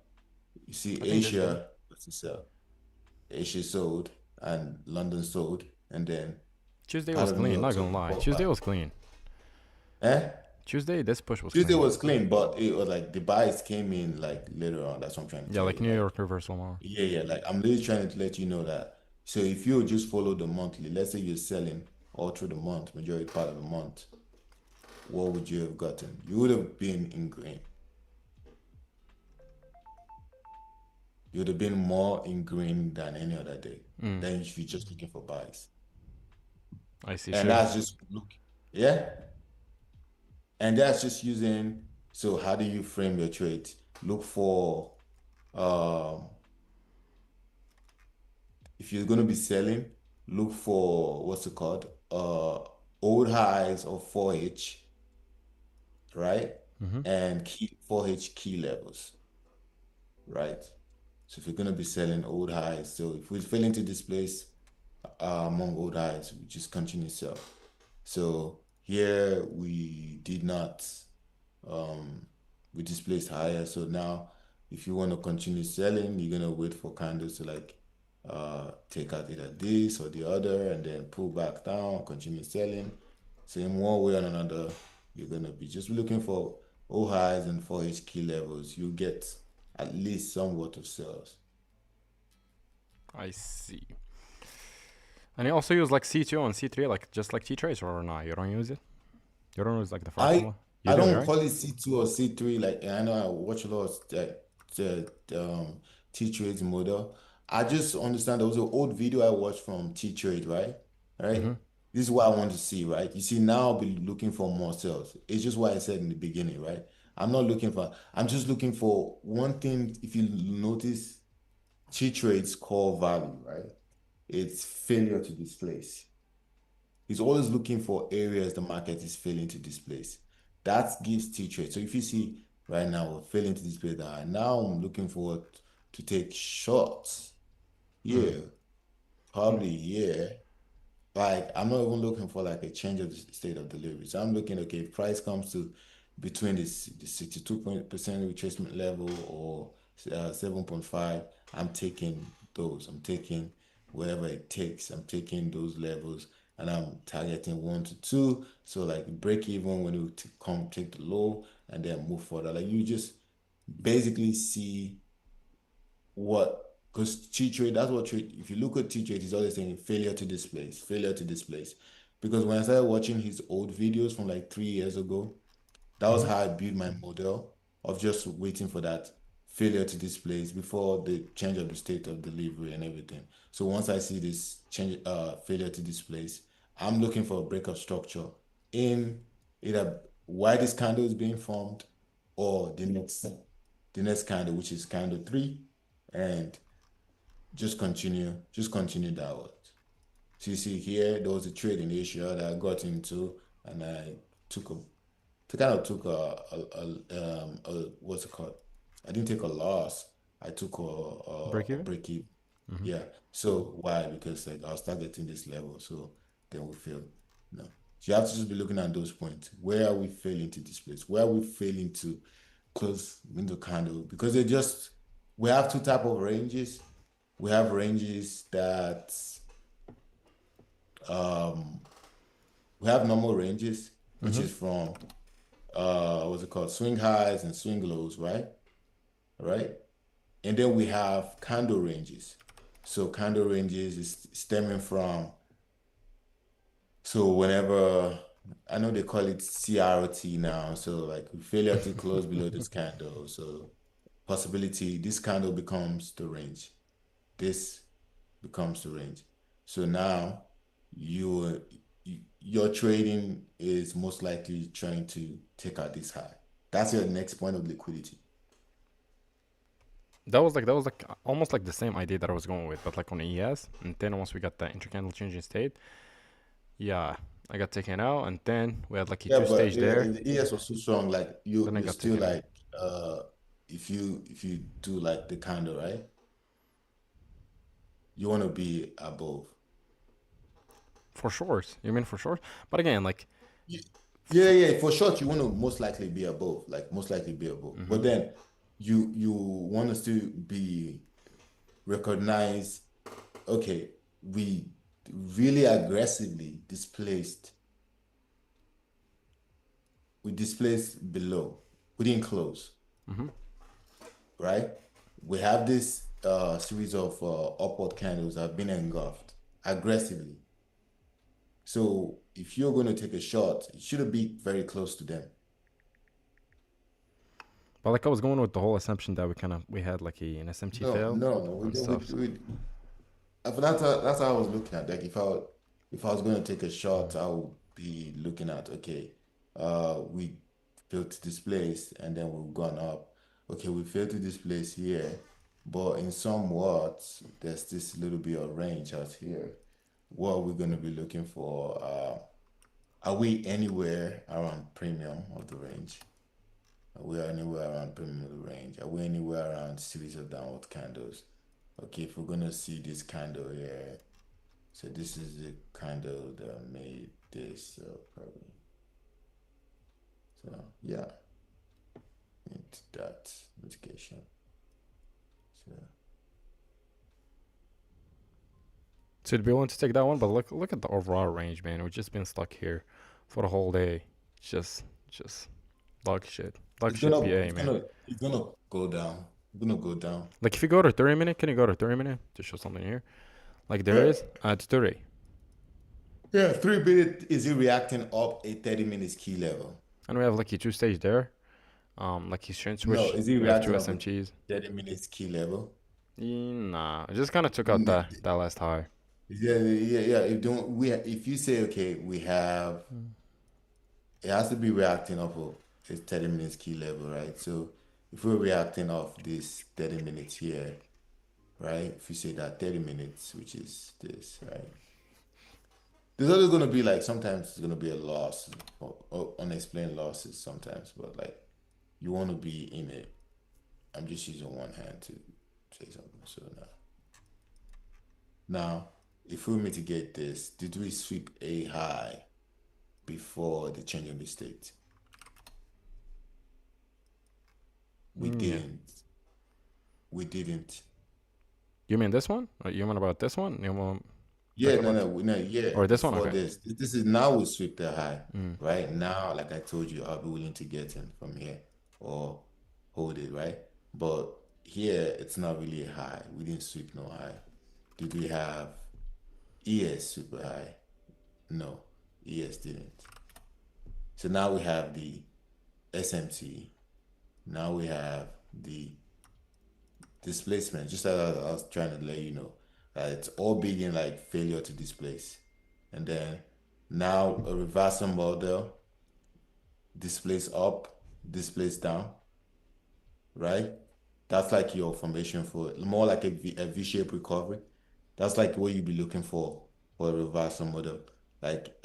you see Asia, what's it sell? Asia sold and London sold, and then Tuesday was clean, not gonna lie. Tuesday was clean. Eh? Tuesday, this push was Tuesday clean. was clean, but it was like the buys came in like later on. That's what I'm trying to Yeah, tell like you. New York reversal more. Yeah. Like I'm really trying to let you know that. So if you just follow the monthly, let's say you're selling all through the month, majority part of the month, what would you have gotten? You would have been in green. You would have been more in green than any other day. Than if you're just looking for buys. I see. And that's just look, yeah. And that's just using. So how do you frame your trade? Look for if you're going to be selling, look for what's it called? Old highs of 4H, right? And key 4H key levels, right? So if you're going to be selling old highs, so if we fail into this place among old highs, we just continue to sell. So here we did not, we displaced higher. So now if you want to continue selling, you're going to wait for candles to like take out either this or the other and then pull back down, continue selling. So in one way or another, you're going to be just looking for all highs and 4H key levels. You get at least somewhat of sales. I see. And you also use like C2 and C3, like just like T-Trace, or not? You don't use it? You don't use like the fractional? I don't call it C2 or C3. Like I know I watch a lot of T-Trade model. I just understand there was an old video I watched from T-Trade, right? Right? This is what I want to see, right? You see, now I'll be looking for more sales. It's just what I said in the beginning, right? I'm just looking for one thing. If you notice, T-Trade's core value, right? It's failure to displace. He's always looking for areas the market is failing to displace. That gives T-Trade. So if you see right now we're failing to displace that, now I'm looking forward to take shots. Yeah, probably yeah. Like I'm not even looking for like a change of the state of delivery. So I'm looking, okay, if price comes to between this the 62% retracement level or 7.5, I'm taking those. I'm taking whatever it takes. I'm taking those levels and I'm targeting 1 to 2. So like break even when you come take the low and then move further. Like you just basically see what because T-Trade, that's what trade. If you look at T-Trade, he's always saying failure to displace, failure to displace. Because when I started watching his old videos from like 3 years ago, That was how I built my model of just waiting for that failure to displace before the change of the state of delivery and everything. So once I see this change, failure to displace, I'm looking for a breakup structure in either why this candle is being formed or the next candle, which is candle three, and just continue downward. So you see here, there was a trade in Asia that I got into, and I took a kind of took what's it called? I didn't take a loss. I took Break a even. break even. Yeah. So why? Because like I was targeting this level, so then we failed. No. So you have to just be looking at those points. Where are we failing to displace? Where are we failing to close window candle? Because we have two type of ranges. We have ranges that we have normal ranges, which is from what's it called? Swing highs and swing lows, right? Right? And then we have candle ranges. So candle ranges is stemming from, so whenever, I know they call it CRT now, so like failure to close below this candle. So possibility, this candle becomes the range. This becomes the range. So now you your trading is most likely trying to take out this high. That's your next point of liquidity. That was like almost like the same idea that I was going with, but like on ES. And then once we got the intercandle change in state, yeah, I got taken out, and then we had like a Yeah, two but stage there. the ES was too strong. Like Then I you're got still taken out. like if you do like the candle, right? You want to be above. For short. You mean for short? But again, like, Yeah, yeah, yeah. For short, you want to most likely be above, like most likely be above. But then you want to still be recognized. Okay, we really aggressively displaced. We displaced below. We didn't close, right? We have this series of upward candles that have been engulfed aggressively. So if you're going to take a shot, you shouldn't be very close to them. but like I was going with the whole assumption that we had like an SMT No, fail no, and stuff. So. that's how I was looking at. Like if I was going to take a shot, I would be looking at, okay, we failed to displace and then we've gone up. Okay, we failed to displace here, but in somewhat there's this little bit of range out here. What are we going to be looking for? Are we anywhere around premium of the range? Are we anywhere around premium of the range? Are we anywhere around series of downward candles? Okay, if we're gonna see this candle here, so this is the candle that made this probably. So yeah, into that mitigation. So So you'd be willing to take that one, but look at the overall range, man. We've just been stuck here for the whole day. Just dog shit. Dog it's shit gonna PA, it's man. gonna it's gonna go down. It's gonna go down. Like if you go to 30 minute, can you go to 30 minute to show something here? Like there Yeah, is, it's 30. yeah. 3 minute is it reacting up a 30 minutes key level? And we have like a two stage there. Like he's trying to No, switch. is it We have two reacting up a SMGs. 30 minutes key level? Nah, it just kind of took out N- that last high. Yeah, yeah, yeah. If you say okay, we have, it has to be reacting off of a 30 minutes key level, right? So if we're reacting off this 30 minutes here, right? If you say that 30 minutes, which is this, right? There's always gonna be like sometimes it's gonna be a loss or unexplained losses sometimes, but like you want to be in it. I'm just using one hand to say something. So now, if we mitigate this, did we sweep a high before the change in the state? We Yeah. didn't. We didn't. You mean this one? Or you mean about this one? You want Yeah, talk no, about no, no, yeah. or this one? Before Okay. this, this is now we sweep the high, right? Now, like I told you, I'll be willing to get in from here or hold it, right? But here, it's not really a high. We didn't sweep no high. Did we have ES super high? No, ES didn't. So now we have the SMT. Now we have the displacement. Just as I was trying to let you know, it's all being like failure to displace. And then now a reversal model, displace up, displace down, right? That's like your formation for more like a V-shaped recovery. That's like what you'd be looking for a reversal model. Like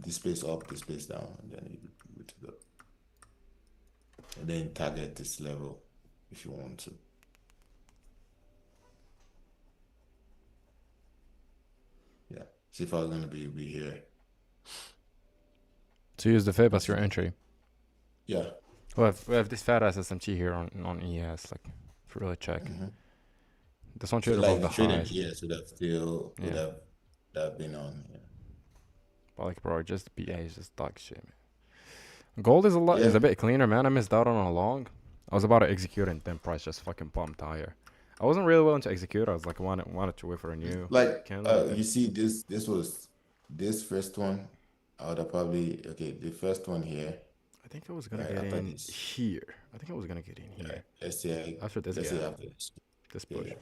displace up, displace down, and then you be good to go. And then target this level if you want to. Yeah. See if I was gonna be here. So use the fib as your entry. Yeah. We have this fat ass SMT here on ES, like for really check. This one So trade like above the the trading highs. ES would have still would Yeah. have been on. Yeah. But like, bro, just BA is just dog shit, man. Gold is is Yeah. a bit cleaner, man. I missed out on a long. I was about to execute and then price just fucking pumped higher. I wasn't really willing to execute. I was like wanted to wait for a new Like candle. you see this was this first one. I would have probably okay, the first one here. I think I was gonna Right get after in this. here. I think I was gonna get in here. Right. Let's say After this let's say gap, after this. this Yeah, push. yeah.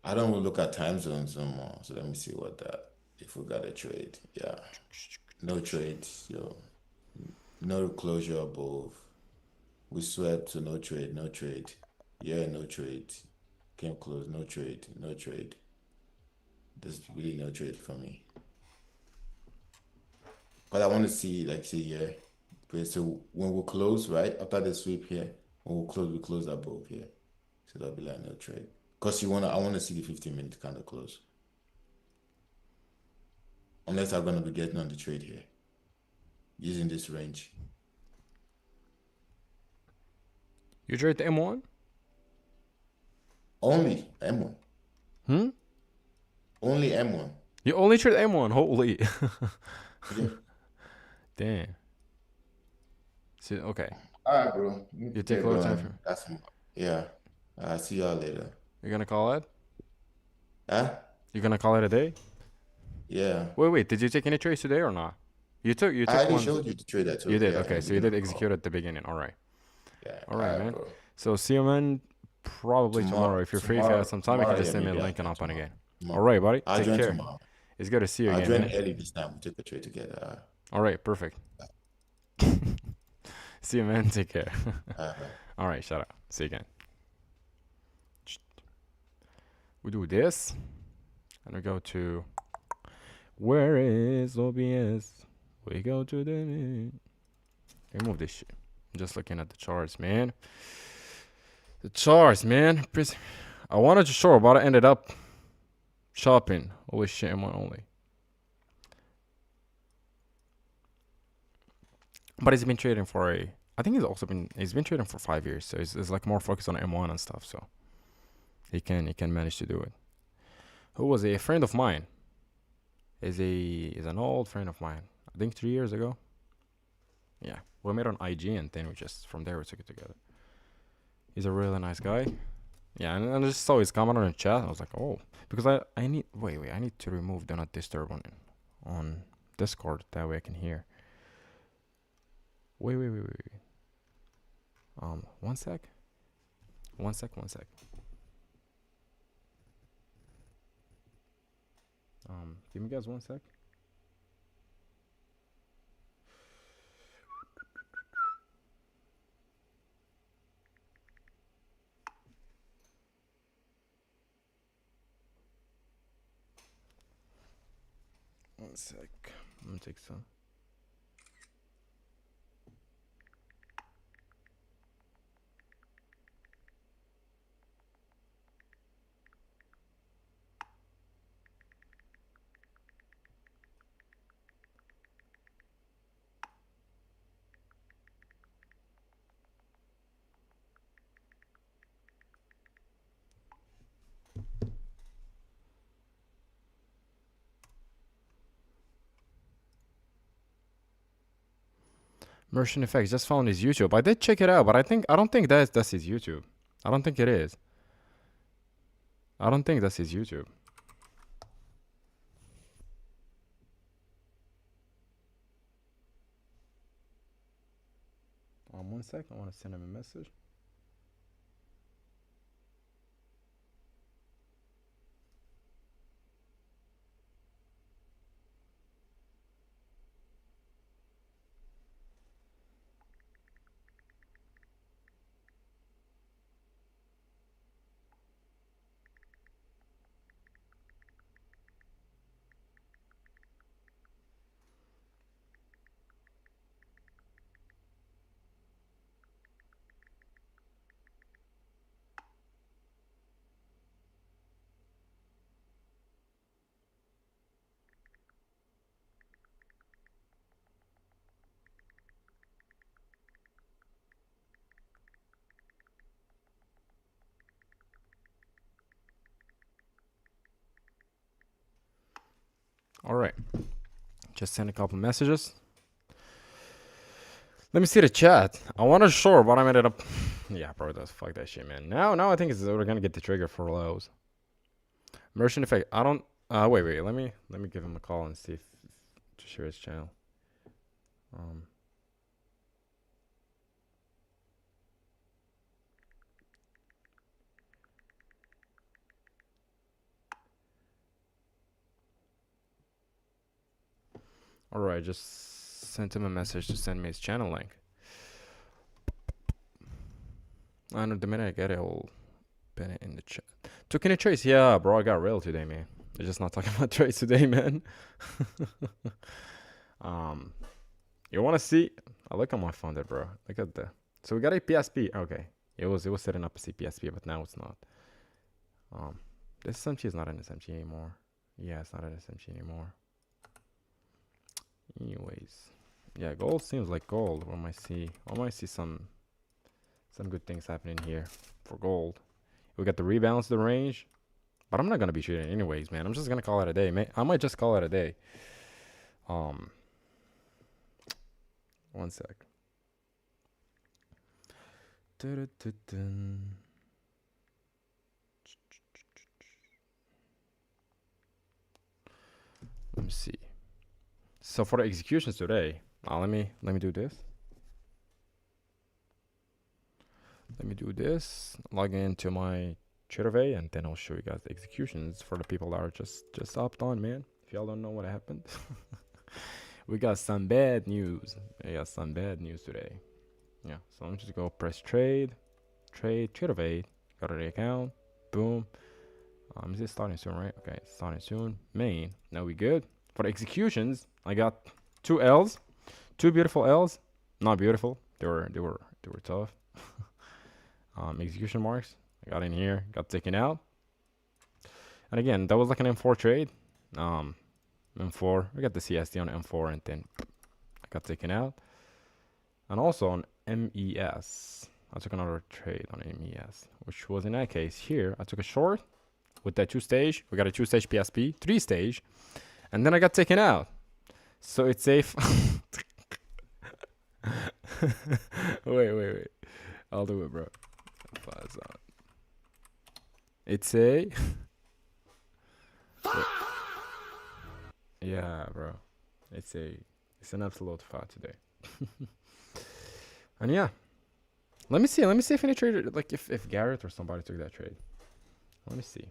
I don't want to look at time zones no more. So let me see what that if we got a trade. Yeah. No trade. Yo. No closure above. We swept to no trade, no trade. Yeah, no trade. Came close, no trade, no trade. There's really no trade for me. But I want to see, like, see here. Okay, so when we close, right, after the sweep here, when we close above here. So that'll be like no trade. Because I want to see the 15-minute kind of close. Unless I'm going to be getting on the trade here. Using this range. You trade the M1? Only M1. Only M1. You only trade M1? Holy. Yeah. Damn. See, okay. All right, bro. You take a little time for. That's yeah. I'll see y'all later. You're gonna call it? Huh? You're gonna call it a day? Yeah. Wait. Did you take any trades today or not? You took I already one. showed you the trade I took. You did. Yeah, Okay, so you did execute at the beginning. All right. Yeah. All right, man. Bro. So see you, man. Probably tomorrow. If you're free, if you have some time, you can just send me a link and hop on again. All right, buddy. I'll Take join care. tomorrow. It's good to see you I'll again, join man. early this time. We took a trade together. All right, perfect. See you, man. Take care. All right, shut up. See you again. We do this, and we go to where is OBS? We go to the. Remove this shit. I'm just looking at the charts, man. The charts, man. I wanted to show, but I ended up shopping. Holy shit, M1 only. But he's been trading for I think he's been trading for 5 years, so it's like more focused on M1 and stuff, so he can manage to do it. Who was a friend of mine? Is an old friend of mine. I think 3 years ago. Yeah, we met on IG and then from there we took it together. He's a really nice guy. Yeah, and I just saw his comment on the chat. I was like, oh, because I need I need to remove do not disturb on Discord, that way I can hear. Wait. One sec. Give me guys 1 sec. One sec. I'm gonna take some. Merchant Effects, just found his YouTube. I did check it out, but I don't think that's his YouTube. I don't think it is. I don't think that's his YouTube. 1 sec. I want to send him a message. All right. Just send a couple messages. Let me see the chat. I wanted short, but I ended up. Yeah, bro, that's fuck that shit, man. Now I think we're gonna get the trigger for lows. Merchant effect. I don't. Wait. Let me give him a call and see if to share his channel. All right, just sent him a message to send me his channel link. I know the minute I get it, I'll pin it in the chat. Took any trades? Yeah, bro, I got real today, man. They're just not talking about trades today, man. You wanna see? I look on my phone there, bro. Look at the. So we got a PSP. Okay, it was setting up a CPSP, but now it's not. This SMT is not an SMT anymore. Yeah, it's not an SMT anymore. Anyways, yeah, gold seems like gold. I might see some good things happening here for gold. We got the rebalance of the range, but I'm not gonna be trading anyways, man. I'm just gonna call it a day, man. I might just call it a day. 1 sec. Let me see. So for the executions today, let me do this. Let me do this. Log into my TraderVay, and then I'll show you guys the executions for the people that are just hopped on, man. If y'all don't know what happened, we got some bad news. We got some bad news today. Yeah. So let me just go press trade, TraderVay. Got the account. Boom. Is it starting soon, right? Okay, it's starting soon. Main. Now we good. For the executions, I got 2 L's, 2 beautiful L's. Not beautiful. They were tough. Execution marks. I got in here, got taken out. And again, that was like an M4 trade. M4. We got the CSD on M4, and then I got taken out. And also on MES, I took another trade on MES, which was in that case here. I took a short with that 2-stage. We got a 2-stage PSP, 3-stage. And then I got taken out. So it's safe. Wait. I'll do it, bro. It's a. Yeah, bro. It's an absolute fat today. And yeah. Let me see if any trader, like if Garrett or somebody took that trade. Let me see.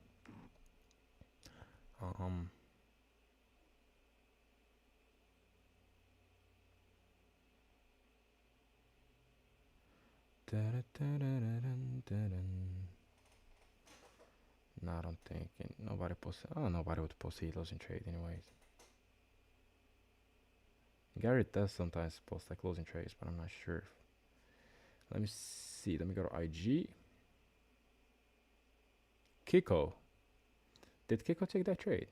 No, I don't think nobody would post helos in trade anyways. Garrett does sometimes post like closing trades, but I'm not sure. Let me see. Let me go to IG. Kiko. Did Kiko take that trade?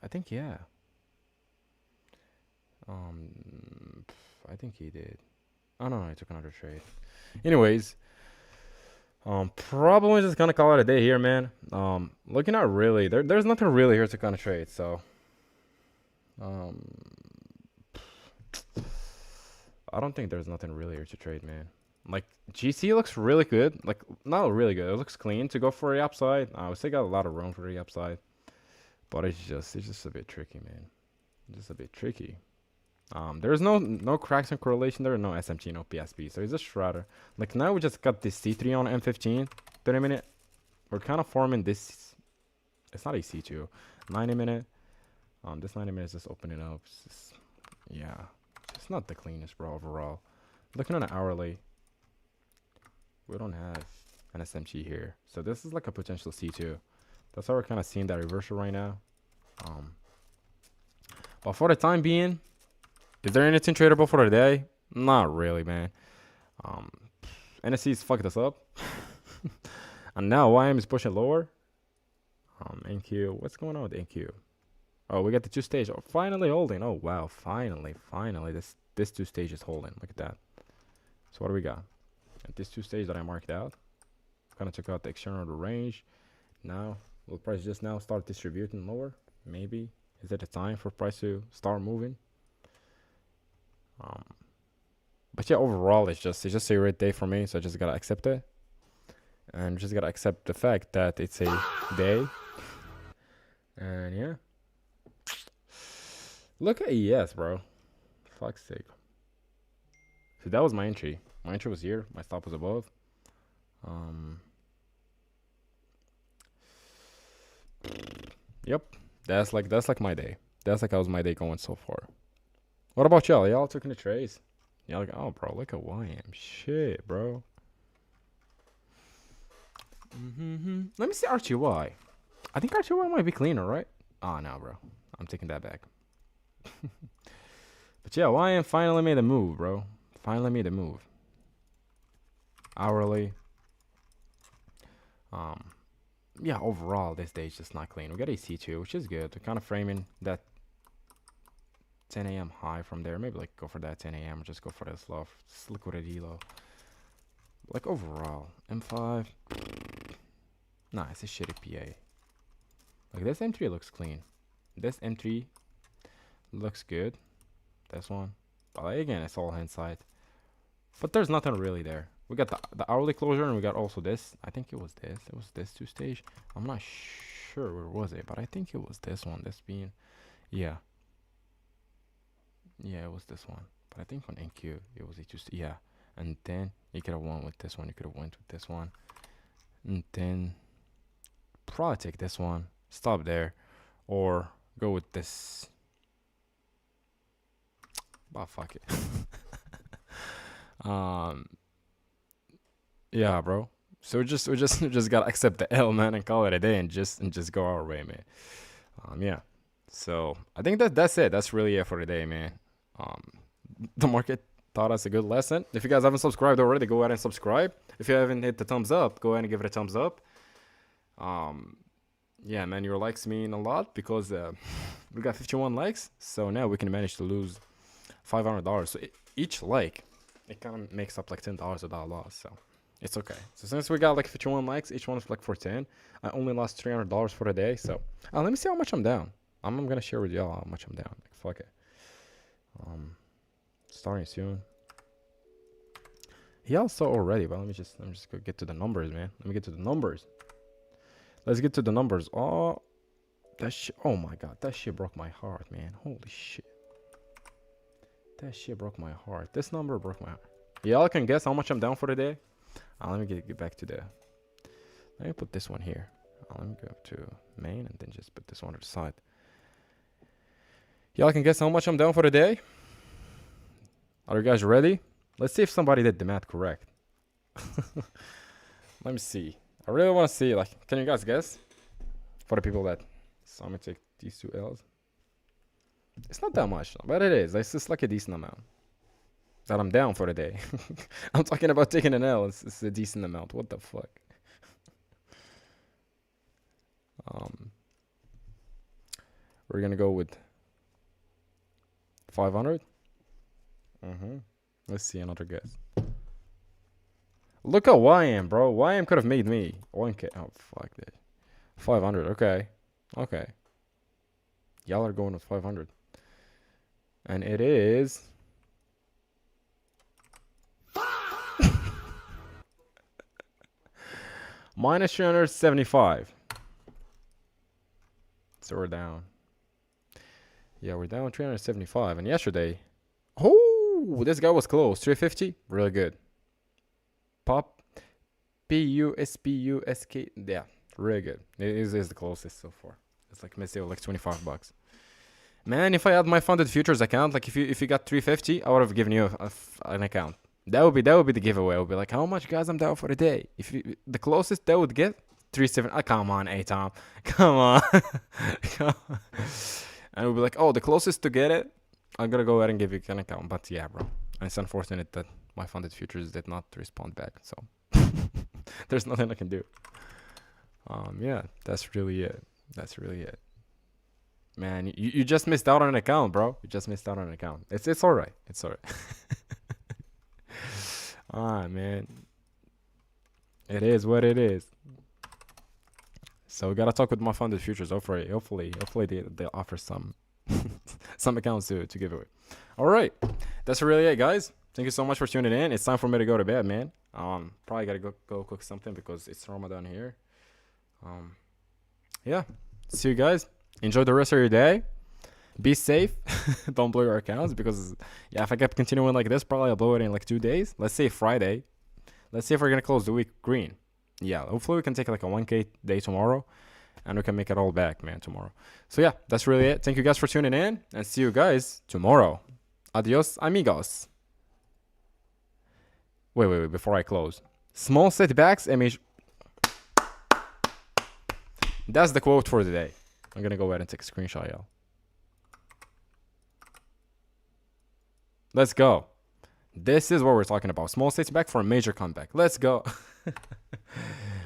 I think yeah. I think he did. Oh no, I took another trade. Anyways, probably just gonna call it a day here, man. Looking at really, there's nothing really here to kind of trade. So, I don't think there's nothing really here to trade, man. Like GC looks really good. Like not really good. It looks clean to go for the upside. I would say got a lot of room for the upside, but it's just a bit tricky, man. Just a bit tricky. There's no cracks in correlation there, no SMT, no PSP. So it's just shredder. Like now we just got this C3 on M15, 30 minute. We're kind of forming this. It's not a C2, 90 minute. This 90 minutes just opening up. It's just, yeah, it's not the cleanest, bro. Overall, looking at an hourly, we don't have an SMT here. So this is like a potential C2. That's how we're kind of seeing that reversal right now. But for the time being, is there anything tradable for today? Not really, man. NSC's fucked us up. And now YM is pushing lower. NQ, what's going on with NQ? Oh, we got the 2 stage. Oh, finally holding. Oh wow, finally. This 2 stage is holding. Look at that. So what do we got? At this 2 stage that I marked out. Kind of took out the external of the range. Now, will price just now start distributing lower? Maybe. Is it a time for price to start moving? But yeah, overall it's just a red day for me, so I just gotta accept it. And just gotta accept the fact that it's a day. And yeah. Look at ES, bro. Fuck's sake. So that was my entry. My entry was here. My stop was above. Yep. That's like my day. That's like how was my day going so far. What about y'all? Y'all taking the trades? Y'all like, oh, bro, look at YM. Shit, bro. Let me see RTY. I think RTY might be cleaner, right? Oh, no, bro. I'm taking that back. But yeah, YM finally made a move, bro. Finally made a move. Hourly. Yeah, overall, this day is just not clean. We got a C2, which is good. We're kind of framing that 10 a.m. high from there. Maybe like go for that 10 a.m. or just go for this low. Just liquidity low. Like overall, M5. Nah, it's a shitty PA. Like this M3 looks clean. This M3 looks good. This one. But like, again, it's all hindsight. But there's nothing really there. We got the hourly closure and we got also this. I think it was this. It was this 2 stage. I'm not sure where was it, but I think it was this one. This being, yeah. Yeah, it was this one. But I think on NQ, it was a 2 stage. Yeah. And then you could have won with this one. You could have went with this one. And then probably take this one. Stop there. Or go with this. But fuck it. Yeah, bro. So we just gotta accept the L, man, and call it a day, and just go our way, man. Yeah. So I think that's it. That's really it for today, man. The market taught us a good lesson. If you guys haven't subscribed already, go ahead and subscribe. If you haven't hit the thumbs up, go ahead and give it a thumbs up. Yeah, man, your likes mean a lot because we got 51 likes. So now we can manage to lose $500. So each like, it kind of makes up like $10 without loss. So it's okay. So since we got like 51 likes, each one is like for 10. I only lost $300 for the day. So let me see how much I'm down. I'm gonna share with y'all how much I'm down. Like, fuck it. Starting soon. He also already, but let me just go get to the numbers, man. Let me get to the numbers. Let's get to the numbers. Oh, that shit. Oh my god, that shit broke my heart, man. Holy shit. That shit broke my heart. This number broke my heart. Y'all can guess how much I'm down for the day. Let me get back to the. Let me put this one here. Let me go to main and then just put this one to the side. Y'all can guess how much I'm down for the day. Are you guys ready? Let's see if somebody did the math correct. Let me see. I really want to see, like, can you guys guess? For the people that, so I'm going to take these 2 L's. It's not that much, but it is. It's just like a decent amount that I'm down for the day. I'm talking about taking an L. It's a decent amount. What the fuck? We're going to go with 500. Let's see another guess. Look at YM, bro. YM could have made me 1K. Oh, fuck that. 500. Okay. Okay. Y'all are going with 500. And it is. Minus 375. So we're down. Yeah, we're down 375. And yesterday, Ooh, this guy was close. 350, really good. Pop, PUSPUSK, yeah, really good. It is the closest so far. It's like missing like $25. Man, if I had my funded futures account, like if you got 350, I would have given you an account. That would be the giveaway. It would be like, how much, guys? I'm down for the day. If you, the closest that would get 37. Come on, Tom, come on. Come on. And it would be like, oh, the closest to get it, I'm gonna go ahead and give you an account. But yeah, bro, it's unfortunate that my funded futures did not respond back. So there's nothing I can do. Yeah, that's really it. That's really it. Man, you just missed out on an account, bro. You just missed out on an account. It's all right. It's all right. Man. It is what it is. So we gotta talk with my funded futures. Hopefully they'll offer some some accounts to give away. All right, that's really it, guys. Thank you so much for tuning in. It's time for me to go to bed, man. Probably gotta go cook something because it's Ramadan here. Yeah. See you guys. Enjoy the rest of your day. Be safe. Don't blow your accounts because, yeah, if I kept continuing like this, probably I'll blow it in like 2 days. Let's say Friday. Let's see if we're going to close the week green. Yeah, hopefully we can take like a 1K day tomorrow and we can make it all back, man, tomorrow. So, yeah, that's really it. Thank you guys for tuning in and see you guys tomorrow. Adios, amigos. Wait, before I close. Small setbacks, That's the quote for the day. I'm going to go ahead and take a screenshot, y'all. Let's go. This is what we're talking about. Small setback for a major comeback. Let's go.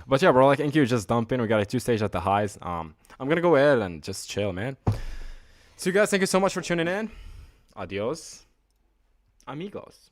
But yeah, bro, like NQ just dumping. We got a 2 stage at the highs. I'm going to go ahead and just chill, man. So you guys, thank you so much for tuning in. Adios, amigos.